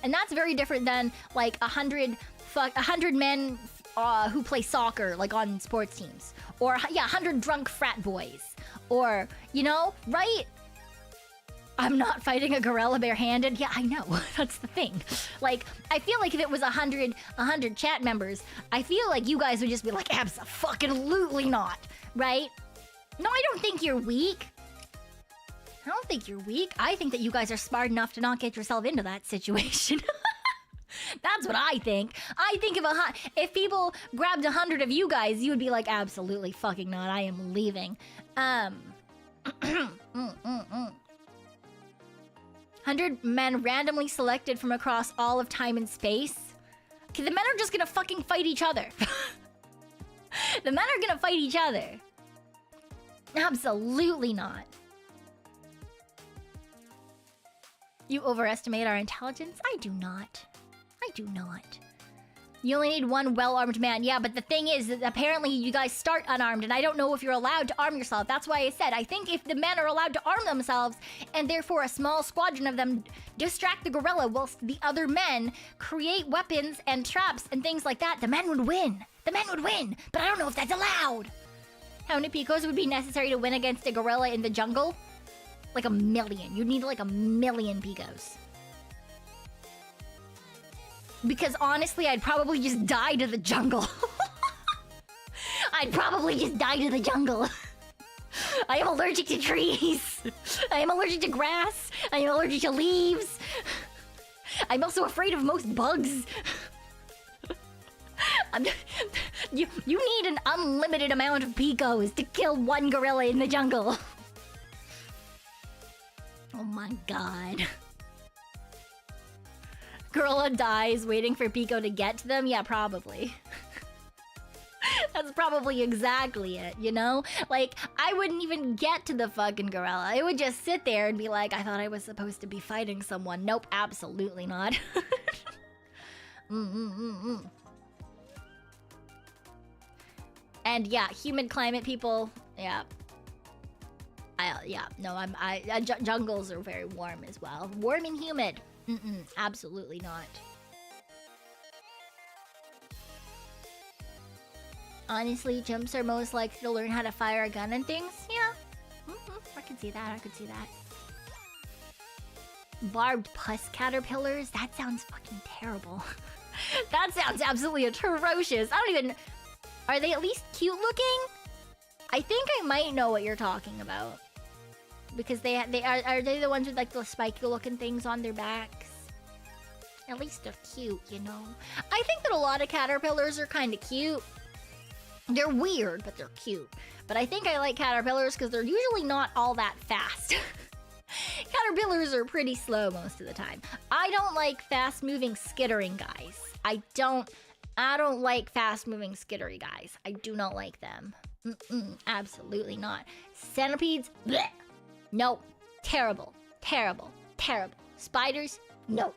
A: And that's very different than, like, 100 men who play soccer, like, on sports teams. Or, yeah, 100 drunk frat boys. Or, you know, right? I'm not fighting a gorilla barehanded. Yeah, I know. That's the thing. Like, I feel like if it was 100 chat members, I feel like you guys would just be like, abso-fucking-lutely not, right? No, I don't think you're weak. I don't think you're weak. I think that you guys are smart enough to not get yourself into that situation. That's what I think. I think if people grabbed 100 of you guys, you would be like, absolutely fucking not. I am leaving. 100 men randomly selected from across all of time and space. Okay, the men are just gonna fucking fight each other. The men are gonna fight each other. Absolutely not. You overestimate our intelligence? I do not. I do not. You only need one well-armed man. Yeah, but the thing is that apparently you guys start unarmed, and I don't know if you're allowed to arm yourself. That's why I said, I think if the men are allowed to arm themselves, and therefore a small squadron of them distract the gorilla whilst the other men create weapons and traps and things like that, the men would win. The men would win, but I don't know if that's allowed. How many picos would be necessary to win against a gorilla in the jungle? Like 1 million. You'd need like 1 million picos. Because honestly, I'd probably just die to the jungle. I'd probably just die to the jungle. I am allergic to trees. I am allergic to grass. I am allergic to leaves. I'm also afraid of most bugs. You need an unlimited amount of picos to kill one gorilla in the jungle. Oh my god. Gorilla dies waiting for Pico to get to them? Yeah, probably. That's probably exactly it, you know? Like, I wouldn't even get to the fucking gorilla. It would just sit there and be like, I thought I was supposed to be fighting someone. Nope, absolutely not. And yeah, humid climate people, yeah. Jungles are very warm as well. Warm and humid. Absolutely not. Honestly, chimps are most likely to learn how to fire a gun and things. Yeah. I could see that. I could see that. Barbed pus caterpillars? That sounds fucking terrible. That sounds absolutely atrocious. I don't even... Are they at least cute looking? I think I might know what you're talking about. Because are they the ones with like the spiky looking things on their backs? At least they're cute, you know? I think that a lot of caterpillars are kind of cute. They're weird, but they're cute. But I think I like caterpillars because they're usually not all that fast. Caterpillars are pretty slow most of the time. I don't like fast-moving skittering guys. I don't like fast-moving skittery guys. I do not like them. Absolutely not. Centipedes? Blech. Nope. Terrible. Terrible. Terrible. Spiders? No.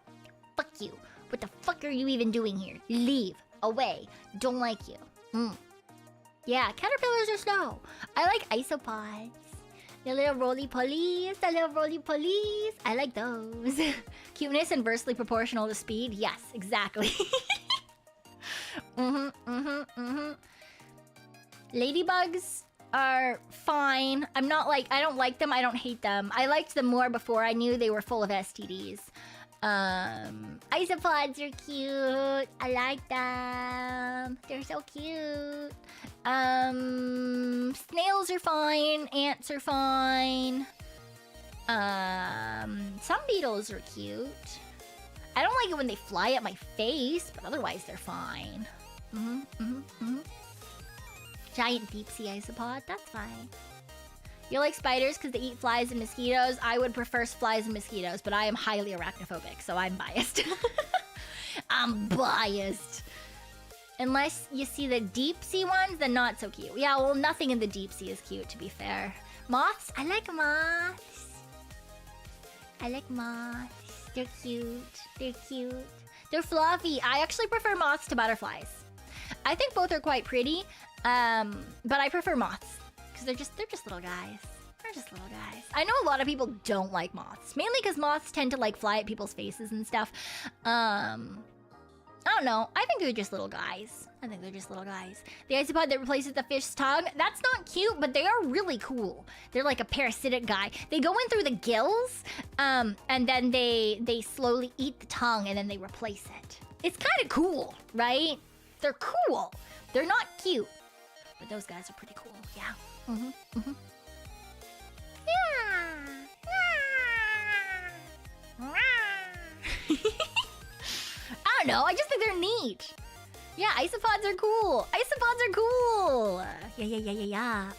A: Fuck you. What the fuck are you even doing here? Leave. Away. Don't like you. Yeah, caterpillars are slow. I like isopods. The little roly-polies. The little roly-polies. I like those. Cuteness inversely proportional to speed? Yes, exactly. Ladybugs are fine. I don't like them, I don't hate them. I liked them more before I knew they were full of STDs. Isopods are cute. I like them. They're so cute. Snails are fine. Ants are fine. Some beetles are cute. I don't like it when they fly at my face, but otherwise they're fine. Giant deep sea isopod, that's fine. You like spiders because they eat flies and mosquitoes? I would prefer flies and mosquitoes, but I am highly arachnophobic, so I'm biased. I'm biased. Unless you see the deep sea ones, then not so cute. Yeah, well, nothing in the deep sea is cute, to be fair. Moths? I like moths. I like moths. They're cute. They're cute. They're fluffy. I actually prefer moths to butterflies. I think both are quite pretty, but I prefer moths. Because they're just little guys. They're just little guys. I know a lot of people don't like moths. Mainly because moths tend to like fly at people's faces and stuff. I don't know. I think they're just little guys. I think they're just little guys. The isopod that replaces the fish's tongue, that's not cute, but they are really cool. They're like a parasitic guy. They go in through the gills, and then they slowly eat the tongue, and then they replace it. It's kind of cool, right? They're cool. They're not cute, but those guys are pretty cool. Yeah. I don't know. I just think they're neat. Yeah, isopods are cool. Isopods are cool. Yeah.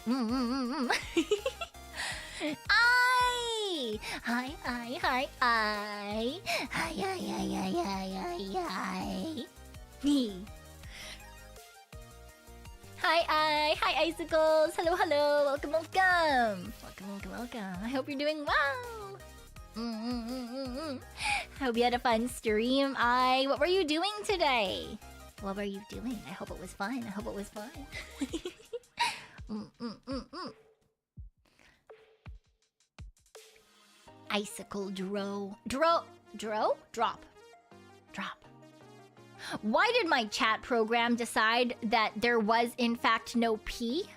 A: Hi. Hi, icicles. Hello. Welcome. I hope you're doing well. Hope you had a fun stream. What were you doing today? What were you doing? I hope it was fun. Icicle drop. Why did my chat program decide that there was in fact no P?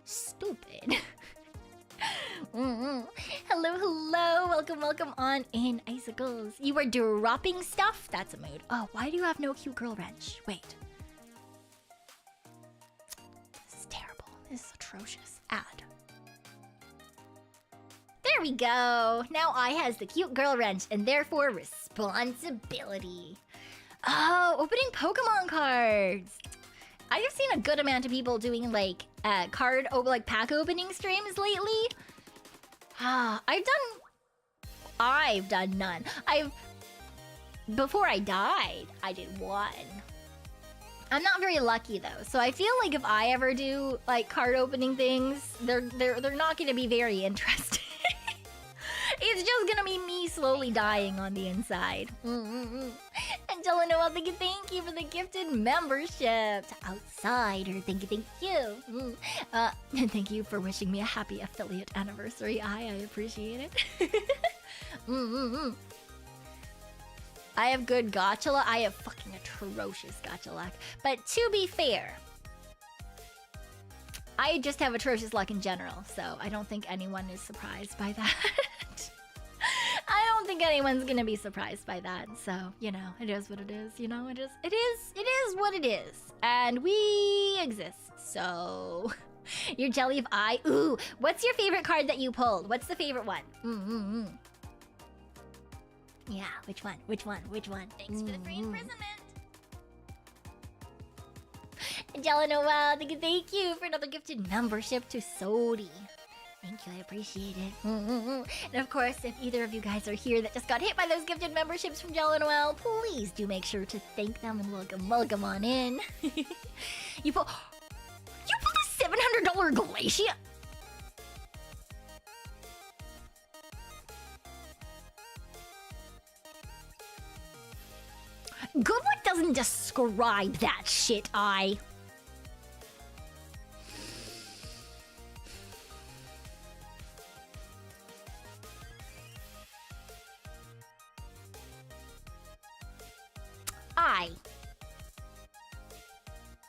A: Stupid. Hello. Welcome on in, icicles. You were dropping stuff? That's a mood. Oh, why do you have no cute girl wrench? Wait. This is terrible. This is atrocious. Add. There we go. Now I has the cute girl wrench and therefore responsibility. Oh, opening Pokemon cards. I have seen a good amount of people doing like pack opening streams lately. I've done none. Before I died, I did one. I'm not very lucky though, so I feel like if I ever do like card opening things, they're not gonna be very interesting. It's just gonna be me slowly dying on the inside. Angela Noel, thank you for the gifted membership. To Outsider, thank you. And thank you for wishing me a happy affiliate anniversary. I appreciate it. I have good gacha luck. I have fucking atrocious gacha luck. But to be fair, I just have atrocious luck in general, so I don't think anyone is surprised by that. I don't think anyone's gonna be surprised by that. So, you know, it is what it is. You know, it is what it is. And we exist. So, your jelly of eye. Ooh, what's your favorite card that you pulled? What's the favorite one? Yeah, which one? Thanks for the free imprisonment. Angela Noel, thank you for another gifted membership to Sodi. Thank you, I appreciate it. And of course, if either of you guys are here that just got hit by those gifted memberships from Jello Noel, please do make sure to thank them and welcome on in. You pulled a $700 Glacia? Goodwood doesn't describe that shit,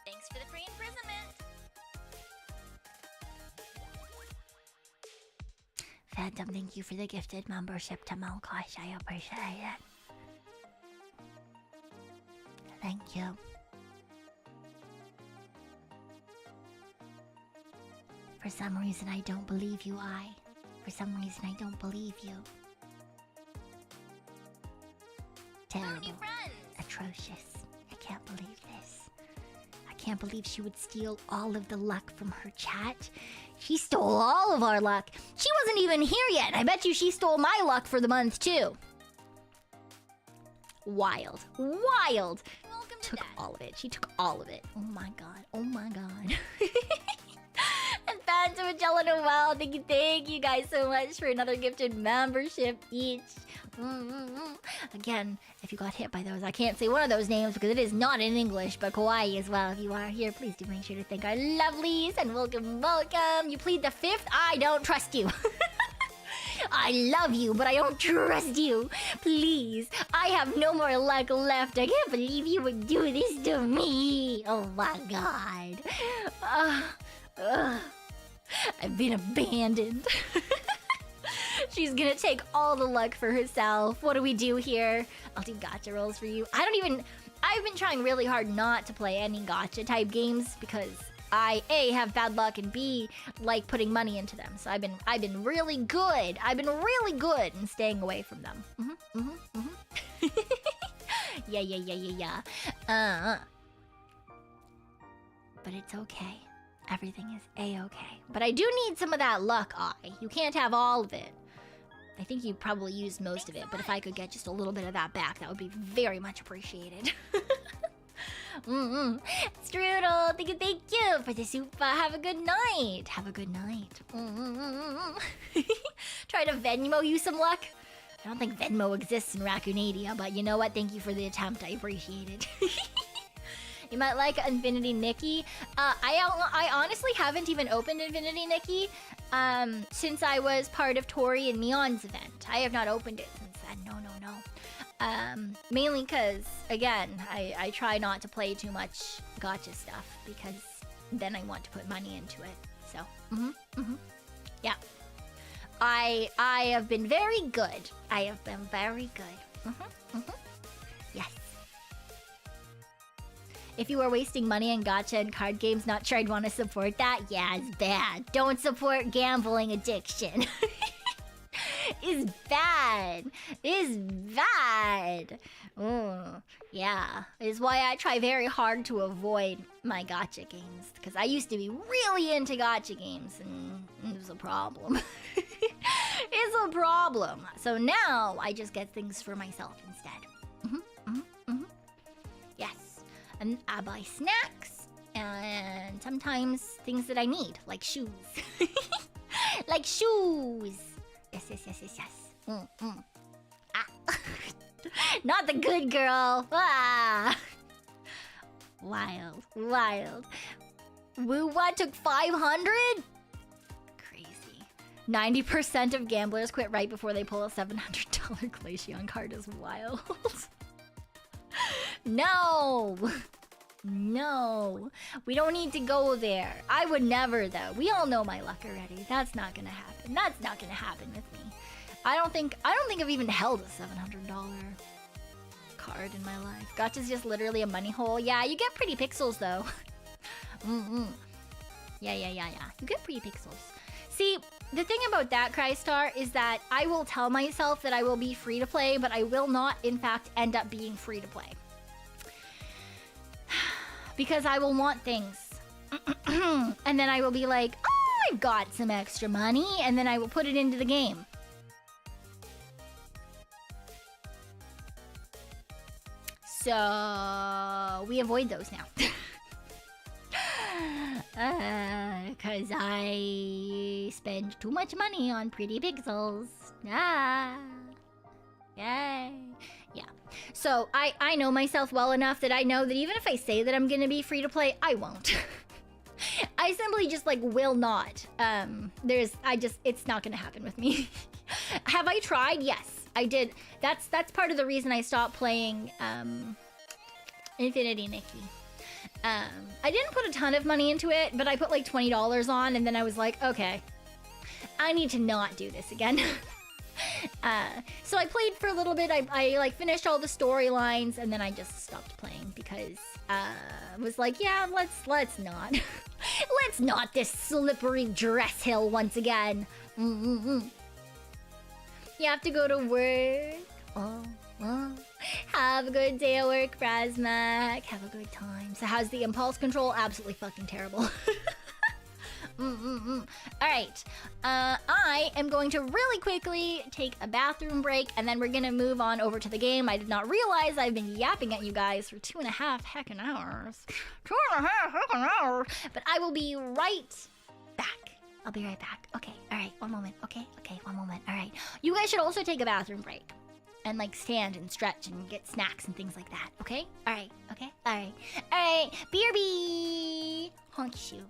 A: Thanks for the free imprisonment. Phantom, thank you for the gifted membership to Malkosh. I appreciate it. Thank you. For some reason, I don't believe you, For some reason, I don't believe you. Terrible. Atrocious. I can't believe this. I can't believe she would steal all of the luck from her chat. She stole all of our luck. She wasn't even here yet. I bet you she stole my luck for the month, too. Wild. Took all of it. She took all of it. Oh my god. And Phantom and Jello Noel, thank you guys so much for another gifted membership each. Again, if you got hit by those, I can't say one of those names because it is not in English, but kawaii as well. If you are here, please do make sure to thank our lovelies and welcome. You plead the fifth? I don't trust you. I love you, but I don't trust you. Please, I have no more luck left. I can't believe you would do this to me. Oh my god. I've been abandoned. She's gonna take all the luck for herself. What do we do here? I'll do gacha rolls for you. I've been trying really hard not to play any gacha type games because I A, have bad luck, and B, like putting money into them. So I've been really good. I've been really good in staying away from them. Yeah. But it's okay. Everything is A-okay. But I do need some of that luck, Eye. You can't have all of it. I think you probably used most of it, but if I could get just a little bit of that back, that would be very much appreciated. Strudel, thank you for the soup. Have a good night. Have a good night. Try to Venmo you some luck. I don't think Venmo exists in Raccoonadia, but you know what? Thank you for the attempt. I appreciate it. You might like Infinity Nikki. I honestly haven't even opened Infinity Nikki since I was part of Tori and Neon's event. I have not opened it since then. No. Mainly because, again, I try not to play too much gacha stuff because then I want to put money into it. So, yeah. I have been very good. I have been very good. Yes. If you are wasting money on gacha and card games, not sure I'd want to support that. Yeah, it's bad. Don't support gambling addiction. It's bad. It's bad. Yeah. It's why I try very hard to avoid my gacha games. Because I used to be really into gacha games, and it was a problem. It's a problem. So now I just get things for myself instead. Yes. And I buy snacks and sometimes things that I need, like shoes. Like shoes. Yes. Ah. Not the good girl. Ah. Wild. Woo-Wah took 500? Crazy. 90% of gamblers quit right before they pull a $700 Glaceon card is wild. No, we don't need to go there. I would never, though. We all know my luck already. That's not gonna happen. That's not gonna happen with me. I don't think I've even held a $700 card in my life. Gacha's just literally a money hole. Yeah, you get pretty pixels though. Yeah. You get pretty pixels. See, the thing about that, Crystar, is that I will tell myself that I will be free to play, but I will not, in fact, end up being free to play. Because I will want things. And then I will be like, oh, I've got some extra money. And then I will put it into the game. So we avoid those now. Because I spend too much money on pretty pixels. Yay. Yeah. So I know myself well enough that I know that even if I say that I'm gonna be free to play, I won't. I simply just like will not. It's not gonna happen with me. Have I tried? Yes, I did. That's part of the reason I stopped playing Infinity Nikki. I didn't put a ton of money into it, but I put like $20 on, and then I was like, okay, I need to not do this again. So I played for a little bit. I like finished all the storylines, and then I just stopped playing because I was like, yeah, let's not. Let's not this slippery dress hill once again. You have to go to work. Oh. Have a good day at work, Brasmac. Have a good time. So how's the impulse control? Absolutely fucking terrible. Alright. I am going to really quickly take a bathroom break, and then we're gonna move on over to the game. I did not realize I've been yapping at you guys for 2.5 heckin' hours. 2.5 heckin' hours. But I will be right back. I'll be right back. Okay, alright, one moment. Okay, one moment. Alright. You guys should also take a bathroom break. And like stand and stretch and get snacks and things like that, okay? Alright, okay? Alright. Alright, BRB! Honky shoe.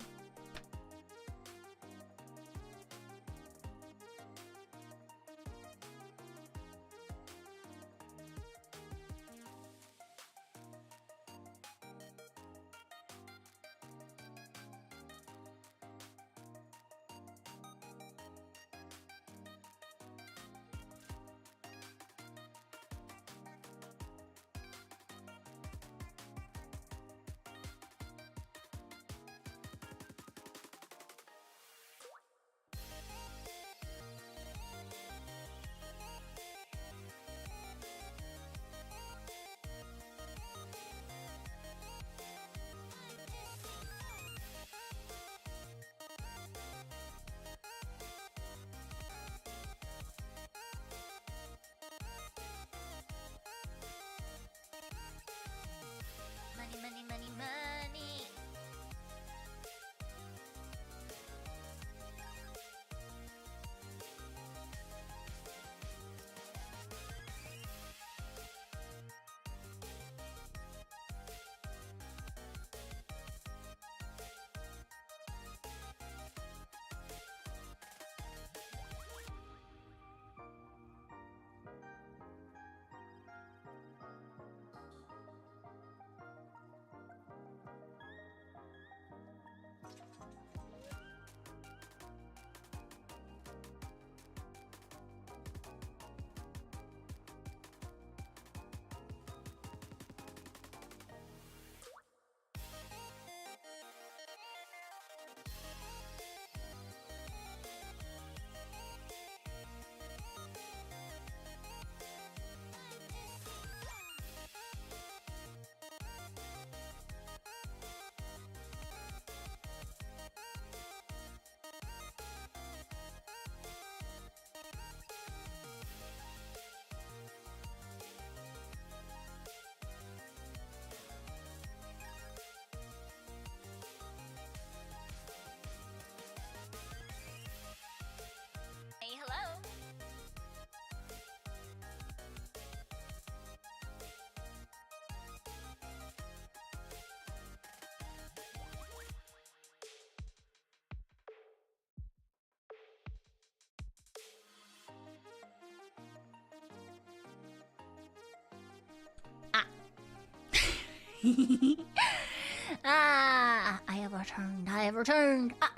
A: Ah, I have returned. I have returned. Ah,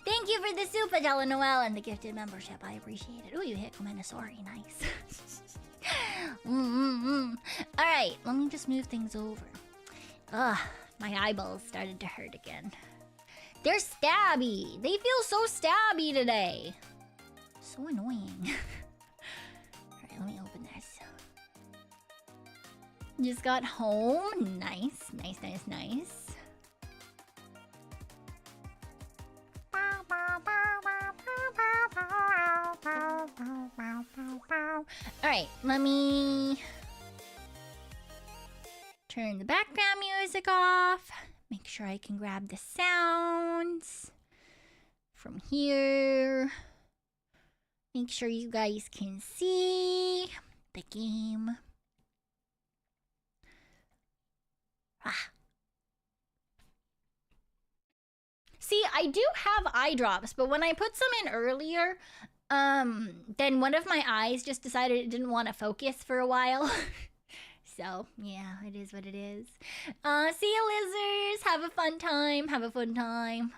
A: thank you for the super Noel and the gifted membership. I appreciate it. Oh, you hit Comenasauri. Nice. All right, let me just move things over. Ugh, my eyeballs started to hurt again. They're stabby. They feel so stabby today. So annoying. All right, let me open this. Just got home. Nice, nice, nice, nice. Alright, let me turn the background music off. Make sure I can grab the sounds from here. Make sure you guys can see the game. Ah. See, I do have eye drops, but when I put some in earlier, then one of my eyes just decided it didn't want to focus for a while. So, yeah, it is what it is. See you, lizards. Have a fun time. Have a fun time.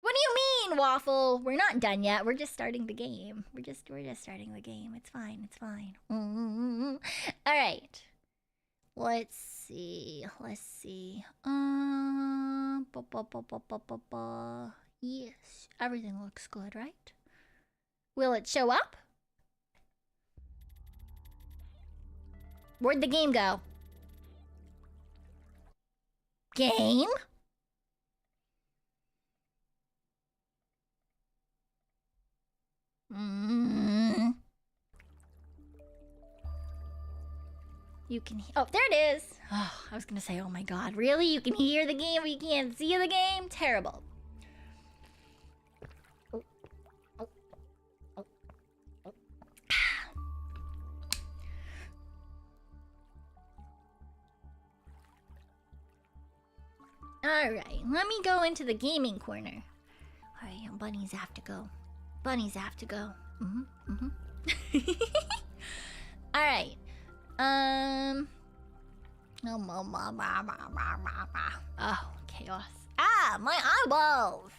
A: What do you mean, Waffle? We're not done yet. We're just starting the game. We're just starting the game. It's fine. It's fine. All right. Let's see. Let's see. Yes, everything looks good, right? Will it show up? Where'd the game go? Game? You can... Oh, there it is! Oh, I was gonna say, oh my god, really? You can hear the game but you can't see the game? Terrible. Alright, let me go into the gaming corner. Alright, bunnies have to go. Bunnies have to go. Alright. Oh, chaos. Ah, my eyeballs!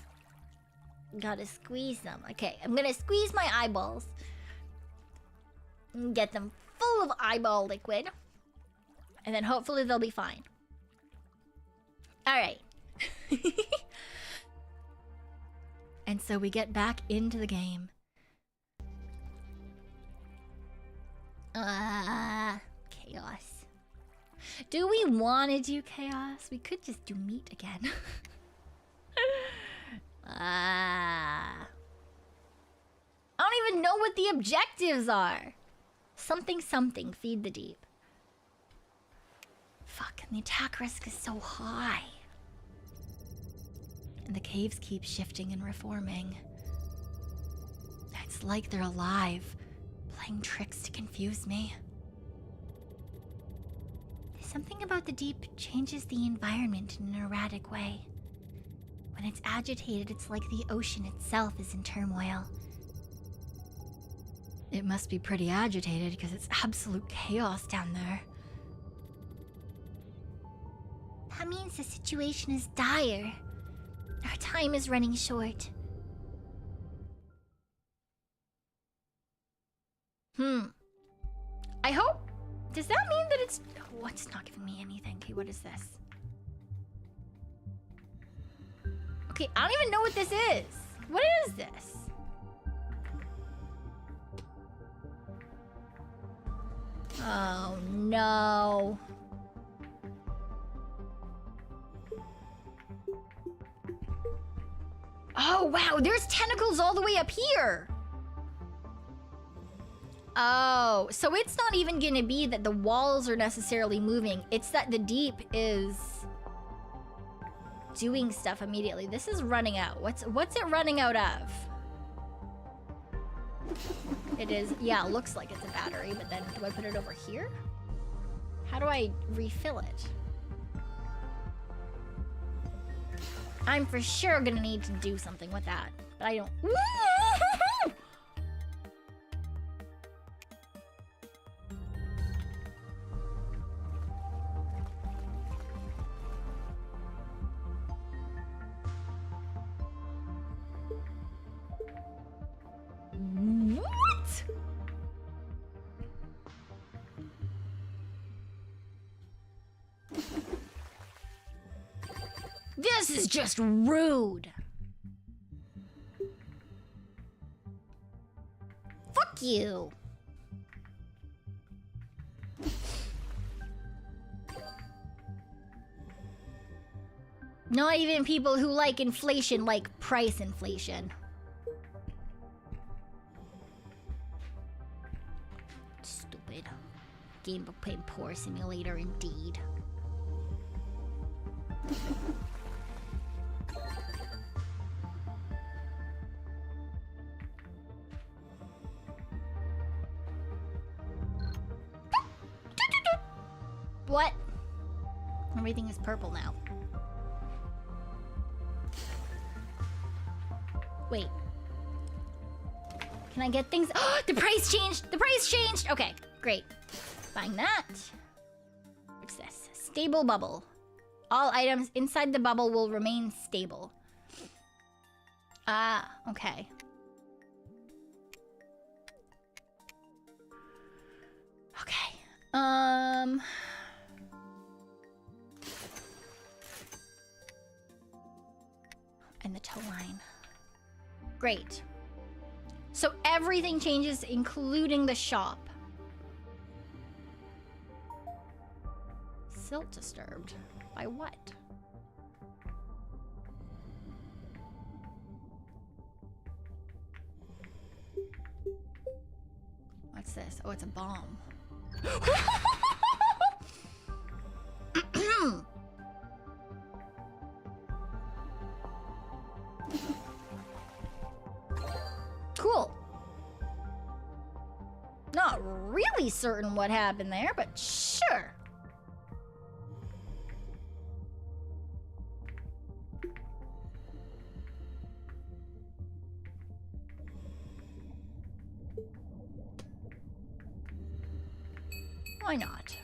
A: Gotta squeeze them. Okay, I'm gonna squeeze my eyeballs. Get them full of eyeball liquid. And then hopefully they'll be fine. Alright. And so we get back into the game. Chaos. Do we want to do chaos? We could just do meat again. I don't even know what the objectives are. Something, feed the deep. Fuck, and the attack risk is so high. And the caves keep shifting and reforming. It's like they're alive, playing tricks to confuse me. Something about the deep changes the environment in an erratic way. When it's agitated, it's like the ocean itself is in turmoil. It must be pretty agitated because it's absolute chaos down there. That means the situation is dire. Our time is running short. I hope... Does that mean that it's... Oh, it's not giving me anything. Okay, what is this? Okay, I don't even know what this is. What is this? Oh, no. Oh, wow, there's tentacles all the way up here. Oh, so it's not even gonna be that the walls are necessarily moving. It's that the deep is doing stuff immediately. This is running out. What's it running out of? It is, yeah, it looks like it's a battery, but then do I put it over here? How do I refill it? I'm for sure gonna need to do something with that, but I don't. This is just rude. Fuck you. Not even people who like inflation like price inflation. Stupid. Game of Pain Poor Simulator indeed. What? Everything is purple now. Wait. Can I get things? Oh, the price changed! The price changed! Okay, great. Buying that. What's this? Stable bubble. All items inside the bubble will remain stable. Ah, okay. Okay. And the tow line. Great. So everything changes, including the shop. Silt disturbed. By what? What's this? Oh, it's a bomb. Cool. Not really certain what happened there, but sure. Why not?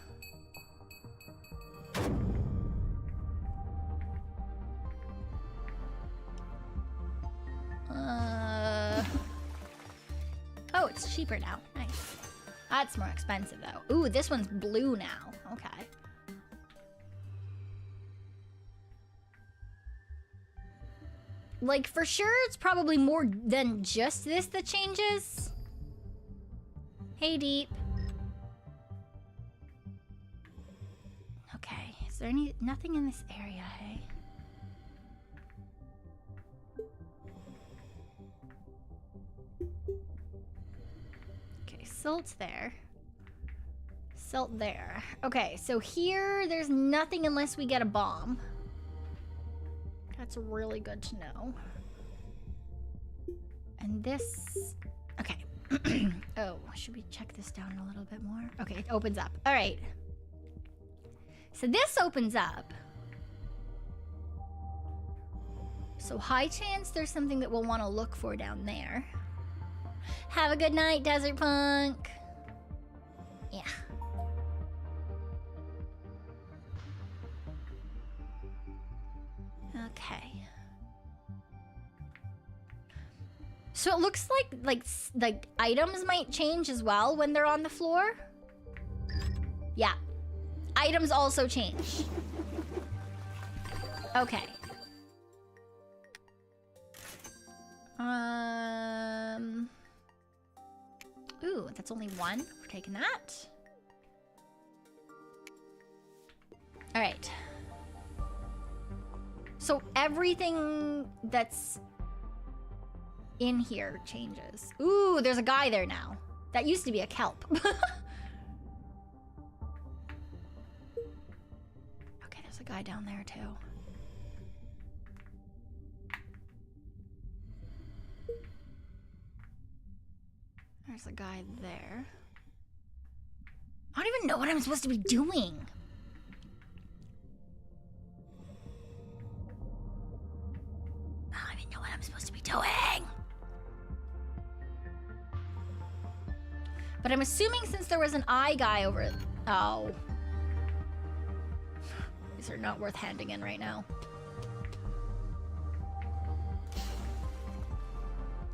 A: Oh, it's cheaper now. Nice. That's more expensive, though. Ooh, this one's blue now. Okay. Like, for sure, it's probably more than just this that changes. Hey, Deep. Okay, is there nothing in this area, hey? Okay, silt's there. Silt there. Okay, so here, there's nothing unless we get a bomb. That's really good to know. And this... Okay. Oh, should we check this down a little bit more? Okay, it opens up. All right. So this opens up. So high chance there's something that we'll want to look for down there. Have a good night, Desert Punk. Yeah. Okay. So it looks like items might change as well when they're on the floor. Yeah. Items also change. Okay. Ooh, that's only one. We're taking that. All right. So everything that's in here changes. Ooh, there's a guy there now. That used to be a kelp. Okay, there's a guy down there too. There's a guy there. I don't even know what I'm supposed to be doing. I don't even know what I'm supposed to be doing. But I'm assuming since there was an eye guy over it. Oh. These are not worth handing in right now.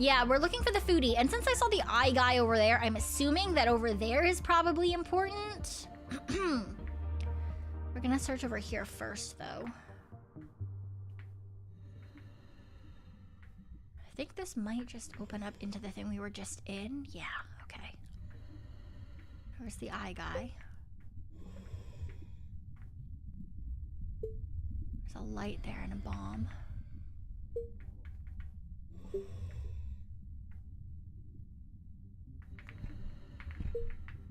A: Yeah, we're looking for the foodie. And since I saw the eye guy over there, I'm assuming that over there is probably important. Where We're gonna search over here first, though. I think this might just open up into the thing we were just in. Yeah, okay. Where's the eye guy? There's a light there and a bomb.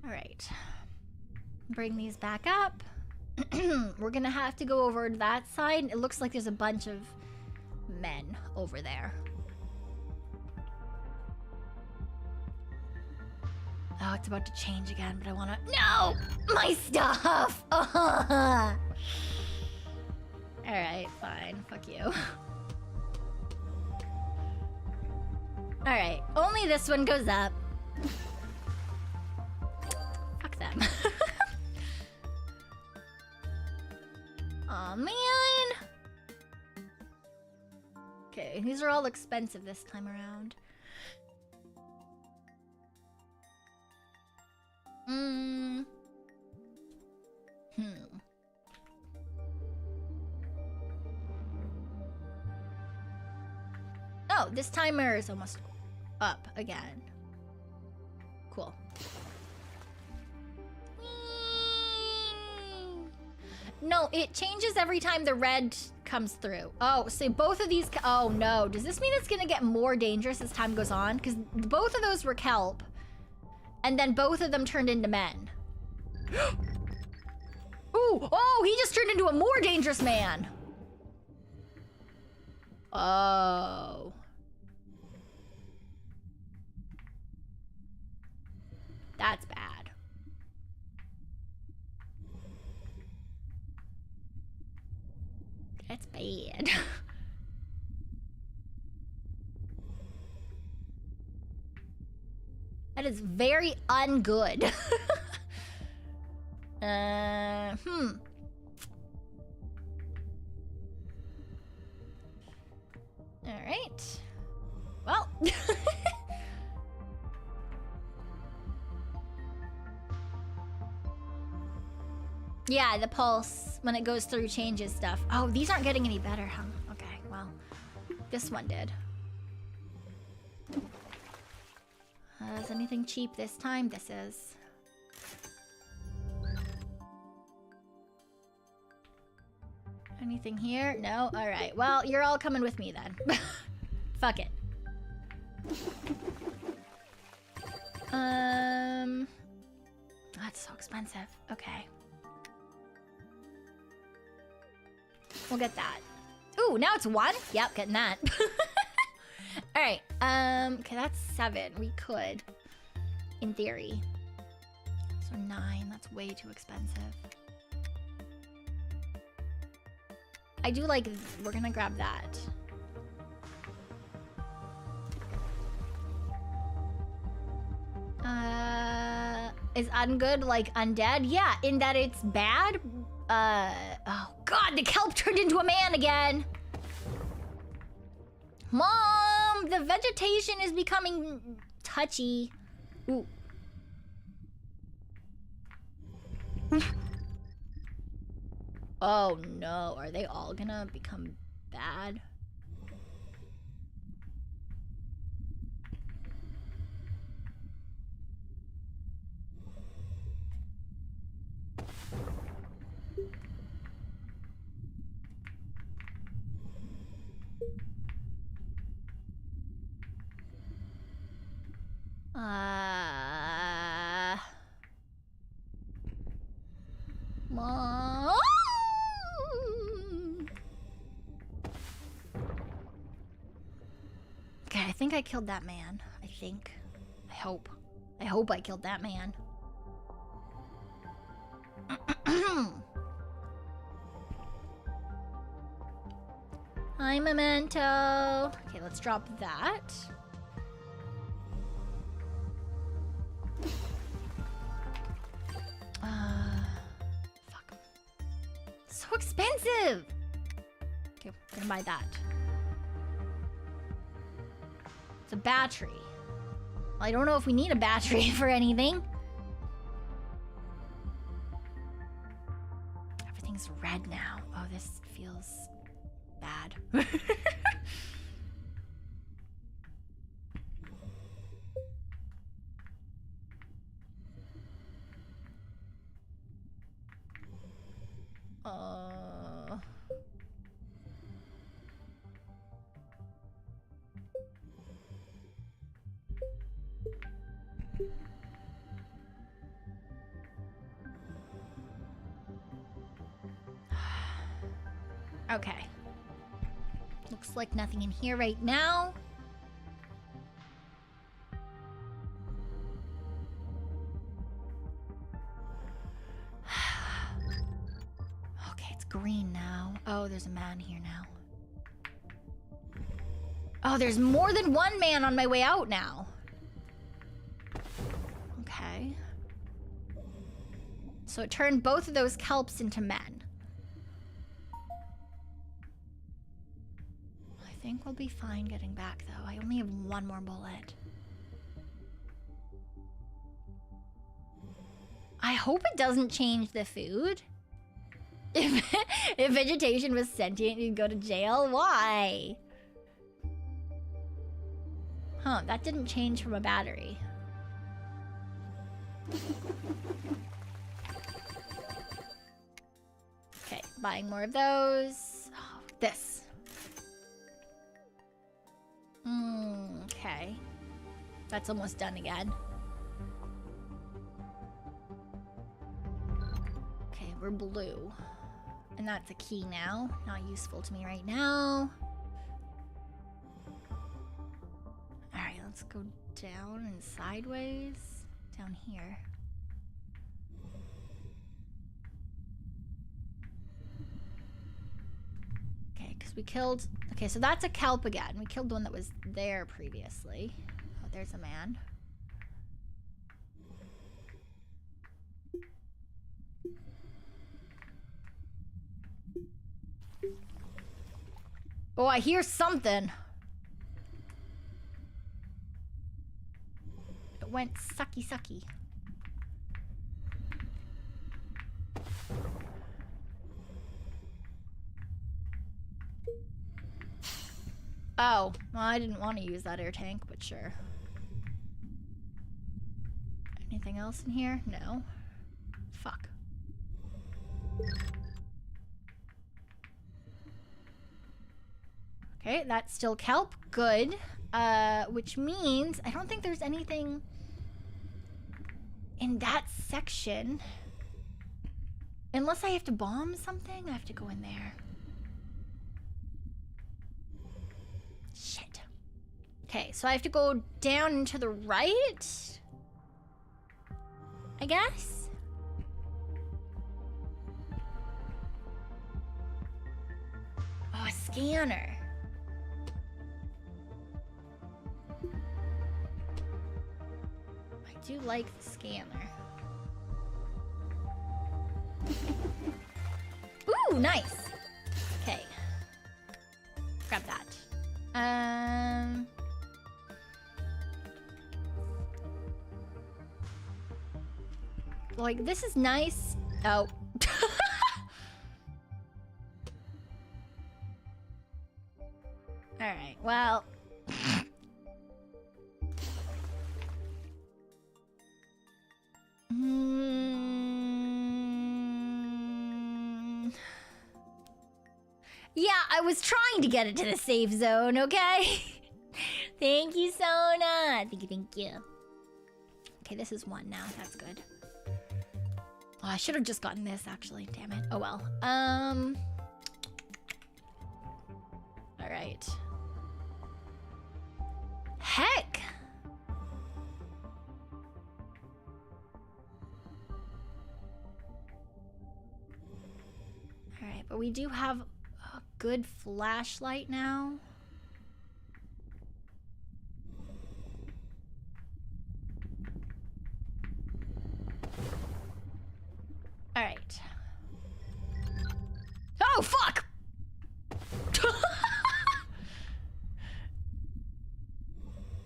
A: All right. Bring these back up. We're gonna have to go over to that side. It looks like there's a bunch of men over there. Oh, it's about to change again, but I wanna... No! My stuff! Alright, fine. Fuck you. Alright, only this one goes up. Fuck them. Aw, man! Okay, these are all expensive this time around. Oh, this timer is almost up again. Cool. No, it changes every time the red comes through. Oh, so both of these... Oh, no. Does this mean it's going to get more dangerous as time goes on? Because both of those were kelp. And then both of them turned into men. Ooh! Oh, he just turned into a more dangerous man. Oh. That's bad. That's bad. That is very ungood. All right. Well. Yeah, the pulse, when it goes through, changes stuff. Oh, these aren't getting any better, huh? Okay, well, this one did. Is anything cheap this time? This is. Anything here? No? Alright, well, you're all coming with me then. Fuck it. That's so expensive. Okay. We'll get that. Ooh, now it's 1? Yep, getting that. Alright, okay, that's 7. We could, in theory. So 9, that's way too expensive. I do like, we're gonna grab that. Is ungood like undead? Yeah, in that it's bad. Oh god, the kelp turned into a man again. Mom, the vegetation is becoming touchy. Ooh. Oh no, are they all gonna become bad? Mom. Okay, I think I killed that man. I think. I hope. I hope I killed that man. Hi, Memento. Okay, let's drop that. Fuck. So expensive! Okay, I'm gonna buy that. It's a battery. Well, I don't know if we need a battery for anything. Everything Everything's red now. Oh, this feels bad. Okay. Looks like nothing in here right now. Okay, it's green now. Oh, there's a man here now. Oh, there's more than one man on my way out now. Okay. So it turned both of those kelps into men. I think we'll be fine getting back, though. I only have one more bullet. I hope it doesn't change the food. If vegetation was sentient, you'd go to jail. Why? Huh, that didn't change from a battery. Okay, buying more of those. Oh, this. Okay. That's almost done again. Okay, we're blue. And that's a key now. Not useful to me right now. Alright, let's go down and sideways. Down here. Okay, because we killed... Okay, so that's a kelp again. We killed the one that was there previously. Oh, there's a man. Oh, I hear something. It went sucky sucky. Oh, well, I didn't want to use that air tank, but sure. Anything else in here? No. Fuck. Okay, that's still kelp. Good. Which means I don't think there's anything in that section. Unless I have to bomb something, I have to go in there. Shit. Okay, so I have to go down and to the right? I guess? Oh, a scanner. I do like the scanner. Ooh, nice. Okay. Grab that. Like, this is nice. Oh. Alright, well. Yeah, I was trying to get it to the safe zone, okay? Thank you, Sona. Thank you. Okay, this is one now. That's good. Oh, I should have just gotten this, actually. Damn it. Oh, well. All right. Heck! All right, but we do have a good flashlight now. All right. Oh, fuck!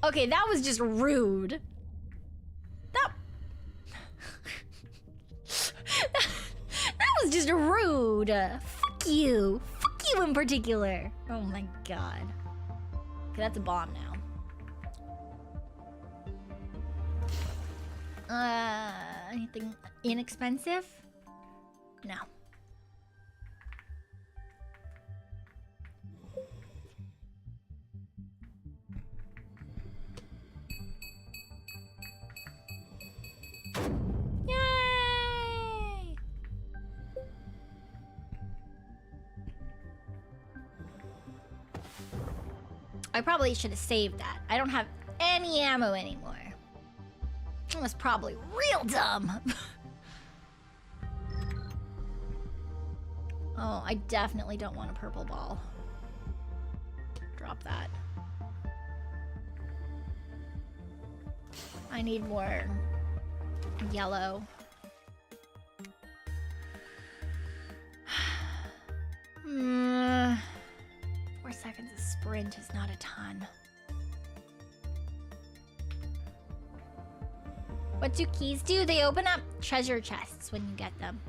A: Okay, that was just rude. That was just rude. Fuck you. Fuck you in particular. Oh my god. Okay, that's a bomb now. Anything inexpensive? No. Yay! I probably should have saved that. I don't have any ammo anymore. That was probably real dumb. Oh, I definitely don't want a purple ball. Drop that. I need more yellow. 4 seconds of sprint is not a ton. What do keys do? They open up treasure chests when you get them.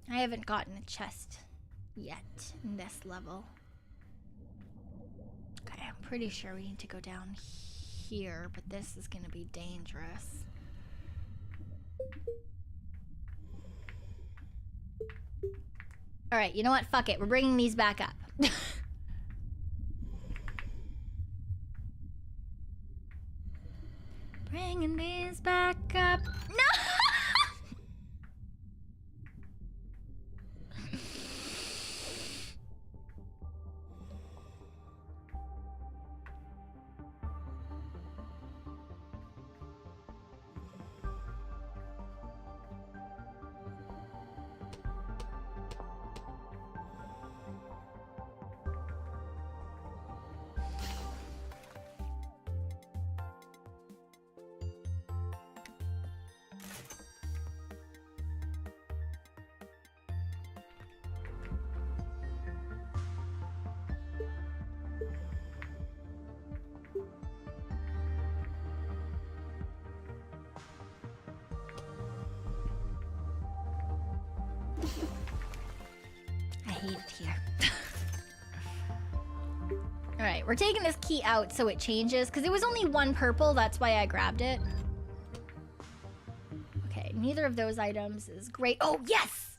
A: I haven't gotten a chest yet in this level. Okay, I'm pretty sure we need to go down here, but this is gonna be dangerous. Alright, you know what? Fuck it. We're bringing these back up. Bringing these back up. No! I hate it here. Alright, we're taking this key out so it changes, because it was only one purple, that's why I grabbed it. Okay, neither of those items is great. Oh, yes!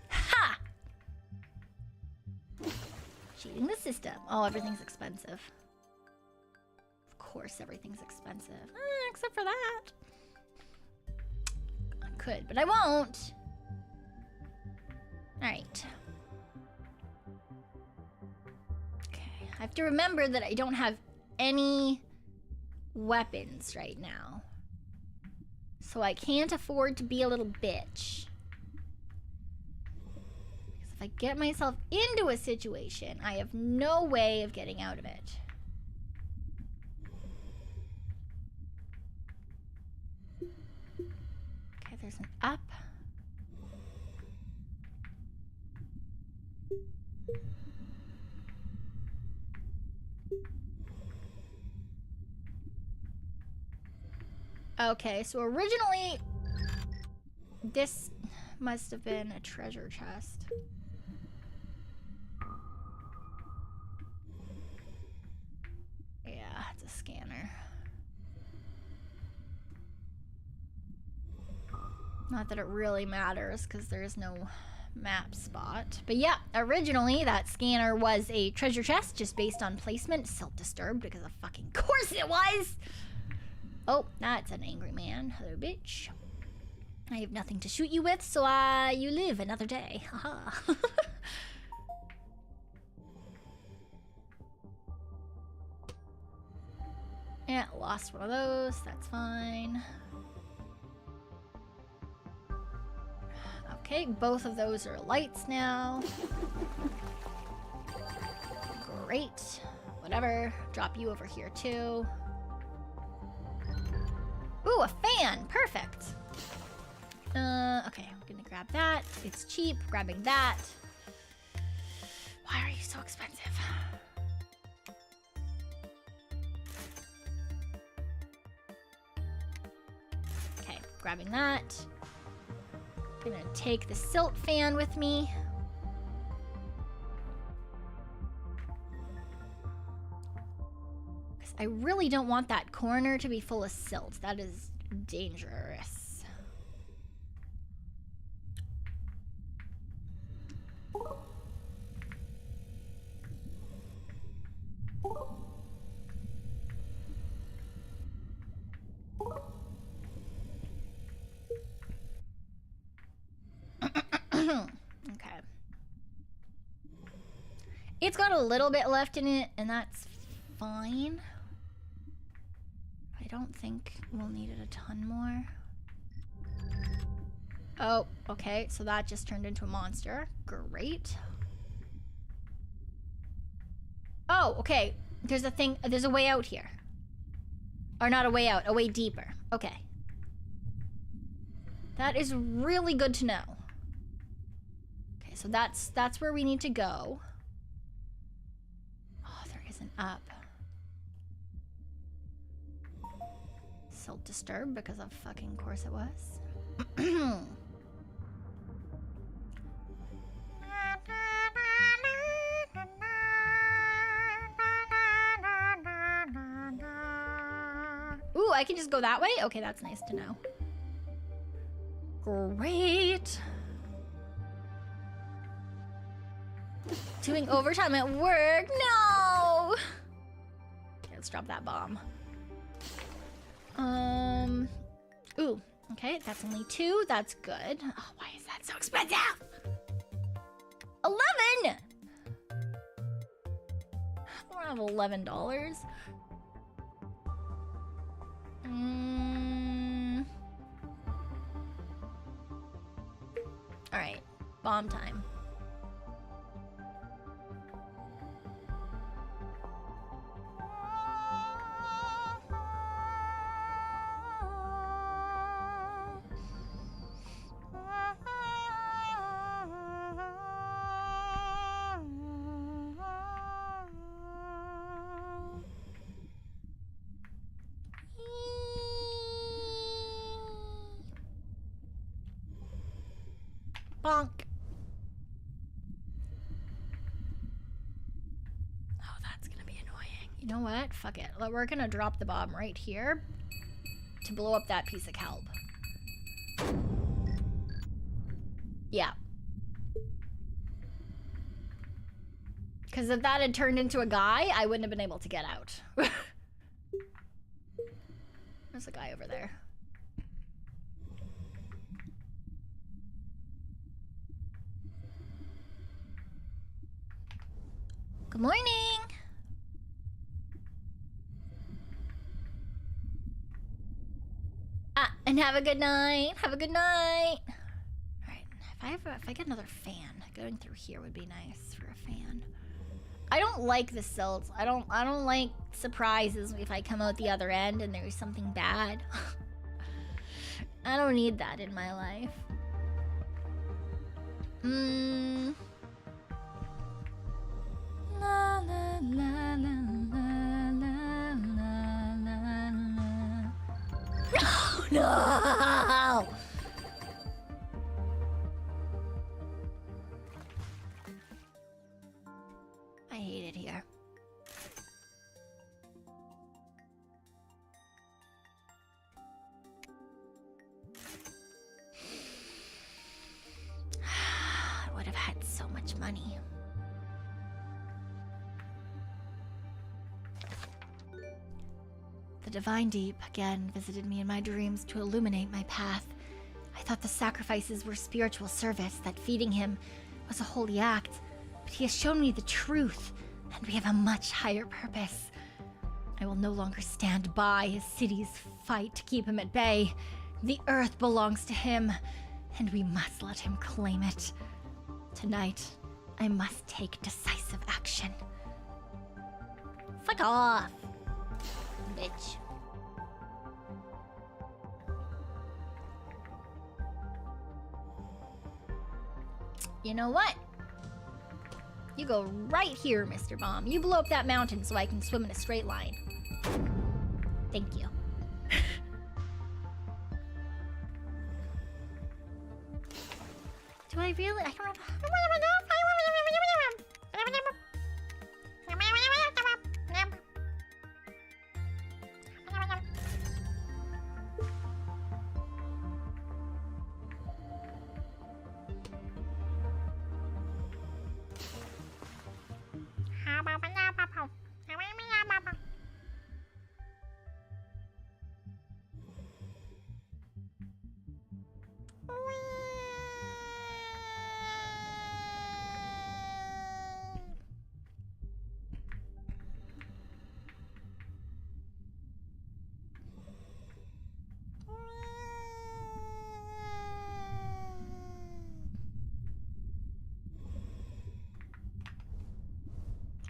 A: Ha! Cheating the system. Oh, everything's expensive. Of course everything's expensive. Except for that. I could, but I won't. Alright. Okay, I have to remember that I don't have any weapons right now. So I can't afford to be a little bitch. Because if I get myself into a situation, I have no way of getting out of it. Okay, there's an up. Okay, so originally this must have been a treasure chest. Yeah, it's a scanner. Not that it really matters because there's no map spot. But yeah, originally that scanner was a treasure chest just based on placement. Self-disturbed because of fucking course it was! Oh, that's an angry man. Hello, bitch. I have nothing to shoot you with, so you live another day. Haha. Yeah, lost one of those. That's fine. Okay, both of those are lights now. Great. Whatever. Drop you over here, too. Ooh, a fan! Perfect! Okay, I'm gonna grab that. It's cheap. Grabbing that. Why are you so expensive? grabbing that. I'm gonna take the silt fan with me. Because I really don't want that corner to be full of silt. That is dangerous. Okay. It's got a little bit left in it, and that's fine. I don't think we'll need it a ton more. Oh, okay, so that just turned into a monster. Great. Oh, okay. There's a thing, there's a way out here. Or not a way out, a way deeper. Okay. That is really good to know. Okay, so that's where we need to go. Oh, there isn't up. Silt disturbed because of fucking course it was. Ooh, I can just go that way? Okay, that's nice to know. Great. Doing overtime at work? No! Okay, let's drop that bomb. Ooh, okay, that's only 2. That's good. Oh, why is that so expensive? 11! I don't have $11. Alright, bomb time. Bonk. Oh, that's gonna be annoying. You know what? Fuck it. We're gonna drop the bomb right here to blow up that piece of kelp. Yeah. Because if that had turned into a guy, I wouldn't have been able to get out. There's a guy over there. Good morning! Ah, and have a good night. Have a good night. Alright, if I get another fan, going through here would be nice for a fan. I don't like the silt. I don't like surprises if I come out the other end and there's something bad. I don't need that in my life. La la la la la la la la. No! I hate it here. I would have had so much money. The divine deep again visited me in my dreams to illuminate my path. I thought the sacrifices were spiritual service, that feeding him was a holy act, but he has shown me the truth, and we have a much higher purpose. I will no longer stand by his cities fight to keep him at bay. The earth belongs to him, and we must let him claim it. Tonight, I must take decisive action. Fuck off, bitch. You know what? You go right here, Mr. Bomb. You blow up that mountain so I can swim in a straight line. Thank you. Do I really? I don't know.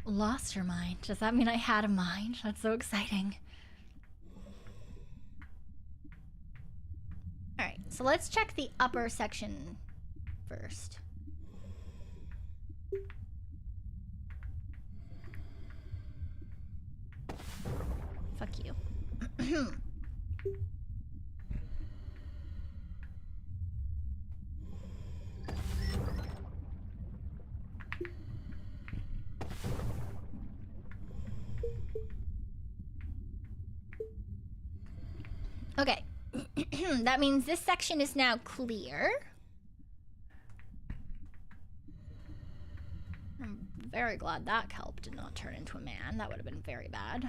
A: Lost your mind. Does that mean I had a mind? That's so exciting. Alright, so let's check the upper section first. Fuck you. Okay. That means this section is now clear. I'm very glad that kelp did not turn into a man. That would have been very bad.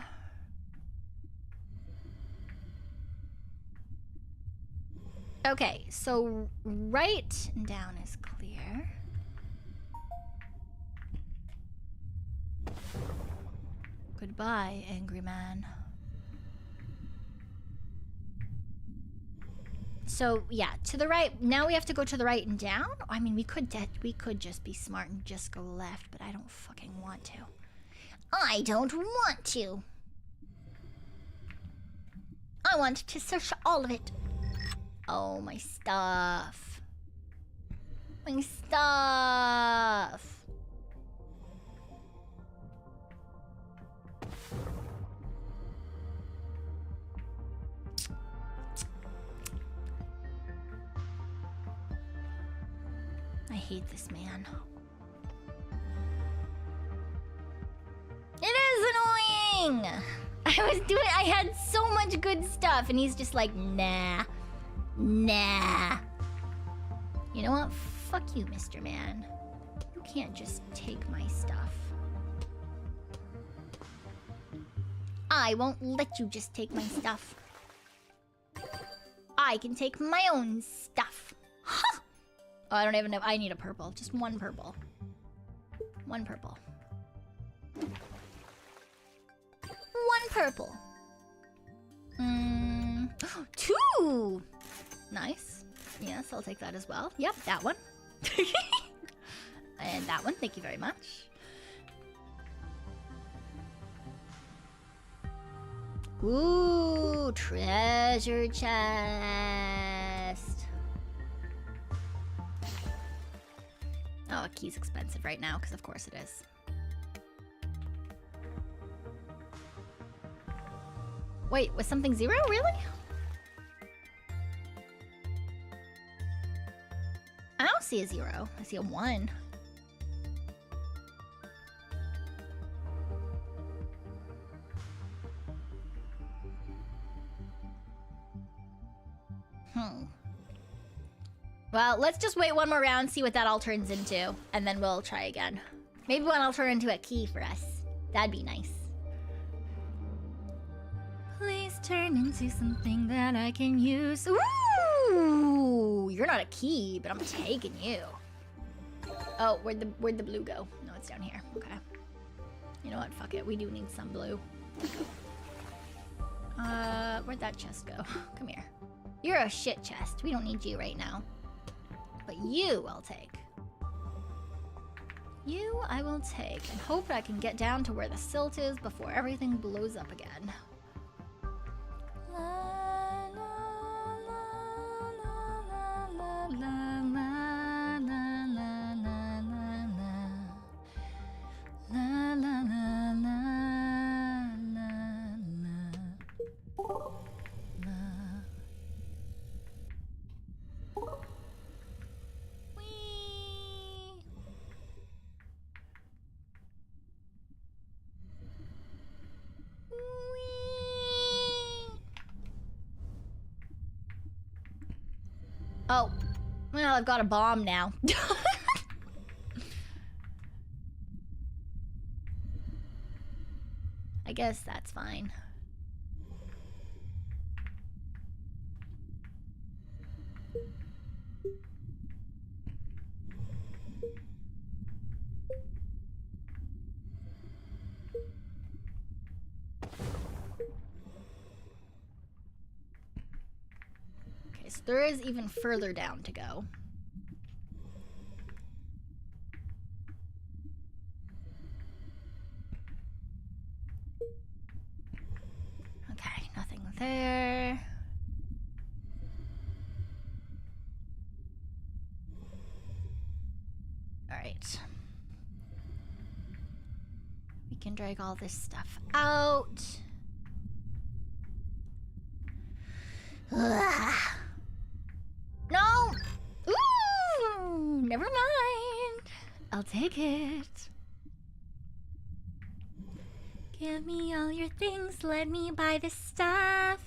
A: Okay, so right and down is clear. Goodbye, angry man. So yeah, to the right. Now we have to go to the right and down. I mean, we could just be smart and just go left, but I don't fucking want to. I don't want to. I want to search all of it. Oh, my stuff. My stuff. I hate this man. It is annoying! I had so much good stuff and he's just like, nah. Nah. You know what? Fuck you, Mr. Man. You can't just take my stuff. I won't let you just take my stuff. I can take my own stuff. Huh! Oh, I don't even know. I need a purple. Just one purple. One purple. One purple. Two! Nice. Yes, I'll take that as well. Yep, that one. And that one. Thank you very much. Ooh, treasure chest. Oh, a key's expensive right now, because of course it is. Wait, was something 0? Really? I don't see a 0. I see a 1. Well, let's just wait one more round, see what that all turns into, and then we'll try again. Maybe one will turn into a key for us. That'd be nice. Please turn into something that I can use. Ooh! You're not a key, but I'm taking you. Oh, where'd the blue go? No, it's down here. Okay. You know what? Fuck it. We do need some blue. Where'd that chest go? Come here. You're a shit chest. We don't need you right now. But you I'll take. You I will take and hope I can get down to where the silt is before everything blows up again. La, la, la, la, la, la, la, la, la, la, la, la, la, la. Oh. Well, I've got a bomb now. I guess that's fine. Okay, so there is even further down to go. Okay, nothing there. All right. We can drag all this stuff out. Ugh. No! Ooh, never mind. I'll take it. Give me all your things, let me buy the stuff.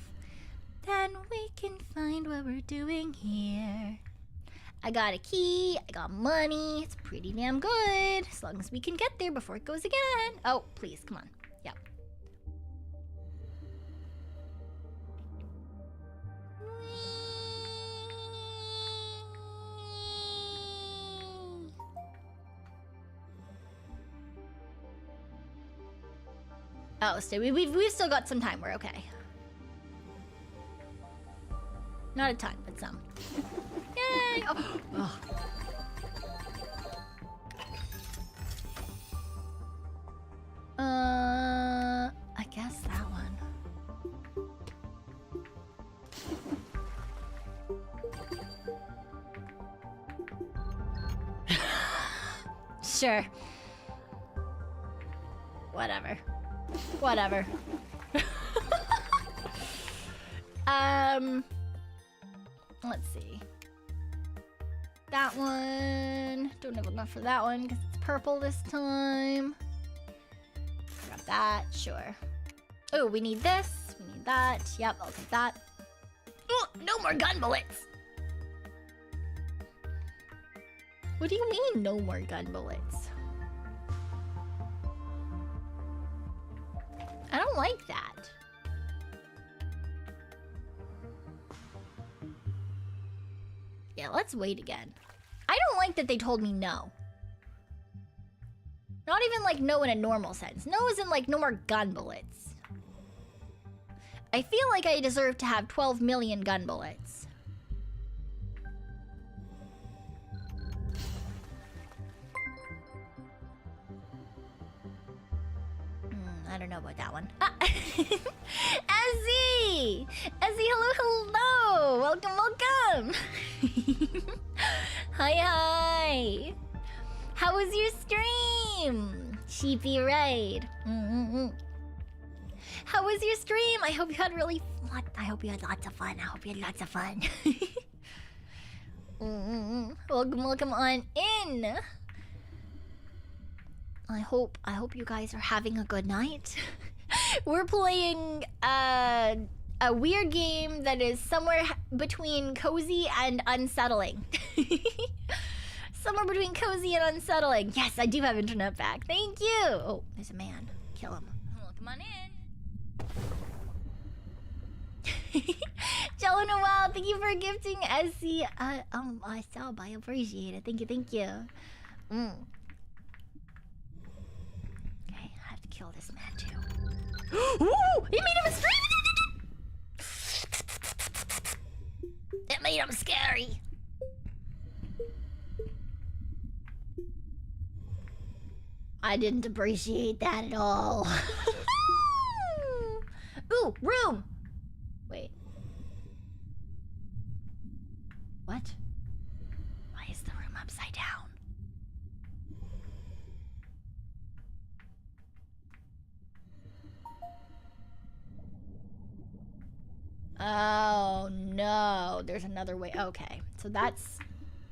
A: Then we can find what we're doing here. I got a key, I got money, it's pretty damn good. As long as we can get there before it goes again. Oh, please, come on. Yep. Oh, so we've still got some time, we're okay. Not a ton, but some. Yay! Oh. Oh. I guess that one. Sure. Whatever. Whatever. Let's see. That one. Don't have enough for that one because it's purple this time. Grab that, sure. Oh, we need this. We need that. Yep, I'll take that. Oh, no more gun bullets. What do you mean, no more gun bullets? I don't like that. Yeah, let's wait again. I don't like that they told me no. Not even like no in a normal sense. No isn't like no more gun bullets. I feel like I deserve to have 12 million gun bullets. I don't know about that one. Ah. Ezzy! Ezzy, hello, hello! Welcome, welcome! Hi, hi! How was your stream? Sheepy raid. How was your stream? I hope you had I hope you had lots of fun. I hope you had lots of fun. Welcome, welcome on in. I hope you guys are having a good night. We're playing a weird game that is somewhere between cozy and unsettling. Somewhere between cozy and unsettling. Yes, I do have internet back. Thank you. Oh, there's a man. Kill him. Oh, come on in. Jello Noel, thank you for gifting SC. I sub. I appreciate it. Thank you, thank you. Kill this man too. Ooh! He made him scream! It made him scary! I didn't appreciate that at all. Ooh, room! Wait. What? Why is the room upside down? Oh no, there's another way. Okay, so that's...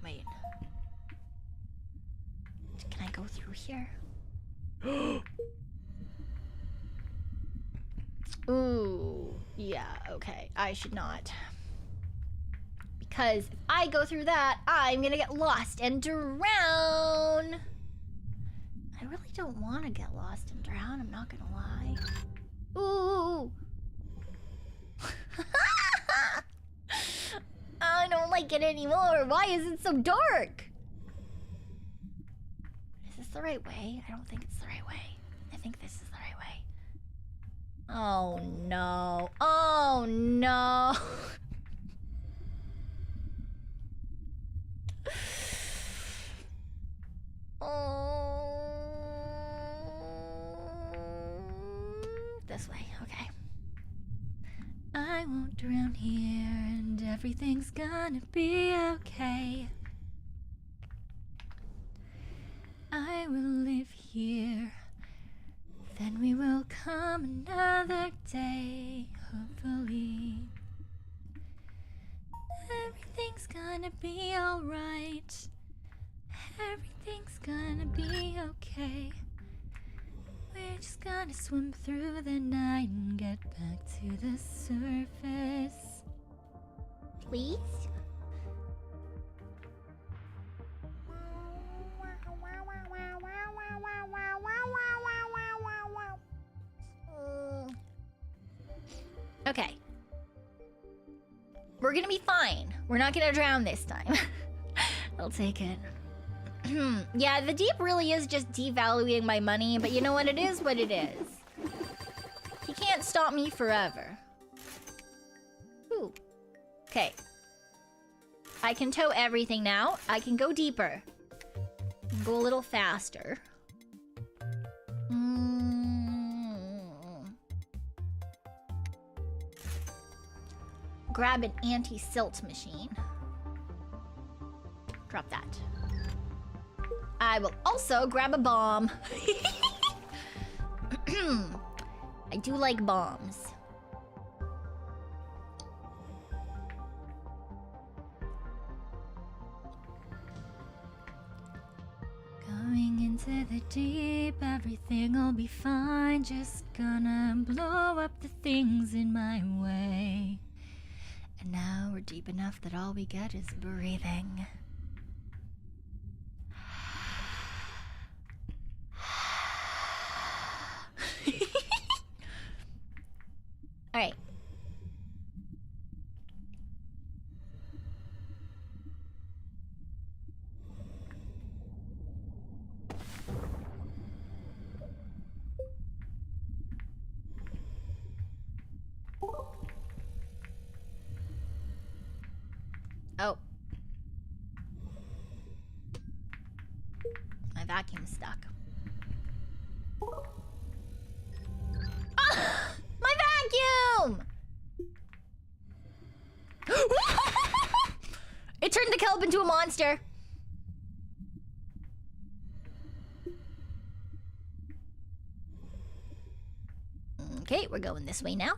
A: Wait. Can I go through here? Ooh, yeah, okay. I should not. Because if I go through that, I'm gonna get lost and drown. I really don't want to get lost and drown, I'm not gonna lie. Ooh. I don't like it anymore. Why is it so dark? Is this the right way? I don't think it's the right way. I think this is the right way. Oh no. Oh no. Oh. This way, okay. I won't drown here and everything's gonna be okay. I will live here, then we will come another day, hopefully. Everything's gonna be alright. Everything's gonna be okay. We're just gonna swim through the night and get back to the surface. Please? Okay. We're gonna be fine. We're not gonna drown this time. I'll take it. Yeah, the deep really is just devaluing my money, but you know what? It is what it is. He can't stop me forever. Ooh. Okay. I can tow everything now. I can go deeper. Go a little faster. Grab an anti-silt machine. Drop that. I will also grab a bomb. I do like bombs. Going into the deep, everything'll be fine. Just gonna blow up the things in my way. And now we're deep enough that all we get is breathing. All right. Oh. My vacuum's stuck. Ah! My vacuum! It turned the kelp into a monster. Okay, we're going this way now.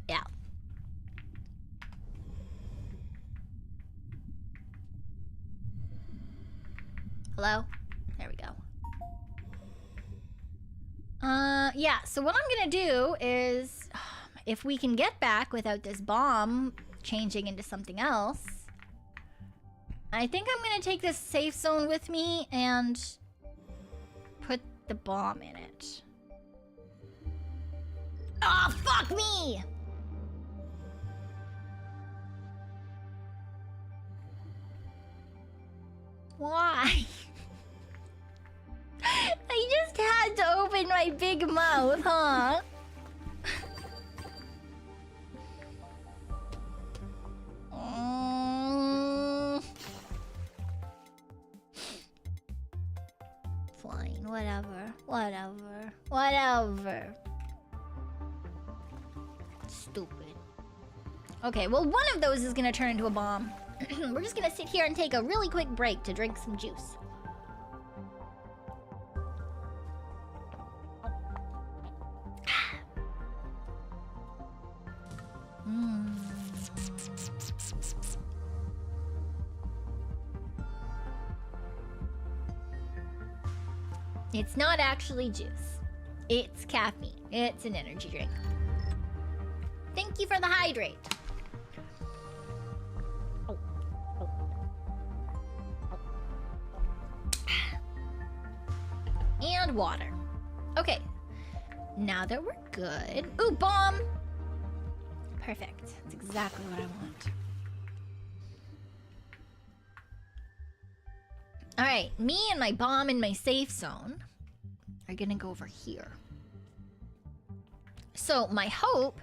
A: Yeah. Hello? There we go. Yeah, so what I'm gonna do is, if we can get back without this bomb changing into something else, I think I'm gonna take this safe zone with me and put the bomb in it. Ah, fuck me! Why? I just had to open my big mouth, huh? Fine, whatever. Whatever. Stupid. Okay, well, one of those is gonna turn into a bomb. We're just gonna sit here and take a really quick break to drink some juice. It's not actually juice. It's caffeine. It's an energy drink. Thank you for the hydrate. And water. Okay. Now that we're good. Ooh, bomb! Perfect. That's exactly what I want. Alright, me and my bomb in my safe zone are gonna go over here. So my hope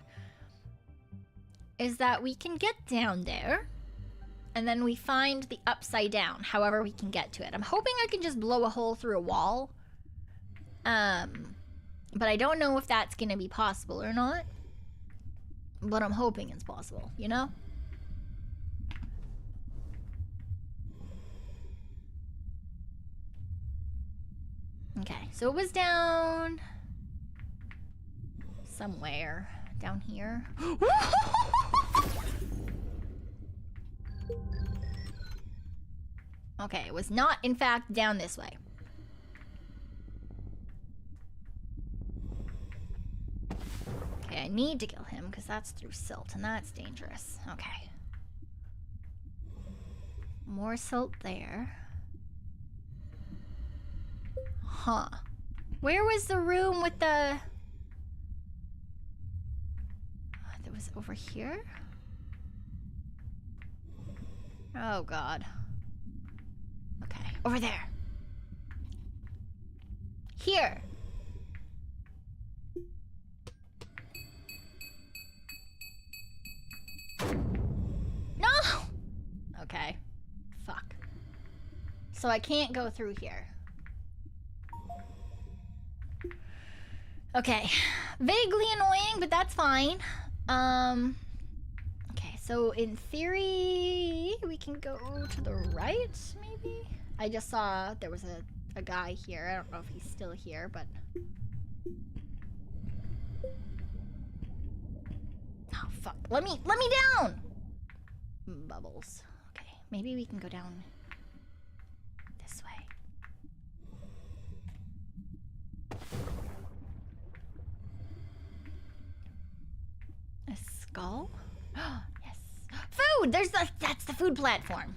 A: is that we can get down there and then we find the upside down, however we can get to it. I'm hoping I can just blow a hole through a wall. But I don't know if that's gonna be possible or not. But I'm hoping it's possible, you know? Okay, so it was down somewhere down here. Okay, it was not in fact down this way. Okay, I need to kill him because that's through silt and that's dangerous. Okay. More silt there. Huh. Where was the room with the... That was over here? Oh, God. Okay, over there. Here. No! Okay. Fuck. So I can't go through here. Okay. Vaguely annoying, but that's fine. Okay, so in theory, we can go to the right, maybe? I just saw there was a guy here. I don't know if he's still here, but... Oh, fuck. Let me down! Bubbles. Okay, maybe we can go down this way. A skull? Yes. Food! That's the food platform.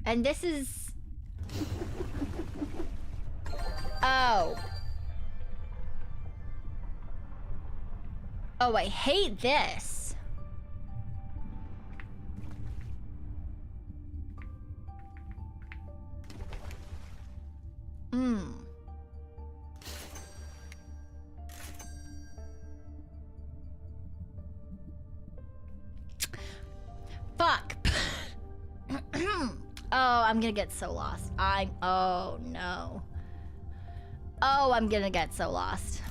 A: And this is... Oh. Oh, I hate this. Fuck. Oh, I'm gonna get so lost. Oh no. Oh, I'm gonna get so lost.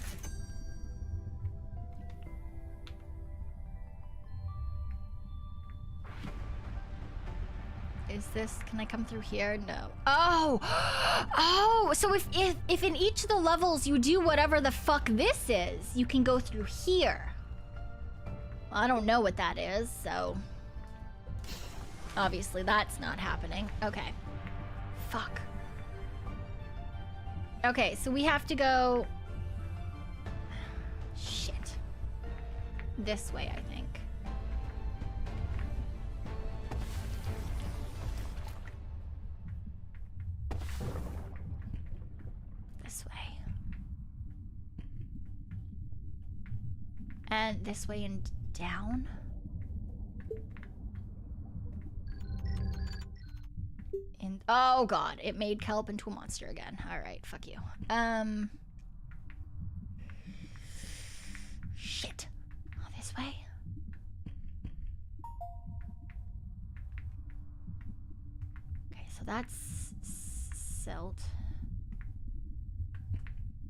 A: Is this, can I come through here? No. Oh! Oh! So if in each of the levels you do whatever the fuck this is, you can go through here. Well, I don't know what that is, so... Obviously that's not happening. Okay. Fuck. Okay, so we have to go... Shit. This way, I think. This way. And this way and down. And oh god, it made Kelp into a monster again. Alright, fuck you. Shit. Oh, this way? Okay, so that's silt.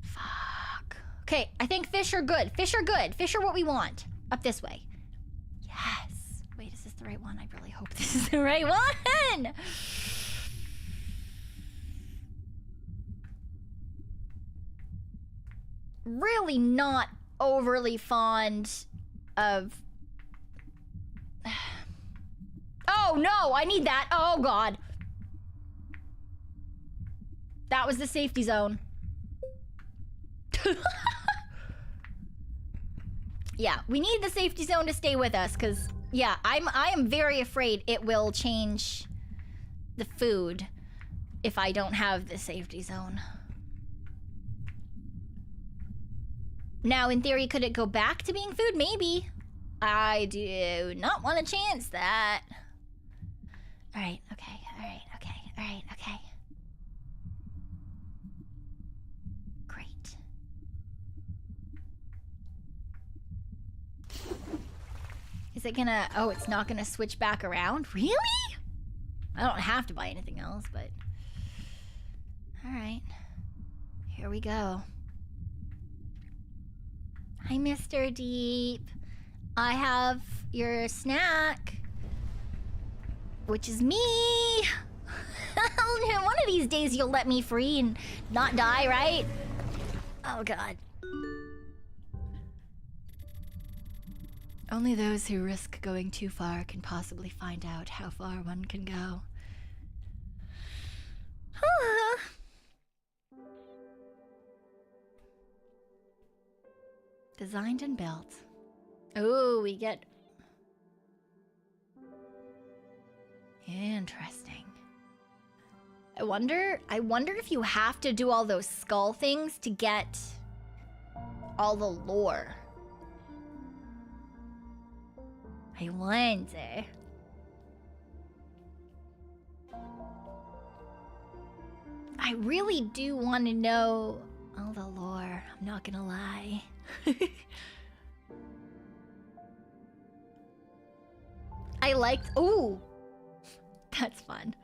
A: Fuck. Okay, I think fish are good. Fish are good. Fish are what we want. Up this way. Yes. Wait, is this the right one? I really hope this is the right one. Really not overly fond of... Oh no, I need that. Oh god. That was the safety zone. Yeah, we need the safety zone to stay with us, because, yeah, I am very afraid it will change the food if I don't have the safety zone. Now, in theory, could it go back to being food? Maybe. I do not want to chance that. Alright, okay, alright, okay, alright, okay. Great. Is it gonna... Oh, it's not gonna switch back around? Really? I don't have to buy anything else, but... Alright. Here we go. Hi, Mr. Deep. I have your snack. Which is me! One of these days you'll let me free and not die, right? Oh god. Only those who risk going too far can possibly find out how far one can go. Designed and built. Oh, we get... Interesting. I wonder if you have to do all those skull things to get all the lore. I wonder. I really do want to know all the lore, I'm not gonna lie. I liked... Ooh! That's fun.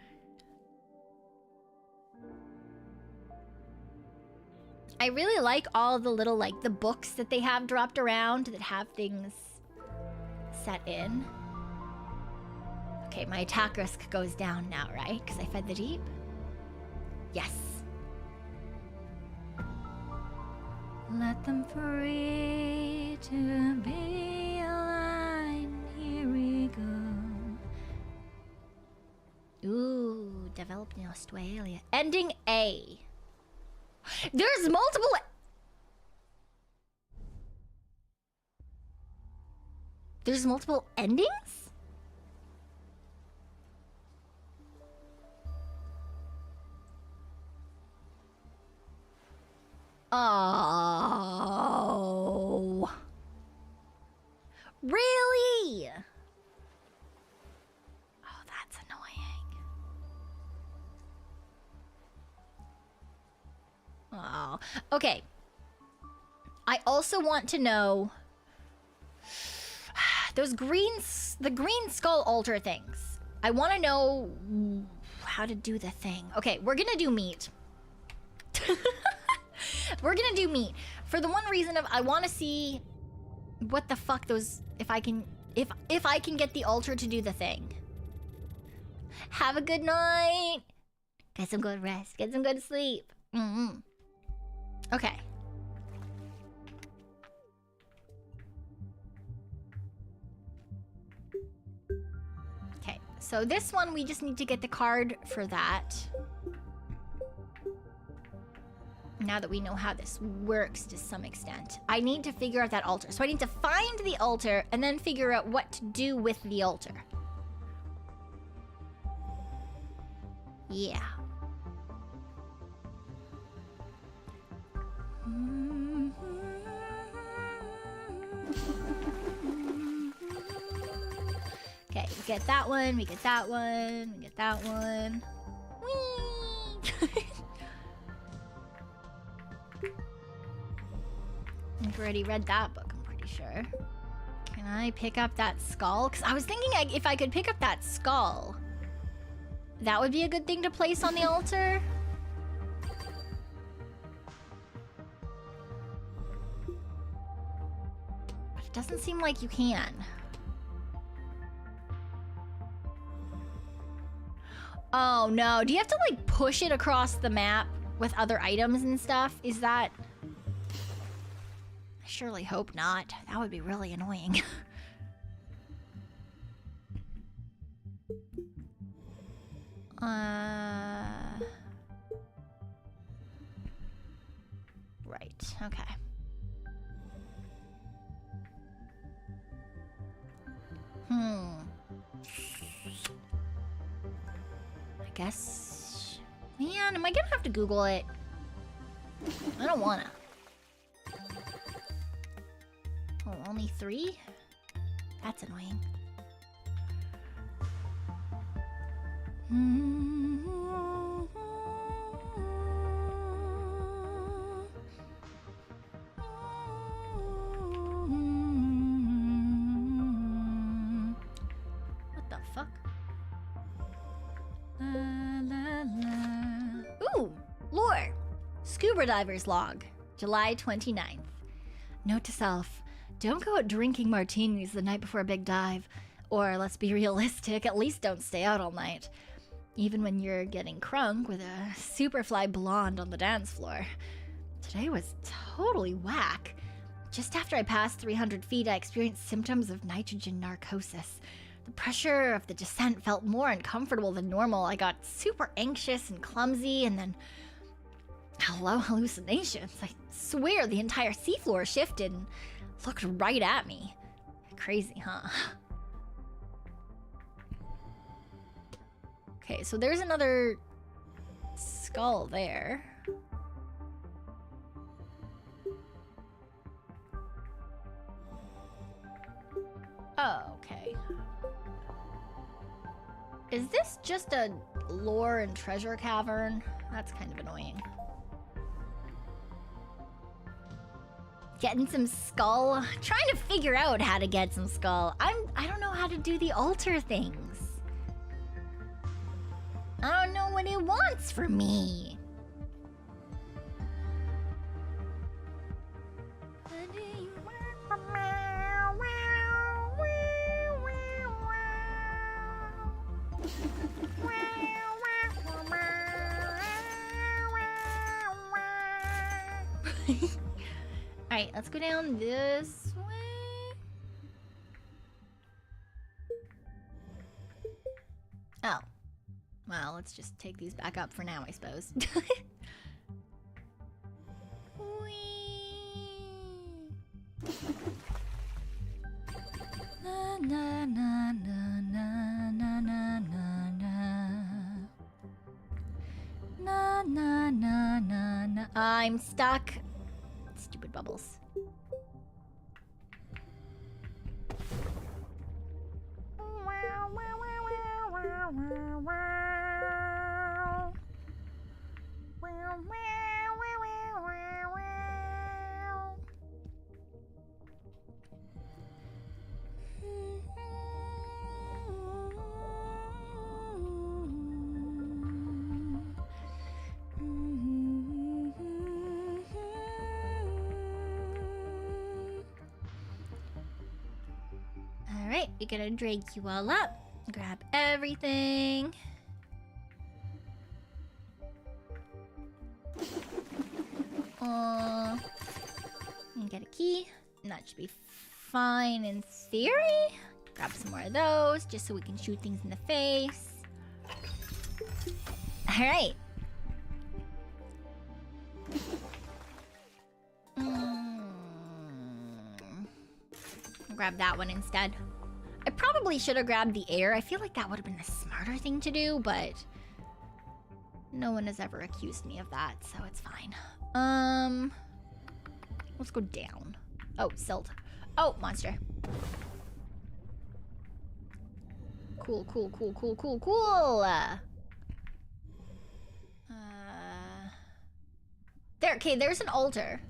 A: I really like all the little, like, the books that they have dropped around that have things set in. Okay, my attack risk goes down now, right? Because I fed the deep? Yes. Let them free to be aligned. Here we go. Ooh, developed in Australia. Ending A. There's multiple... There's multiple endings? Oh. Really? Oh, that's annoying. Oh. Okay. I also want to know those the green skull altar things. I want to know how to do the thing. Okay, we're gonna do meat. We're gonna do meat for the one reason of I want to see what the fuck those if I can get the altar to do the thing. Have a good night. Get some good rest. Get some good sleep. Okay. Okay, so this one we just need to get the card for that. Now that we know how this works to some extent. I need to figure out that altar. So I need to find the altar and then figure out what to do with the altar. Yeah. Okay, we get that one, we get that one, we get that one. Whee! I've already read that book, I'm pretty sure. Can I pick up that skull? Because I was thinking if I could pick up that skull, that would be a good thing to place on the altar. But it doesn't seem like you can. Oh no, do you have to like push it across the map with other items and stuff? Is that... I surely hope not. That would be really annoying. Right. Okay. I guess... Man, am I gonna have to Google it? I don't wanna. Oh, only 3? That's annoying. What the fuck? La, la, la. Ooh! Lore! Scuba diver's log, July 29th. Note to self, don't go out drinking martinis the night before a big dive. Or, let's be realistic, at least don't stay out all night. Even when you're getting crunk with a superfly blonde on the dance floor. Today was totally whack. Just after I passed 300 feet, I experienced symptoms of nitrogen narcosis. The pressure of the descent felt more uncomfortable than normal. I got super anxious and clumsy, and then... hello, hallucinations. I swear the entire seafloor shifted and looked right at me. Crazy, huh? Okay, so there's another skull there. Oh, okay. Is this just a lore and treasure cavern? That's kind of annoying. Getting some skull? Trying to figure out how to get some skull. I don't know how to do the altar things. I don't know what it wants from me. Alright, let's go down this way. Oh. Well, let's just take these back up for now, I suppose. Na, na, na, na, na, na, na, na. Na, na, na, na, na. I'm stuck. Stupid bubbles. Alright, we're gonna drink you all up. Grab everything. And get a key. And that should be fine in theory. Grab some more of those, just so we can shoot things in the face. Alright. Grab that one instead. I probably should have grabbed the air. I feel like that would have been the smarter thing to do, but no one has ever accused me of that, so it's fine. Let's go down. Oh, silt. Oh, monster. Cool, cool, cool, cool, cool, cool. There, okay, there's an altar.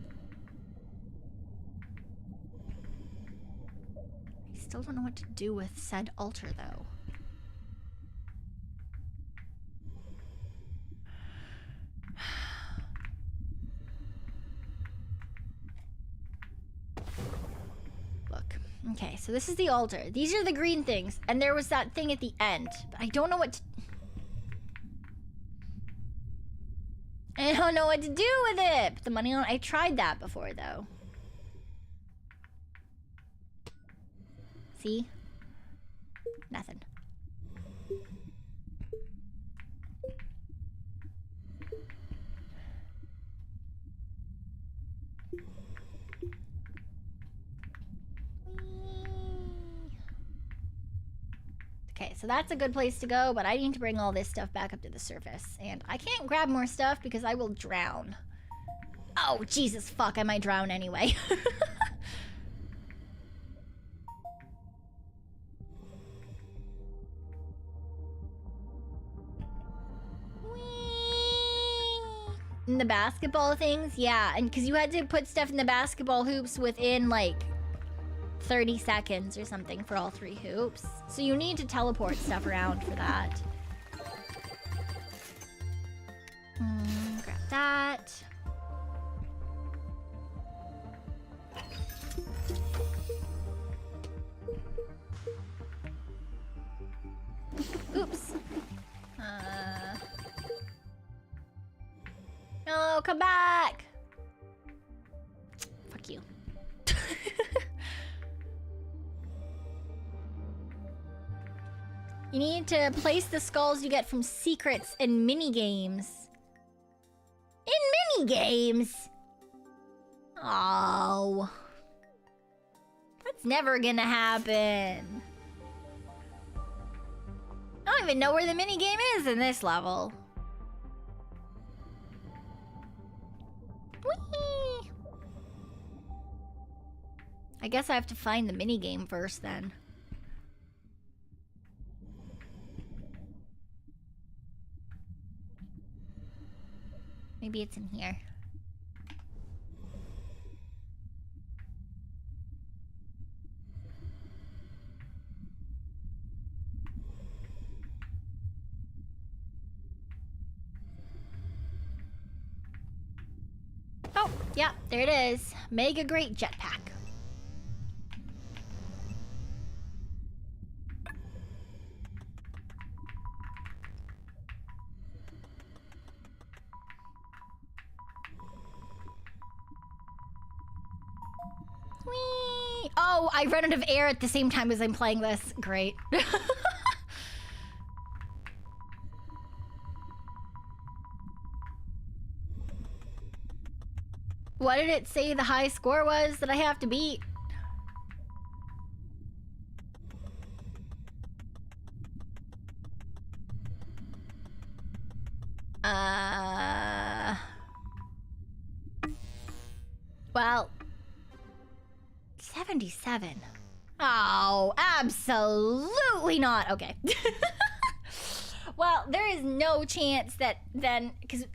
A: I still don't know what to do with said altar, though. Look. Okay, so this is the altar. These are the green things, and there was that thing at the end, but I don't know what to... I don't know what to do with it. Put the money on... I tried that before, though. See? Nothing. Okay, so that's a good place to go, but I need to bring all this stuff back up to the surface. And I can't grab more stuff because I will drown. Oh, Jesus fuck, I might drown anyway. In the basketball things? Yeah, and because you had to put stuff in the basketball hoops within, like, 30 seconds or something for all 3 hoops. So you need to teleport stuff around for that. Grab that. Oops. No, come back! Fuck you. You need to place the skulls you get from secrets and minigames. In minigames? Oh. That's never gonna happen. I don't even know where the minigame is in this level. Whee! I guess I have to find the minigame first then. Maybe it's in here. Oh, yeah, there it is. Mega Great Jetpack. Whee! Oh, I run out of air at the same time as I'm playing this. Great. What did it say the high score was that I have to beat? Well, 77. Oh, absolutely not. Okay. Well, there is no chance that then, because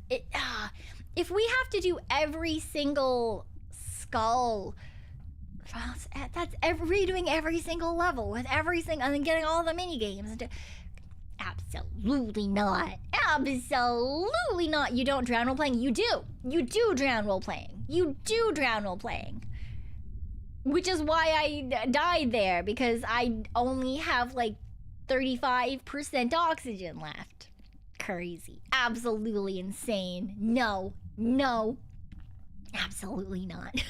A: if we have to do every single skull, that's redoing every single level with every single, and then getting all the mini games. Absolutely not. Absolutely not. You don't drown while playing. You do. You do drown while playing. You do drown while playing. Which is why I died there, because I only have like 35% oxygen left. Crazy. Absolutely insane. No. No. Absolutely not.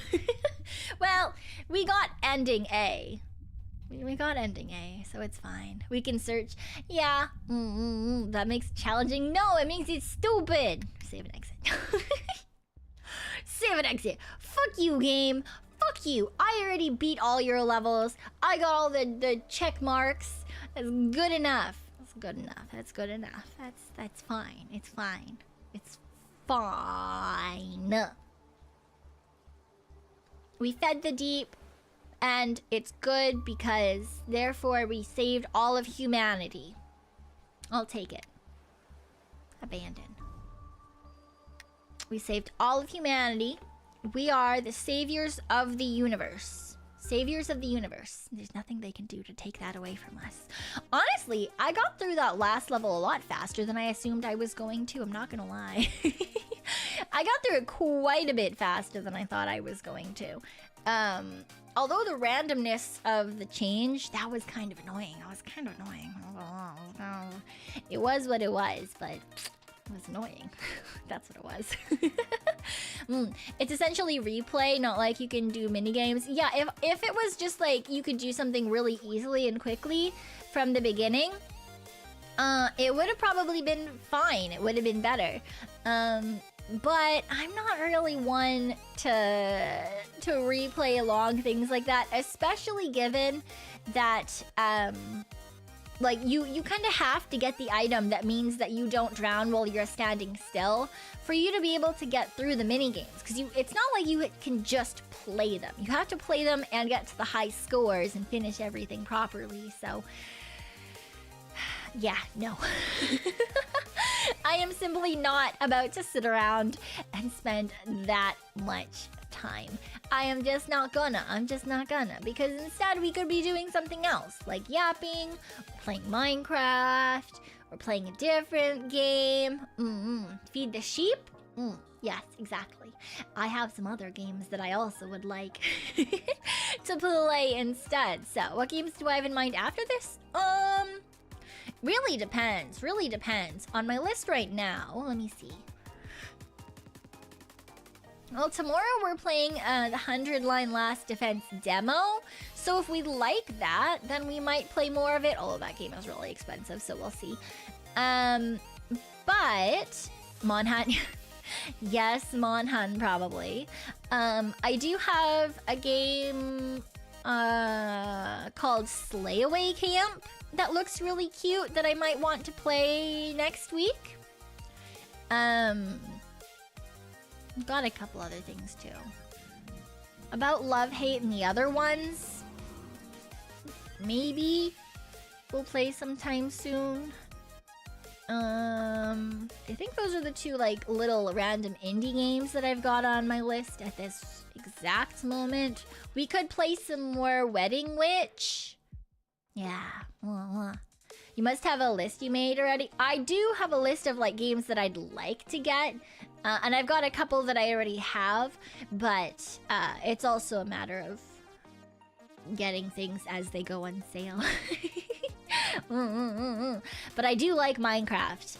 A: Well, we got ending A. We got ending A, so it's fine. We can search. Yeah. That makes it challenging. No, it makes it stupid. Save and exit. Save and exit. Fuck you, game. Fuck you. I already beat all your levels. I got all the check marks. That's good enough. That's good enough. That's good enough. That's fine. It's fine. It's fine. We fed the deep, and it's good because therefore we saved all of humanity. I'll take it. Abandon. We saved all of humanity. We are the saviors of the universe. Saviors of the universe. There's nothing they can do to take that away from us. Honestly, I got through that last level a lot faster than I assumed I was going to. I'm not gonna lie. I got through it quite a bit faster than I thought I was going to. Although the randomness of the change, that was kind of annoying. It was kind of annoying. It was what it was, but it was annoying. That's what it was. It's essentially replay, not like you can do mini games. Yeah, if it was just like you could do something really easily and quickly from the beginning, it would have probably been fine. It would have been better. But I'm not really one to replay along things like that, especially given that like, you kind of have to get the item that means that you don't drown while you're standing still for you to be able to get through the mini games. Because it's not like you can just play them. You have to play them and get to the high scores and finish everything properly. So, yeah, no. I am simply not about to sit around and spend that much time. I am just not gonna. I'm just not gonna. Because instead we could be doing something else. Like yapping, playing Minecraft, or playing a different game. Feed the sheep? Yes, exactly. I have some other games that I also would like to play instead. So, what games do I have in mind after this? Really depends. Really depends. On my list right now, let me see. Well, tomorrow we're playing the 100-line last defense demo. So if we like that, then we might play more of it. Although that game is really expensive, so we'll see. But Monhan, yes, Monhan probably. I do have a game called Slayaway Camp that looks really cute that I might want to play next week. Got a couple other things too. About Love, Hate, and the other ones. Maybe we'll play sometime soon. I think those are the two like little random indie games that I've got on my list at this exact moment. We could play some more Wedding Witch. Yeah. You must have a list you made already. I do have a list of like games that I'd like to get. And I've got a couple that I already have, but it's also a matter of getting things as they go on sale. But I do like Minecraft,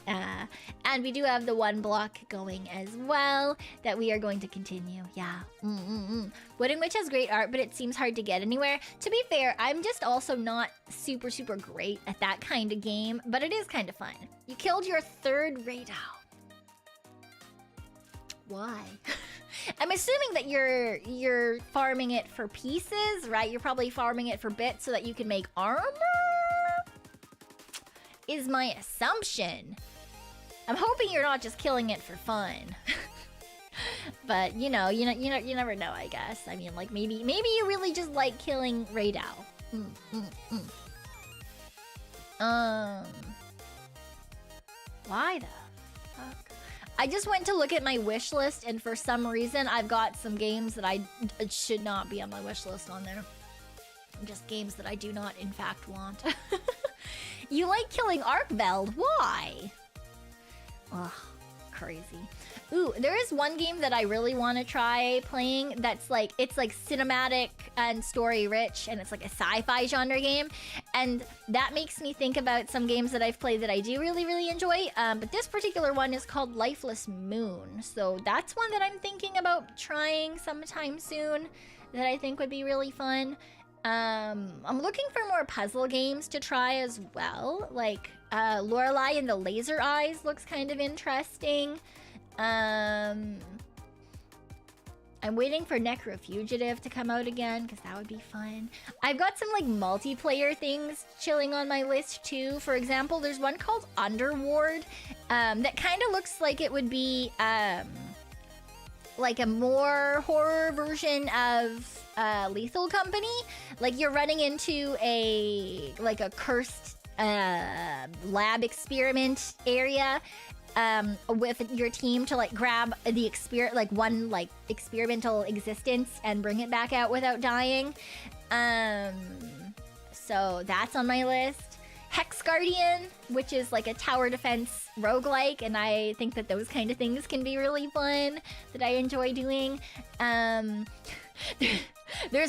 A: and we do have the one block going as well that we are going to continue. Yeah. Wedding Witch has great art, but it seems hard to get anywhere. To be fair, I'm just also not super great at that kind of game, but it is kind of fun. You killed your third raid. Why? I'm assuming that you're farming it for pieces, right? You're probably farming it for bits so that you can make armor. Is my assumption. I'm hoping you're not just killing it for fun. But you never know, I guess. I mean, like maybe you really just like killing Raid Owl. Why the fuck? I just went to look at my wish list, and for some reason, I've got some games that I should not be on my wish list on there. Just games that I do not, in fact, want. You like killing Arkveld? Why? Ugh, crazy. Ooh, there is one game that I really want to try playing that's like, it's like cinematic and story rich, and it's like a sci-fi genre game. And that makes me think about some games that I've played that I do really enjoy. But this particular one is called Lifeless Moon. So that's one that I'm thinking about trying sometime soon that I think would be really fun. I'm looking for more puzzle games to try as well. Like, Lorelei and the Laser Eyes looks kind of interesting. I'm waiting for Necrofugitive to come out again, because that would be fun. I've got some, like, multiplayer things chilling on my list, too. For example, there's one called Underward, that kind of looks like it would be, like a more horror version of Lethal Company. Like you're running into a cursed lab experiment area with your team to like grab the one experimental existence and bring it back out without dying. So that's on my list. Hex Guardian, which is like a tower defense roguelike, and I think that those kind of things can be really fun, that I enjoy doing. There's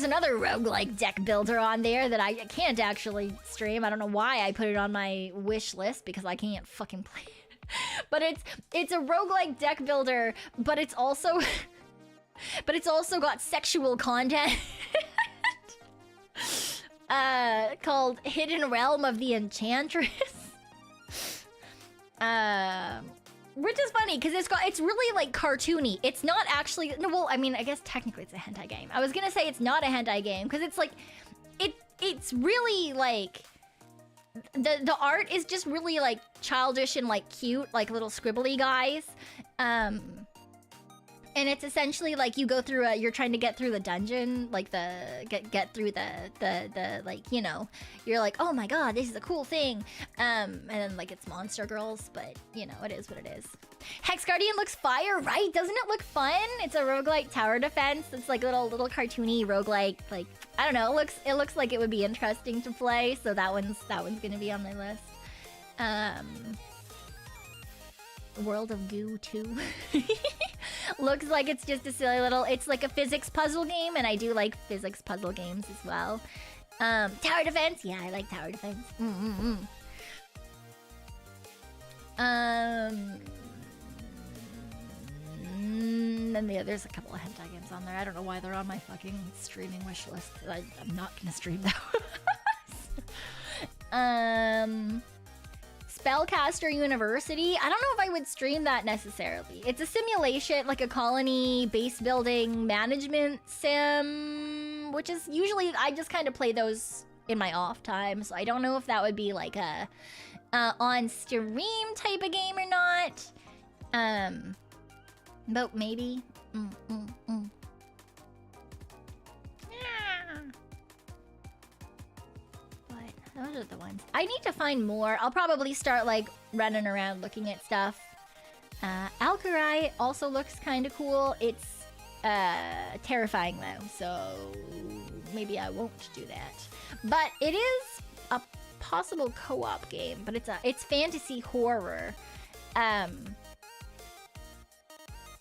A: another roguelike deck builder on there that I can't actually stream. I don't know why I put it on my wish list, because I can't fucking play it. But it's a roguelike deck builder, but it's also got sexual content. Called Hidden Realm of the Enchantress. Which is funny because it's really like cartoony. It's not actually, no, well, I mean, I guess technically it's a hentai game. I was gonna say it's not a hentai game because it's like it's really like the art is just really like childish and like cute, like little scribbly guys. And it's essentially like you go through you're trying to get through the dungeon, like get through the like, you know, you're like, oh my god, this is a cool thing. And then like it's monster girls, but you know, it is what it is. Hex Guardian looks fire, right? Doesn't it look fun? It's a roguelike tower defense. It's like little cartoony roguelike, like, I don't know, it looks like it would be interesting to play, so that one's gonna be on my list. World of Goo 2. Looks like it's just a silly little, it's like a physics puzzle game, and I do like physics puzzle games as well. Tower defense, yeah, I like tower defense. Then there's a couple of hentai games on there. I don't know why they're on my fucking streaming wish list. I'm not gonna stream those. Spellcaster University. I don't know if I would stream that necessarily. It's a simulation, like a colony base building management sim, which is usually, I just kind of play those in my off time, so I don't know if that would be like a on stream type of game or not. But maybe. Those are the ones. I need to find more. I'll probably start like running around looking at stuff. Alkarai also looks kind of cool. It's terrifying though, so maybe I won't do that. But it is a possible co-op game, but it's fantasy horror.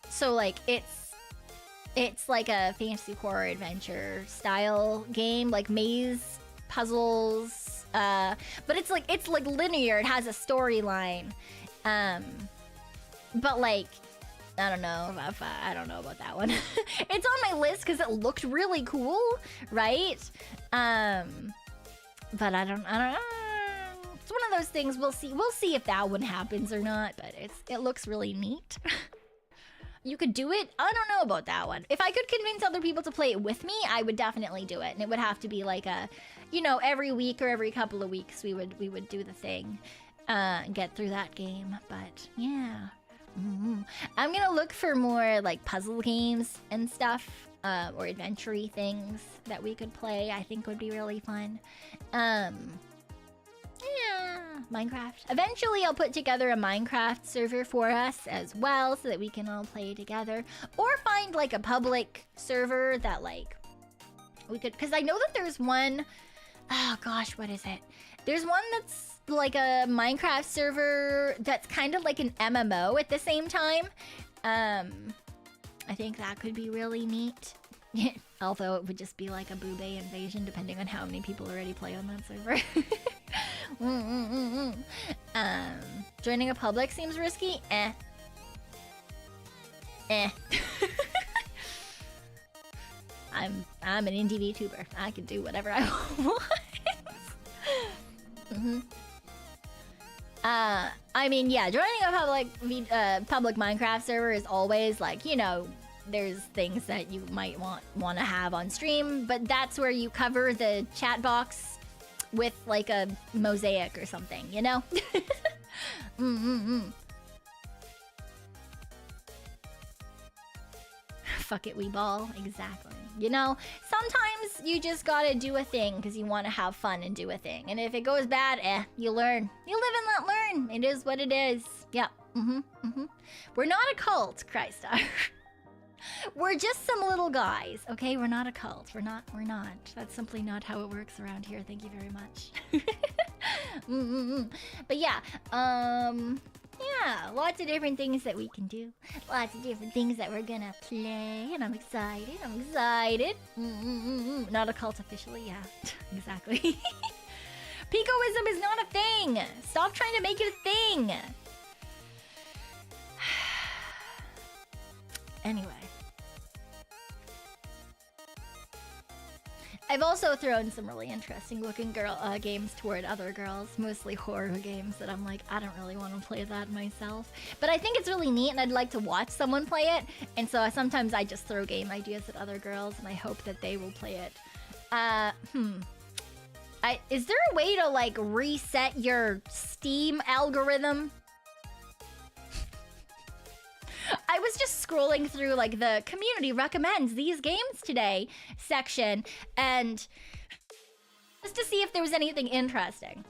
A: So like it's like a fantasy horror adventure style game, like maze puzzles. But it's like linear. It has a storyline. But like, I don't know I don't know about that one. It's on my list because it looked really cool, right? But I don't know. It's one of those things. We'll see if that one happens or not. But it looks really neat. You could do it. I don't know about that one. If I could convince other people to play it with me, I would definitely do it. And it would have to be like a, you know, every week or every couple of weeks we would do the thing, and get through that game. But yeah, I'm gonna look for more like puzzle games and stuff, or adventure-y things that we could play. I think would be really fun. Yeah, Minecraft. Eventually, I'll put together a Minecraft server for us as well so that we can all play together. Or find, like, a public server that, like, we could... Because I know that there's one... Oh, gosh, what is it? There's one that's, like, a Minecraft server that's kind of like an MMO at the same time. I think that could be really neat. Although it would just be like a boobay invasion depending on how many people already play on that server. Joining a public seems risky? Eh. I'm an indie VTuber. I can do whatever I want. I mean, yeah, joining a public Minecraft server is always like, you know, there's things that you might want to have on stream, but that's where you cover the chat box with like a mosaic or something, you know? Fuck it, we ball. Exactly. You know, sometimes you just gotta do a thing because you want to have fun and do a thing. And if it goes bad, you learn. You live and let learn. It is what it is. Yep. We're not a cult, Christar. We're just some little guys, okay? We're not a cult. We're not. That's simply not how it works around here. Thank you very much. But yeah, yeah, lots of different things that we can do. Lots of different things that we're gonna play, and I'm excited. Not a cult officially, yeah, exactly. Pekoism is not a thing. Stop trying to make it a thing. Anyway. I've also thrown some really interesting looking games toward other girls, mostly horror games that I'm like, I don't really want to play that myself. But I think it's really neat and I'd like to watch someone play it. And so sometimes I just throw game ideas at other girls and I hope that they will play it. Is there a way to, like, reset your Steam algorithm? I was just scrolling through, like, the community recommends these games today section, and just to see if there was anything interesting.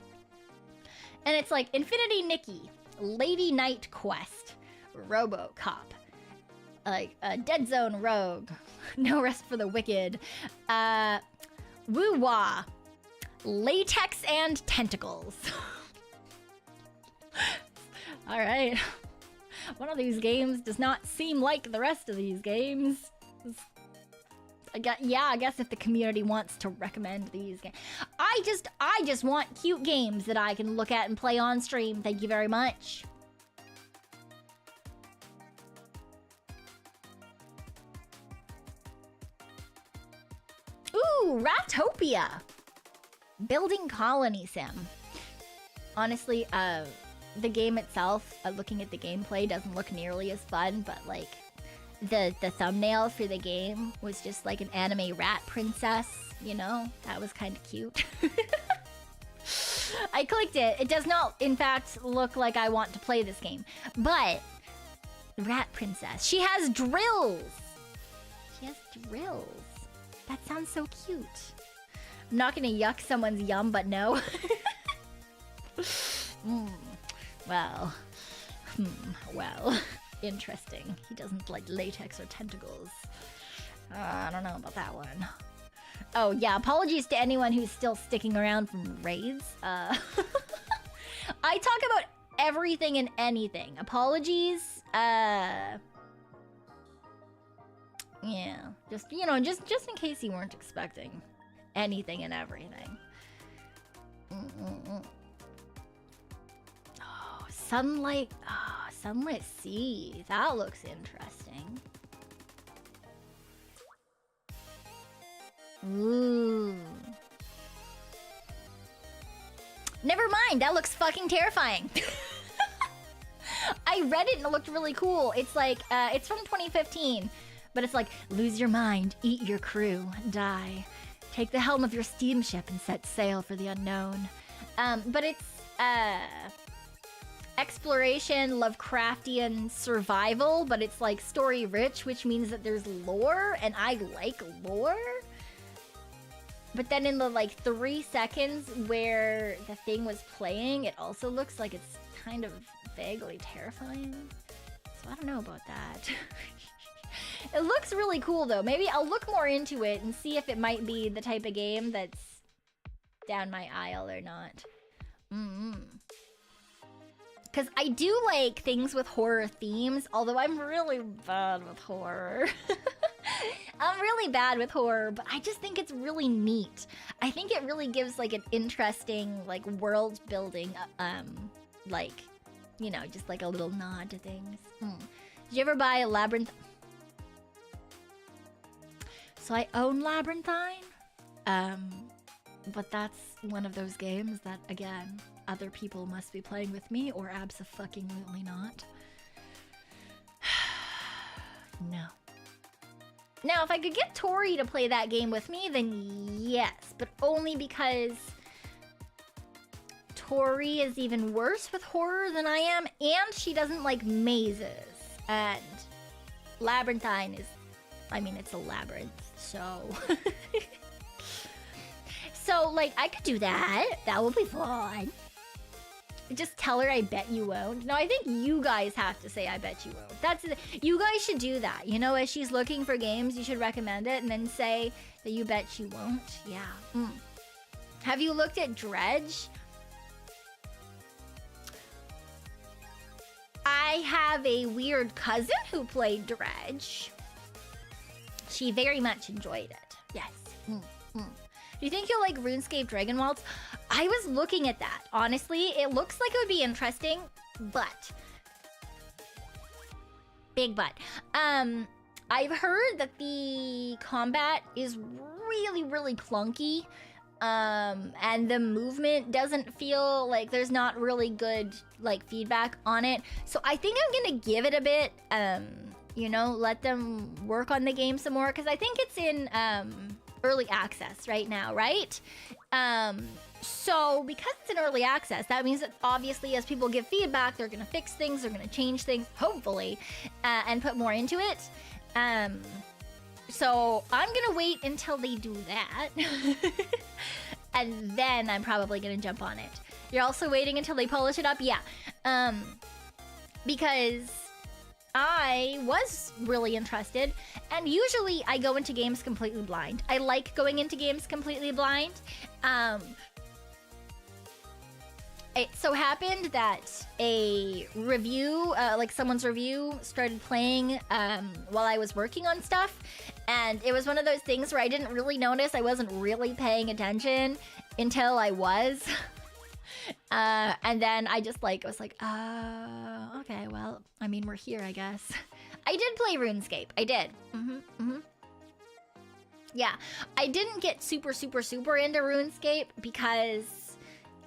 A: And it's like Infinity Nikki, Lady Knight Quest, RoboCop, like Dead Zone Rogue, No Rest for the Wicked, Woo-Wah, Latex and Tentacles. All right. One of these games does not seem like the rest of these games. I guess if the community wants to recommend these games. I just want cute games that I can look at and play on stream. Thank you very much. Ooh, Ratopia. Building colony sim. Honestly, the game itself, looking at the gameplay, doesn't look nearly as fun, but like the thumbnail for the game was just like an anime rat princess, you know? That was kind of cute. I clicked it. It does not, in fact, look like I want to play this game, but rat princess. She has drills. She has drills. That sounds so cute. I'm not gonna yuck someone's yum, but no. Well, interesting. He doesn't like latex or tentacles. I don't know about that one. Oh yeah, apologies to anyone who's still sticking around from raids. I talk about everything and anything. Apologies. Yeah, just, you know, just in case you weren't expecting anything and everything. Oh, sunlight. Oh, sunlit sea. That looks interesting. Ooh. Never mind. That looks fucking terrifying. I read it and it looked really cool. It's like, it's from 2015. But it's like, lose your mind, eat your crew, die. Take the helm of your steamship and set sail for the unknown. But it's exploration, Lovecraftian survival, but it's like story rich, which means that there's lore, and I like lore. But then in the like 3 seconds where the thing was playing, it also looks like it's kind of vaguely terrifying. So I don't know about that. It looks really cool though. Maybe I'll look more into it and see if it might be the type of game that's down my aisle or not. Because I do like things with horror themes, although I'm really bad with horror. I'm really bad with horror, but I just think it's really neat. I think it really gives like an interesting like world building, like, you know, just like a little nod to things. Did you ever buy a Labyrinth? So I own Labyrinthine, but that's one of those games that, again, other people must be playing with me, or abso-fucking-lutely not. No. Now, if I could get Tori to play that game with me, then yes, but only because Tori is even worse with horror than I am, and she doesn't like mazes, and Labyrinthine is, I mean, it's a labyrinth, so... So, like, I could do that. That would be fun. Just tell her I bet you won't. No, I think you guys have to say I bet you won't. That's you guys should do that. You know, as she's looking for games, you should recommend it and then say that you bet you won't. Yeah. Have you looked at Dredge? I have a weird cousin who played Dredge. She very much enjoyed it. Yes. Do you think you'll like RuneScape Dragon Waltz? I was looking at that. Honestly, it looks like it would be interesting, but... Big but. I've heard that the combat is really, really clunky. And the movement doesn't feel like there's not really good like feedback on it. So I think I'm gonna give it a bit, you know, let them work on the game some more. Because I think it's in early access right now, right? So because it's in early access, that means that obviously as people give feedback, they're gonna fix things, they're gonna change things, hopefully, and put more into it. So I'm gonna wait until they do that. And then I'm probably gonna jump on it. You're also waiting until they polish it up? Yeah. Because I was really interested, and usually I go into games completely blind. I like going into games completely blind. It so happened that a review, like someone's review, started playing while I was working on stuff, and it was one of those things where I didn't really notice. I wasn't really paying attention until I was. And then I just like was like, okay, well, I mean, we're here, I guess. I did play RuneScape. I did. Yeah, I didn't get super into RuneScape because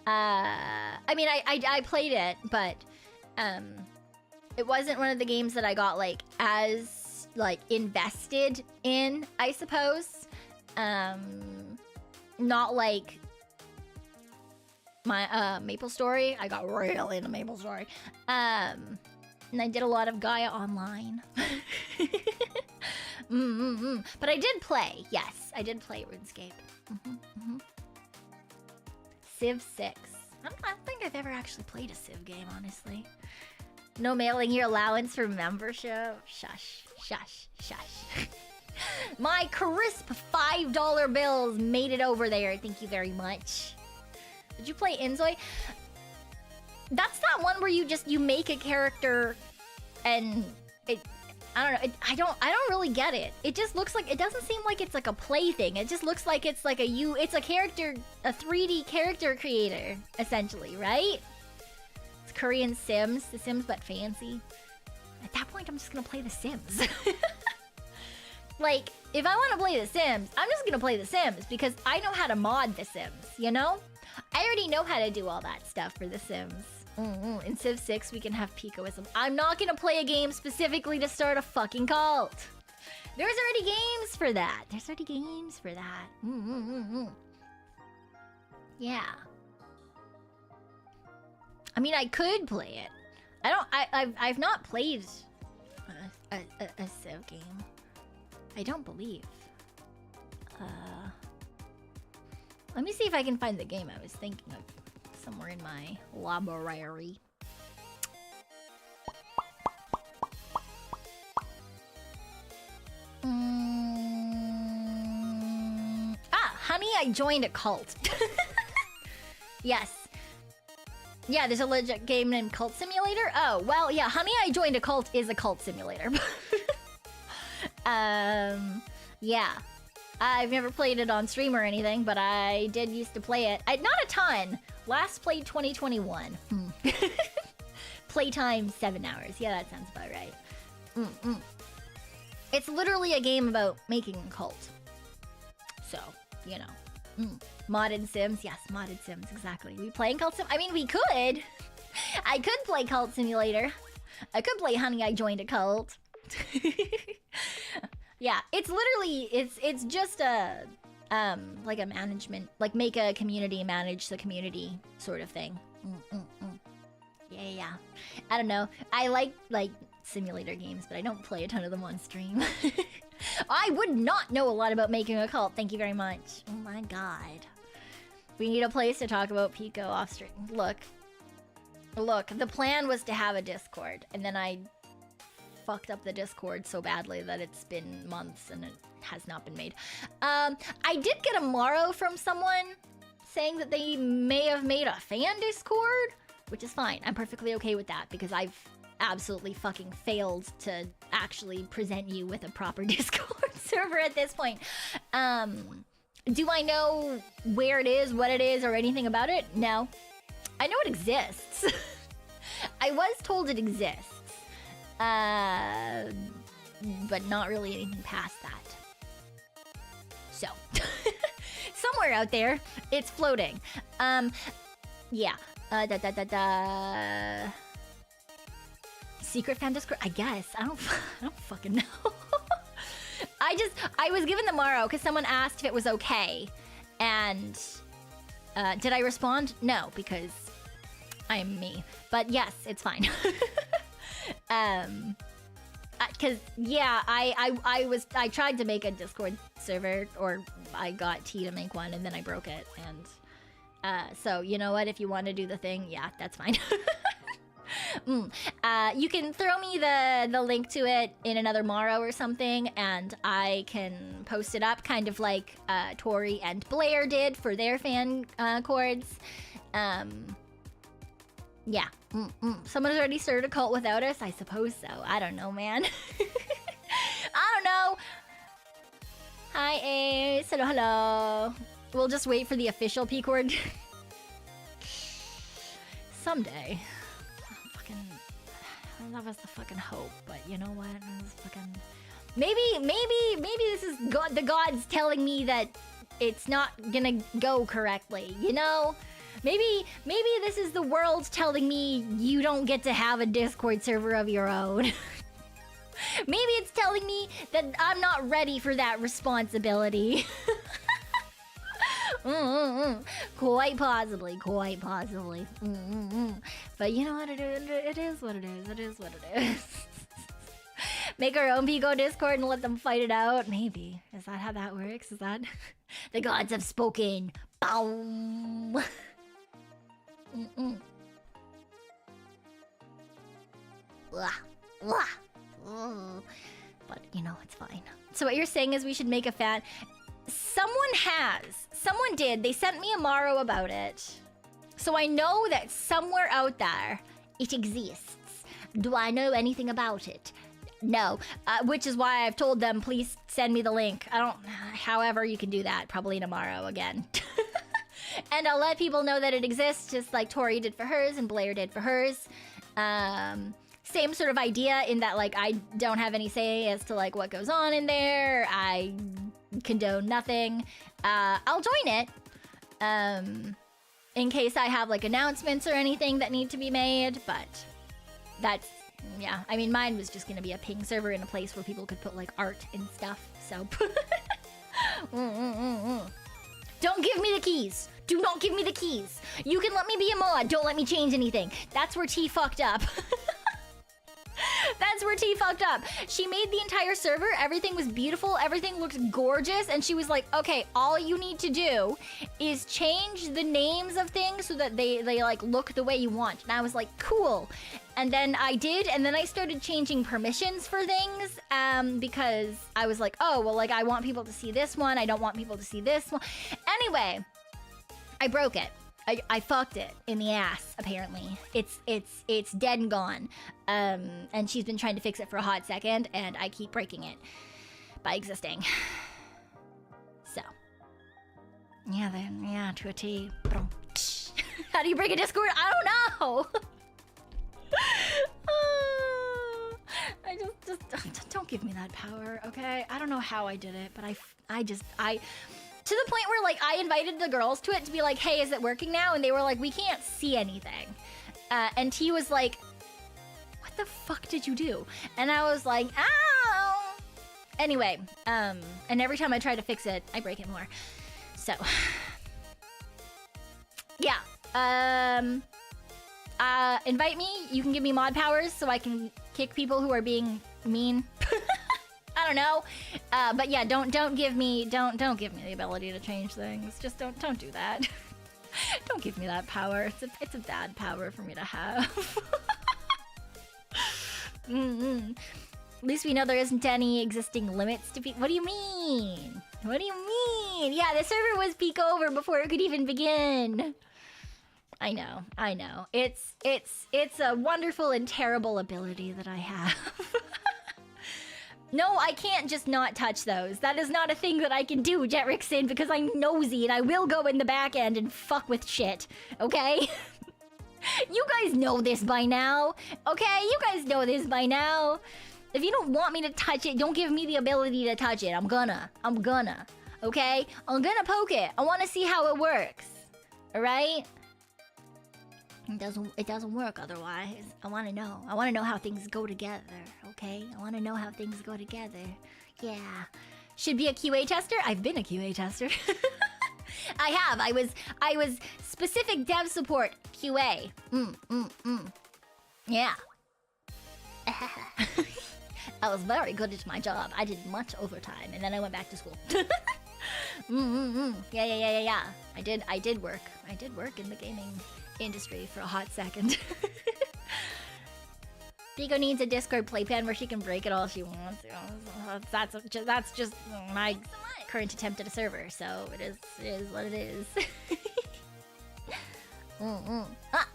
A: I mean, I played it, but it wasn't one of the games that I got like as like invested in, I suppose. Not like my Maple Story. I got real into Maple Story. And I did a lot of Gaia Online. But I did play. Yes, I did play RuneScape. Civ 6. I don't think I've ever actually played a Civ game, honestly. No mailing your allowance for membership. Shush, shush, shush. My crisp $5 bills made it over there. Thank you very much. Did you play Inzoi? That's that one where you make a character and it, I don't know, I don't really get it. It just looks like, it doesn't seem like it's like a play thing. It just looks like it's like it's a character, a 3D character creator, essentially, right? It's Korean Sims, The Sims but fancy. At that point, I'm just gonna play The Sims. Like, if I want to play The Sims, I'm just gonna play The Sims because I know how to mod The Sims, you know? I already know how to do all that stuff for The Sims. In Civ 6, we can have Pekoism. I'm not gonna play a game specifically to start a fucking cult. There's already games for that. There's already games for that. Yeah. I mean, I could play it. I've not played a Civ game. I don't believe. Let me see if I can find the game I was thinking of somewhere in my library. Honey, I joined a cult. Yes. Yeah, there's a legit game named Cult Simulator. Oh, well, yeah, Honey, I Joined a Cult is a cult simulator. Yeah. I've never played it on stream or anything, but I did used to play it. Not a ton. Last played 2021. Playtime 7 hours. Yeah, that sounds about right. It's literally a game about making a cult. So, you know. Modded Sims. Yes, modded Sims, exactly. We playing Cult Sim? I mean, we could. I could play Cult Simulator. I could play Honey, I Joined a Cult. Yeah, it's literally, it's just a, like a management, like make a community, manage the community sort of thing. Yeah. I don't know. I like simulator games, but I don't play a ton of them on stream. I would not know a lot about making a cult. Thank you very much. Oh my god. We need a place to talk about Pico off stream. Look, the plan was to have a Discord, and then I fucked up the Discord so badly that it's been months and it has not been made. I did get a morrow from someone saying that they may have made a fan Discord, which is fine. I'm perfectly okay with that because I've absolutely fucking failed to actually present you with a proper Discord server at this point. Do I know where it is, what it is, or anything about it? No. I know it exists. I was told it exists. But not really anything past that. So, somewhere out there, it's floating. Yeah. Secret fan Discord? I guess. I don't fucking know. I I was given the Morrow because someone asked if it was okay. And did I respond? No, because I'm me. But yes, it's fine. Because yeah, I tried to make a Discord server, or I got T to make one, and then I broke it. And so you know what? If you want to do the thing, yeah, that's fine. You can throw me the link to it in another Morrow or something, and I can post it up, kind of like Tori and Blair did for their fan chords. Yeah. Someone's already started a cult without us? I suppose so. I don't know, man. I don't know. Hi, Ace. Hello, hello. We'll just wait for the official P chord. Someday. That was the fucking hope, but you know what? Maybe this is God, the gods telling me that it's not gonna go correctly, you know? Maybe this is the world telling me you don't get to have a Discord server of your own. Maybe it's telling me that I'm not ready for that responsibility. Quite possibly. But you know what? It is what it is. It is what it is. Make our own Pico Discord and let them fight it out? Maybe. Is that how that works? Is that... The gods have spoken. Boom. But, you know, it's fine. So what you're saying is we should make a fan... Someone did. They sent me a Morrow about it. So I know that somewhere out there, it exists. Do I know anything about it? No. Which is why I've told them, please send me the link. However you can do that, probably tomorrow again. And I'll let people know that it exists, just like Tori did for hers and Blair did for hers. Same sort of idea in that, like, I don't have any say as to, like, what goes on in there. I condone nothing. I'll join it. In case I have, like, announcements or anything that need to be made, but that's, yeah. I mean, mine was just gonna be a ping server in a place where people could put, like, art and stuff, so. Don't give me the keys. Do not give me the keys. You can let me be a mod. Don't let me change anything. That's where T fucked up. That's where T fucked up. She made the entire server. Everything was beautiful. Everything looked gorgeous. And she was like, okay, all you need to do is change the names of things so that they like look the way you want. And I was like, cool. And then I did. And then I started changing permissions for things because I was like, oh, well, like I want people to see this one. I don't want people to see this one. Anyway, I broke it. I fucked it in the ass, apparently. It's dead and gone. And she's been trying to fix it for a hot second, and I keep breaking it by existing. So. Yeah, to a T. How do you break a Discord? I don't know! Just don't give me that power, okay? I don't know how I did it, but I to the point where, like, I invited the girls to it to be like, hey, is it working now? And they were like, we can't see anything. And T was like, what the fuck did you do? And I was like, ow! Anyway, and every time I try to fix it, I break it more. So, yeah. Invite me. You can give me mod powers so I can kick people who are being mean. I don't know, but yeah, don't give me the ability to change things. Just don't do that. Don't give me that power. It's a bad power for me to have. At least we know there isn't any existing limits to What do you mean? What do you mean? Yeah, the server was peak over before it could even begin. I know. It's a wonderful and terrible ability that I have. No, I can't just not touch those. That is not a thing that I can do, Jetrickson, because I'm nosy and I will go in the back end and fuck with shit, okay? You guys know this by now, okay? You guys know this by now. If you don't want me to touch it, don't give me the ability to touch it. I'm gonna, okay? I'm gonna poke it. I want to see how it works, alright? It doesn't work otherwise. I want to know. I want to know how things go together, okay? I want to know how things go together. Yeah. Should be a QA tester? I've been a QA tester. I have. I was specific dev support QA. Yeah. I was very good at my job. I did much overtime, and then I went back to school. Yeah. I did work. I did work in the gaming industry for a hot second. Pekoe needs a Discord playpen where she can break it all she wants. That's just my current attempt at a server, so it is what it is. Ah!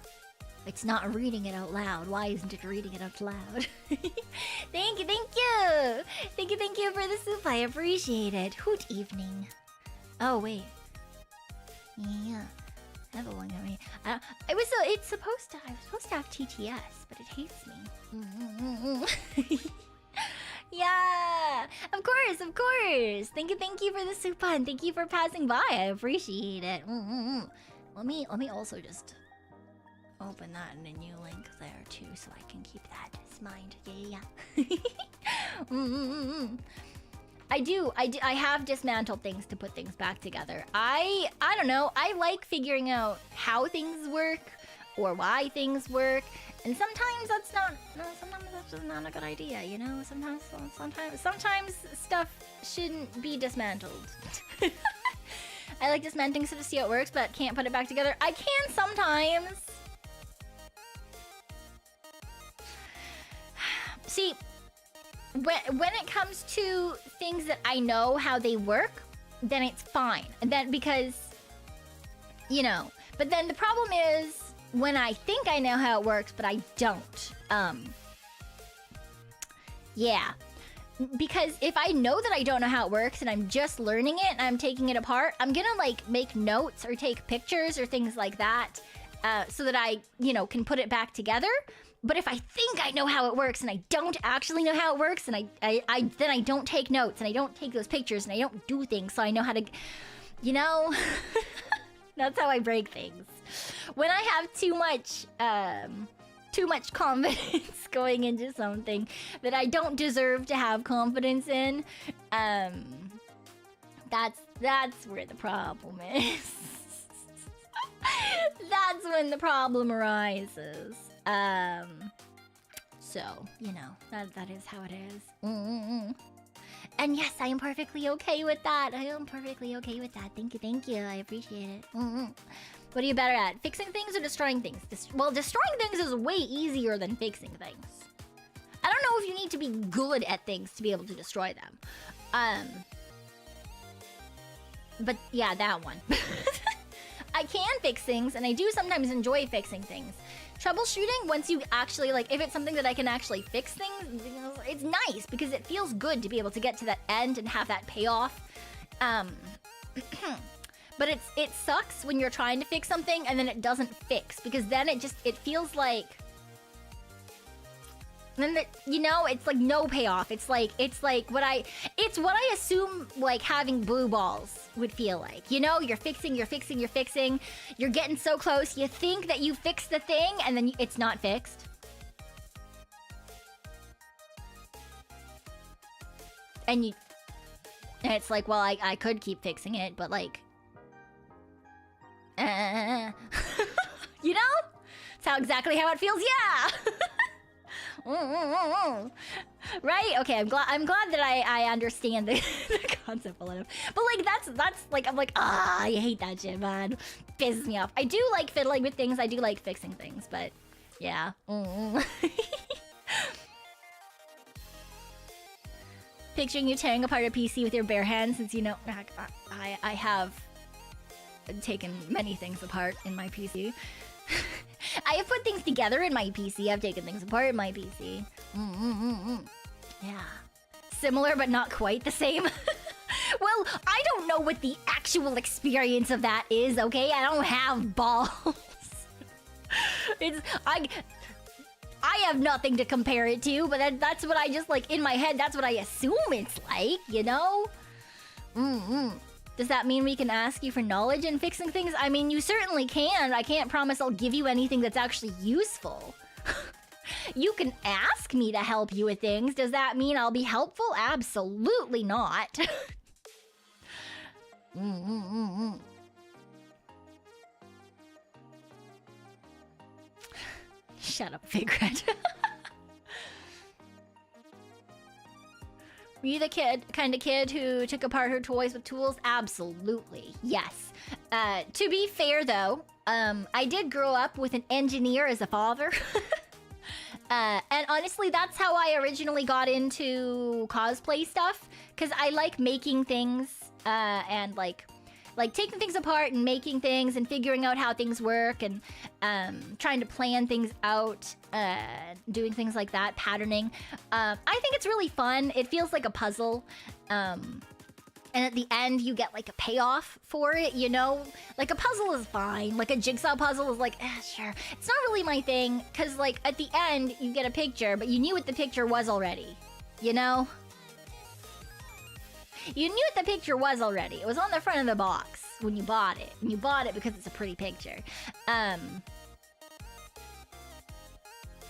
A: It's not reading it out loud. Why isn't it reading it out loud? Thank you for the soup. I appreciate it. Hoot evening. Oh wait. Yeah. I have a one me. It's supposed to. I was supposed to have TTS, but it hates me. Yeah. Of course. Thank you for the soup pun. Thank you for passing by. I appreciate it. Let me also just open that in a new link there too, so I can keep that as mind. Yeah. I have dismantled things to put things back together. I don't know. I like figuring out how things work or why things work, and sometimes that's just not a good idea. You know, sometimes stuff shouldn't be dismantled. I like dismantling stuff to see how it works, but can't put it back together. I can sometimes. See, when it comes to things that I know how they work, then it's fine. And then because, you know, but then the problem is when I think I know how it works, but I don't. Yeah. Because if I know that I don't know how it works and I'm just learning it and I'm taking it apart, I'm gonna like make notes or take pictures or things like that, so that I, you know, can put it back together. But if I think I know how it works and I don't actually know how it works, and then I don't take notes and I don't take those pictures and I don't do things so I know how to, you know, that's how I break things. When I have too much confidence going into something that I don't deserve to have confidence in, that's where the problem is. That's when the problem arises. So, you know, that is how it is. And yes, I am perfectly okay with that. Thank you. I appreciate it. What are you better at? Fixing things or destroying things? Well, destroying things is way easier than fixing things. I don't know if you need to be good at things to be able to destroy them. But yeah, that one. I can fix things, and I do sometimes enjoy fixing things. Troubleshooting, once you actually, like, if it's something that I can actually fix things, it's nice because it feels good to be able to get to that end and have that payoff. But it sucks when you're trying to fix something and then it doesn't fix, because then it feels like, then you know, it's like no payoff. It's like what I assume like having blue balls would feel like. You know, you're fixing, you're getting so close, you think that you fixed the thing and then it's not fixed. And it's like, well, I could keep fixing it, but like, you know? That's exactly how it feels, yeah! Right? Okay, I'm glad that I understand the concept a little. But like that's like, I'm like, I hate that shit, man. Pisses me off. I do like fiddling with things, I do like fixing things, but yeah. Picturing you tearing apart a PC with your bare hands, since you know I have taken many things apart in my PC. I have put things together in my PC. I've taken things apart in my PC. Yeah. Similar, but not quite the same. Well, I don't know what the actual experience of that is, okay? I don't have balls. I have nothing to compare it to, but that's what I just, like, in my head, that's what I assume it's like, you know? Does that mean we can ask you for knowledge in fixing things? I mean, you certainly can. I can't promise I'll give you anything that's actually useful. You can ask me to help you with things. Does that mean I'll be helpful? Absolutely not. Shut up, Figret. Were you the kind of kid who took apart her toys with tools? Absolutely, yes. To be fair, though, I did grow up with an engineer as a father. And honestly, that's how I originally got into cosplay stuff. Because I like making things and like taking things apart and making things and figuring out how things work and trying to plan things out, doing things like that, patterning. I think it's really fun. It feels like a puzzle. And at the end, you get like a payoff for it, you know? Like a puzzle is fine. Like a jigsaw puzzle is like, sure. It's not really my thing, because like at the end, you get a picture, but you knew what the picture was already, you know? You knew what the picture was already. It was on the front of the box when you bought it. And you bought it because it's a pretty picture.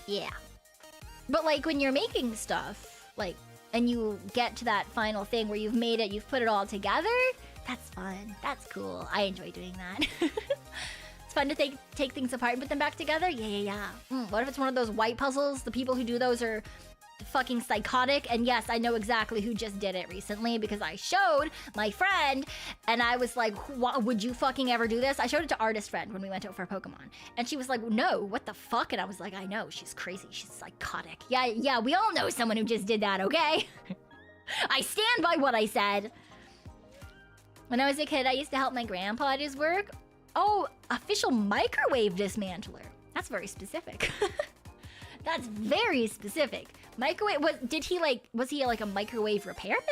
A: Yeah. But like when you're making stuff, like, and you get to that final thing where you've made it, you've put it all together, that's fun. That's cool. I enjoy doing that. It's fun to take things apart and put them back together. Yeah. What if it's one of those white puzzles? The people who do those are fucking psychotic. And yes, I know exactly who just did it recently because I showed my friend and I was like, would you fucking ever do this? I showed it to Artist Friend when we went out for Pokemon and she was like, no, what the fuck? And I was like, I know, she's crazy, she's psychotic. Yeah, we all know someone who just did that, okay? I stand by what I said. When I was a kid, I used to help my grandpa at his work. Oh, official microwave dismantler. That's very specific. That's very specific. Microwave, was he like a microwave repairman?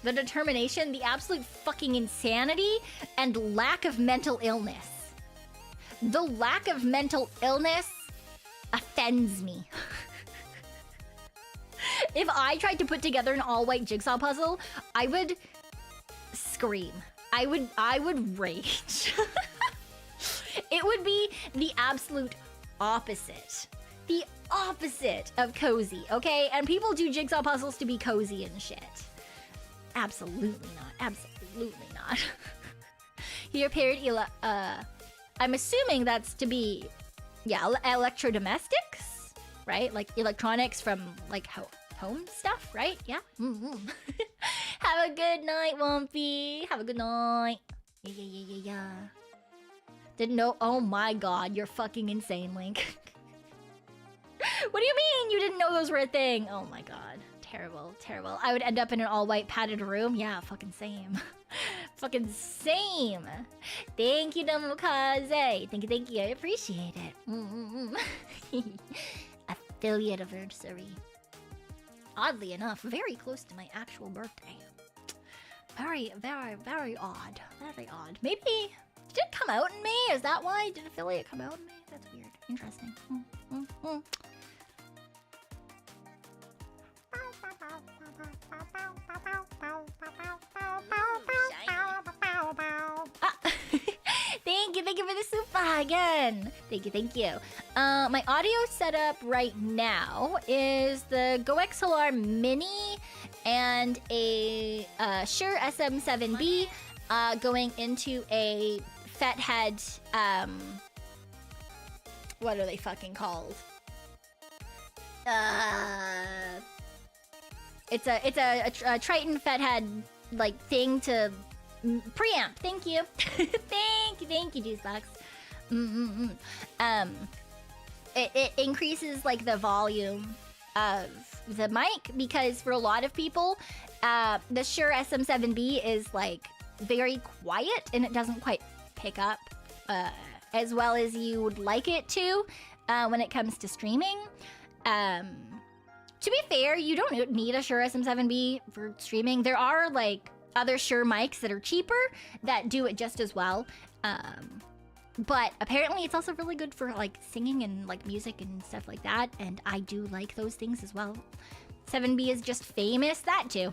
A: The determination, the absolute fucking insanity, and lack of mental illness. The lack of mental illness offends me. If I tried to put together an all-white jigsaw puzzle, I would scream. I would rage. It would be the absolute opposite. The opposite of cozy, okay? And people do jigsaw puzzles to be cozy and shit. Absolutely not. Absolutely not. He repaired I'm assuming that's to be, yeah, electrodomestics, right? Like electronics from like home stuff, right? Yeah. Have a good night, Wumpy. Have a good night. Yeah. Didn't know. Oh my god, you're fucking insane, Link. What do you mean you didn't know those were a thing? Oh my god. Terrible. I would end up in an all-white padded room. Yeah, fucking same. Fucking same. Thank you, Domokaze. Thank you. I appreciate it. Affiliate anniversary. Oddly enough, very close to my actual birthday. Very odd. Very odd. Maybe... Did it come out in May? Is that why? Did affiliate come out in May? That's weird. Interesting. Thank you for the super again. Thank you. My audio setup right now is the Go XLR Mini and a Shure SM7B going into a Fethead, what are they fucking called? It's a Triton Fethead like thing to preamp. Thank you. thank you, Juicebox. It increases like the volume of the mic because for a lot of people, the Shure SM7B is like very quiet and it doesn't quite pick up as well as you would like it to when it comes to streaming. To be fair, you don't need a Shure SM7B for streaming. There are like other Shure mics that are cheaper that do it just as well. But apparently it's also really good for like singing and like music and stuff like that. And I do like those things as well. 7B is just famous, that too.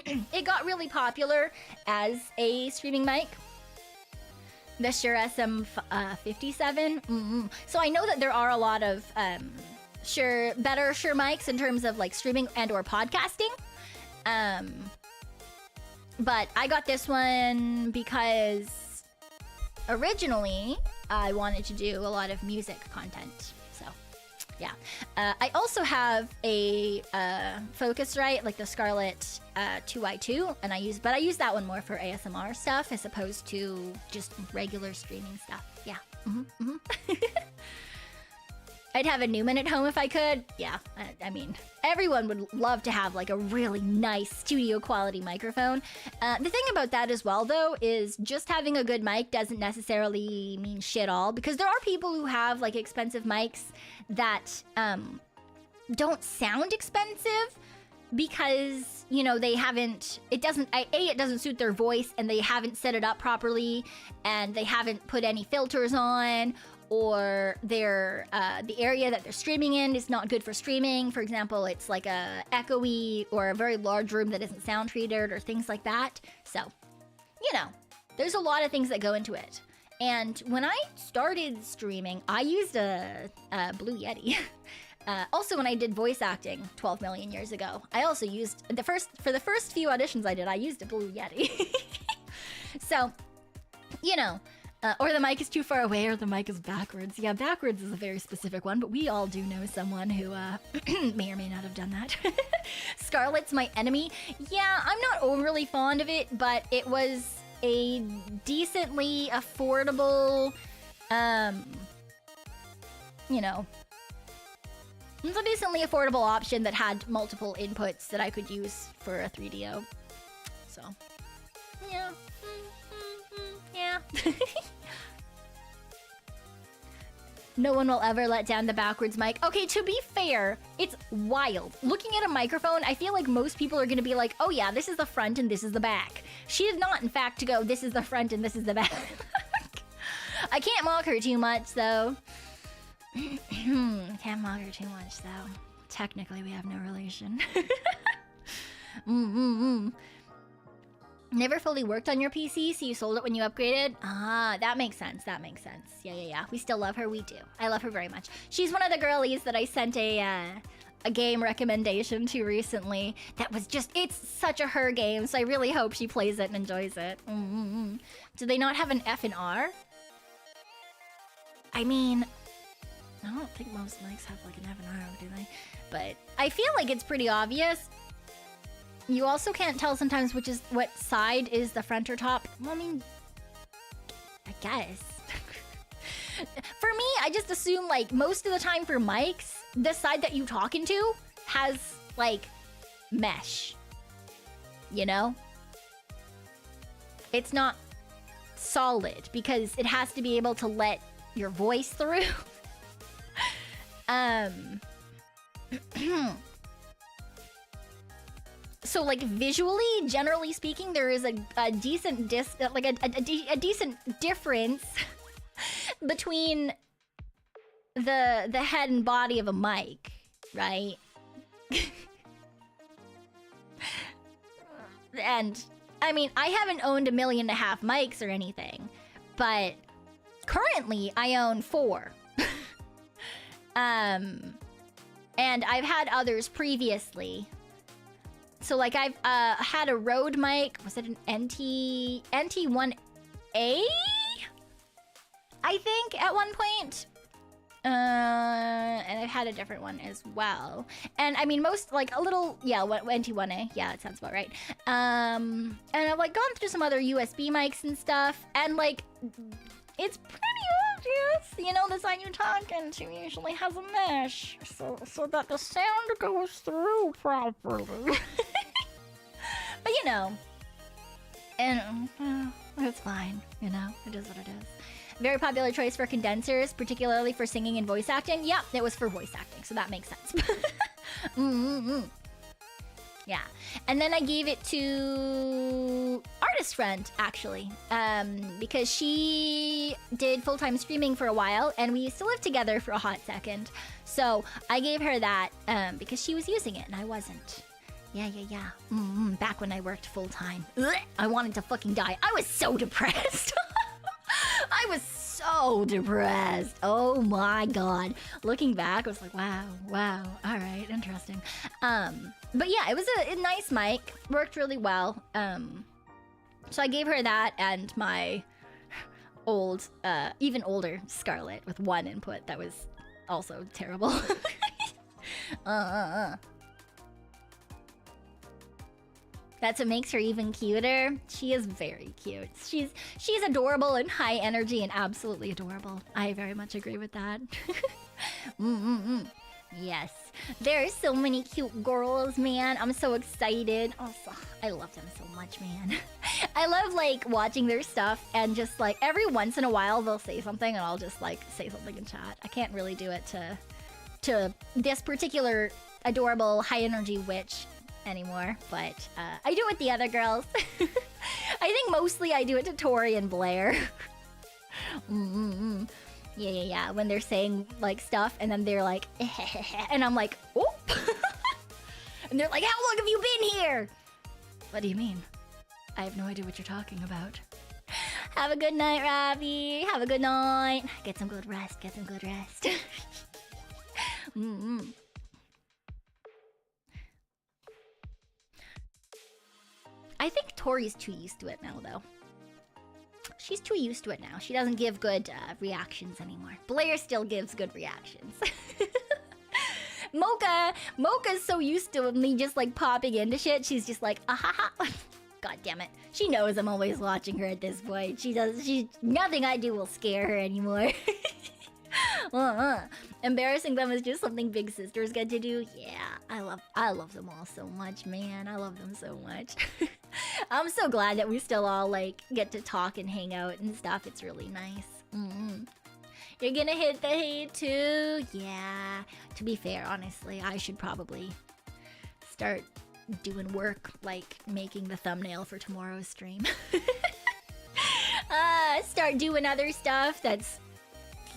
A: It got really popular as a streaming mic. The Shure SM57. So I know that there are a lot of better Shure mics in terms of like streaming and or podcasting. But I got this one because originally I wanted to do a lot of music content. So yeah. I also have a Focusrite, like the Scarlett 2i2, and I use that one more for ASMR stuff as opposed to just regular streaming stuff. Yeah. I'd have a Newman at home if I could. Yeah, I mean, everyone would love to have like a really nice studio quality microphone. The thing about that as well, though, is just having a good mic doesn't necessarily mean shit all, because there are people who have like expensive mics that don't sound expensive because, you know, they haven't, it doesn't suit their voice, and they haven't set it up properly, and they haven't put any filters on, or their the area that they're streaming in is not good for streaming. For example, it's like a echoey or a very large room that isn't sound treated or things like that. So, you know, there's a lot of things that go into it. And when I started streaming, I used a Blue Yeti. Also, when I did voice acting 12 million years ago, I also used for the first few auditions I did, I used a Blue Yeti. So, you know, or the mic is too far away, or the mic is backwards. Yeah, backwards is a very specific one, but we all do know someone who may or may not have done that. Scarlett's my enemy. Yeah, I'm not overly fond of it, but it was a decently affordable, you know, it's a decently affordable option that had multiple inputs that I could use for a 3DO. So, yeah. Yeah. No one will ever let down the backwards mic. Okay, to be fair, it's wild. Looking at a microphone, I feel like most people are going to be like, oh yeah, this is the front and this is the back. She is not, in fact, to go, this is the front and this is the back. I can't mock her too much, though. Can't mock her too much, though. Technically, we have no relation. Never fully worked on your PC, so you sold it when you upgraded? Ah, that makes sense. That makes sense. Yeah. We still love her. We do. I love her very much. She's one of the girlies that I sent a game recommendation to recently. That was just, it's such a her game, so I really hope she plays it and enjoys it. Do they not have an F and R? I mean, I don't think most mics have like an F and R, do they? But I feel like it's pretty obvious. You also can't tell sometimes what side is the front or top. Well, I mean, I guess. For me, I just assume, like, most of the time for mics, the side that you're talking to has, like, mesh. You know? It's not solid because it has to be able to let your voice through. So, like, visually, generally speaking, there is a decent a decent difference between the head and body of a mic, right? And I mean, I haven't owned 1.5 million mics or anything, but currently I own 4. And I've had others previously. So, like, I've had a Rode mic. Was it an NT1A? I think at one point. And I've had a different one as well. And I mean, most, like, a little, yeah, NT1A. Yeah, that sounds about right. And I've, like, gone through some other USB mics and stuff. And, like, it's pretty obvious, you know, the side you're talking to usually has a mesh. So that the sound goes through properly. But, you know, and it's fine, you know, it is what it is. Very popular choice for condensers, particularly for singing and voice acting. Yeah, it was for voice acting, so that makes sense. Yeah, and then I gave it to artist friend, actually, because she did full-time streaming for a while, and we used to live together for a hot second. So I gave her that because she was using it, and I wasn't. Yeah. Back when I worked full-time. I wanted to fucking die. I was so depressed. I was so depressed. Oh my god. Looking back, I was like, wow, all right, interesting. But yeah, it was a nice mic. Worked really well. So I gave her that and my old, even older Scarlett with one input that was also terrible. That's what makes her even cuter. She is very cute. She's adorable and high energy and absolutely adorable. I very much agree with that. Yes. There are so many cute girls, man. I'm so excited. Oh, I love them so much, man. I love, like, watching their stuff and just, like, every once in a while they'll say something and I'll just, like, say something in chat. I can't really do it to this particular adorable high-energy witch anymore, but I do it with the other girls. I think mostly I do it to Tori and Blair. Yeah, when they're saying, like, stuff, and then they're like, and I'm like, oh! And they're like, how long have you been here? What do you mean? I have no idea what you're talking about. Have a good night, Robbie. Have a good night. Get some good rest. Get some good rest. I think Tori's too used to it now, though. She's too used to it now. She doesn't give good reactions anymore. Blair still gives good reactions. Mocha's so used to me just like popping into shit. She's just like, ah. God damn it. She knows I'm always watching her at this point. Nothing I do will scare her anymore. Embarrassing them is just something big sisters get to do. Yeah, I love them all so much, man. I love them so much. I'm so glad that we still all like get to talk and hang out and stuff. It's really nice. You're gonna hit the hay too? Yeah. To be fair, honestly, I should probably start doing work like making the thumbnail for tomorrow's stream. Start doing other stuff that's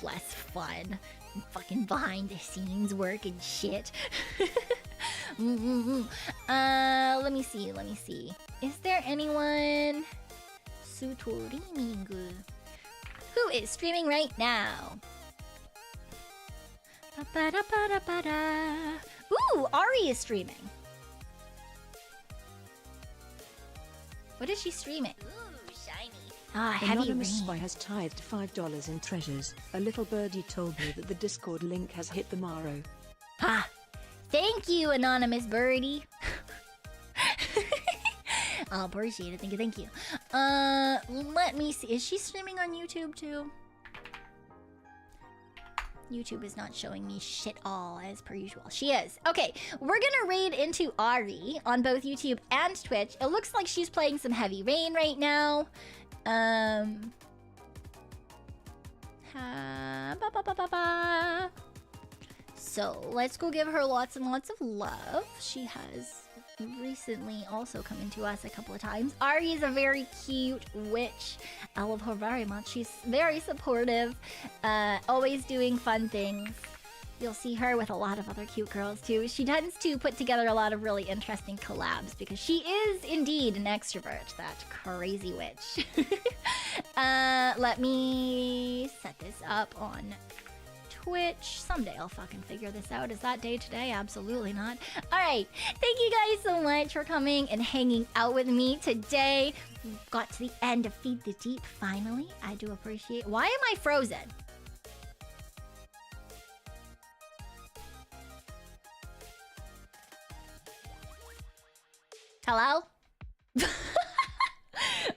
A: less fun. Fucking behind the scenes work and shit. Let me see. Is there anyone streaming? Who is streaming right now? Ooh, Ari is streaming. What is she streaming? Ooh, shiny. Ah, heavy
B: Anonymous
A: rain.
B: Spy has tithed $5 in treasures. A little birdie told me that the Discord link has hit the marrow.
A: Ha! Thank you, Anonymous Birdie. I appreciate it. Thank you. Let me see. Is she streaming on YouTube too? YouTube is not showing me shit all as per usual. She is. Okay, we're gonna raid into Ari on both YouTube and Twitch. It looks like she's playing some Heavy Rain right now. So let's go give her lots and lots of love. She has recently also come into us a couple of times. Ari is a very cute witch. I love her very much. She's very supportive, always doing fun things. You'll see her with a lot of other cute girls too. She tends to put together a lot of really interesting collabs because she is indeed an extrovert, that crazy witch. Let me set this up on Twitch. Someday I'll fucking figure this out. Is that day today? Absolutely not. Alright, thank you guys so much for coming and hanging out with me today. We got to the end of Feed the Deep finally. I do appreciate. Why am I frozen? Hello?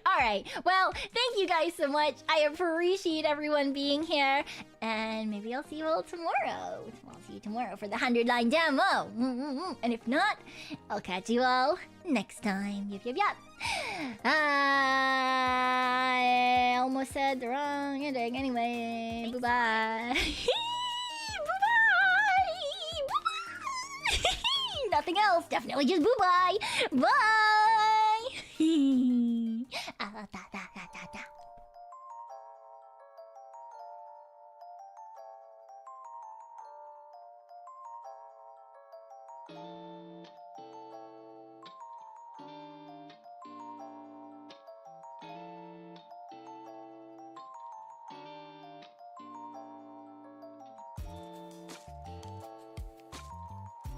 A: Alright, well, thank you guys so much. I appreciate everyone being here. And maybe I'll see you all tomorrow. I'll see you tomorrow for the 100-line demo. And if not, I'll catch you all next time. Yep. I almost said the wrong ending anyway. Bye-bye. Bye-bye. Nothing else. Definitely just bye-bye. Bye.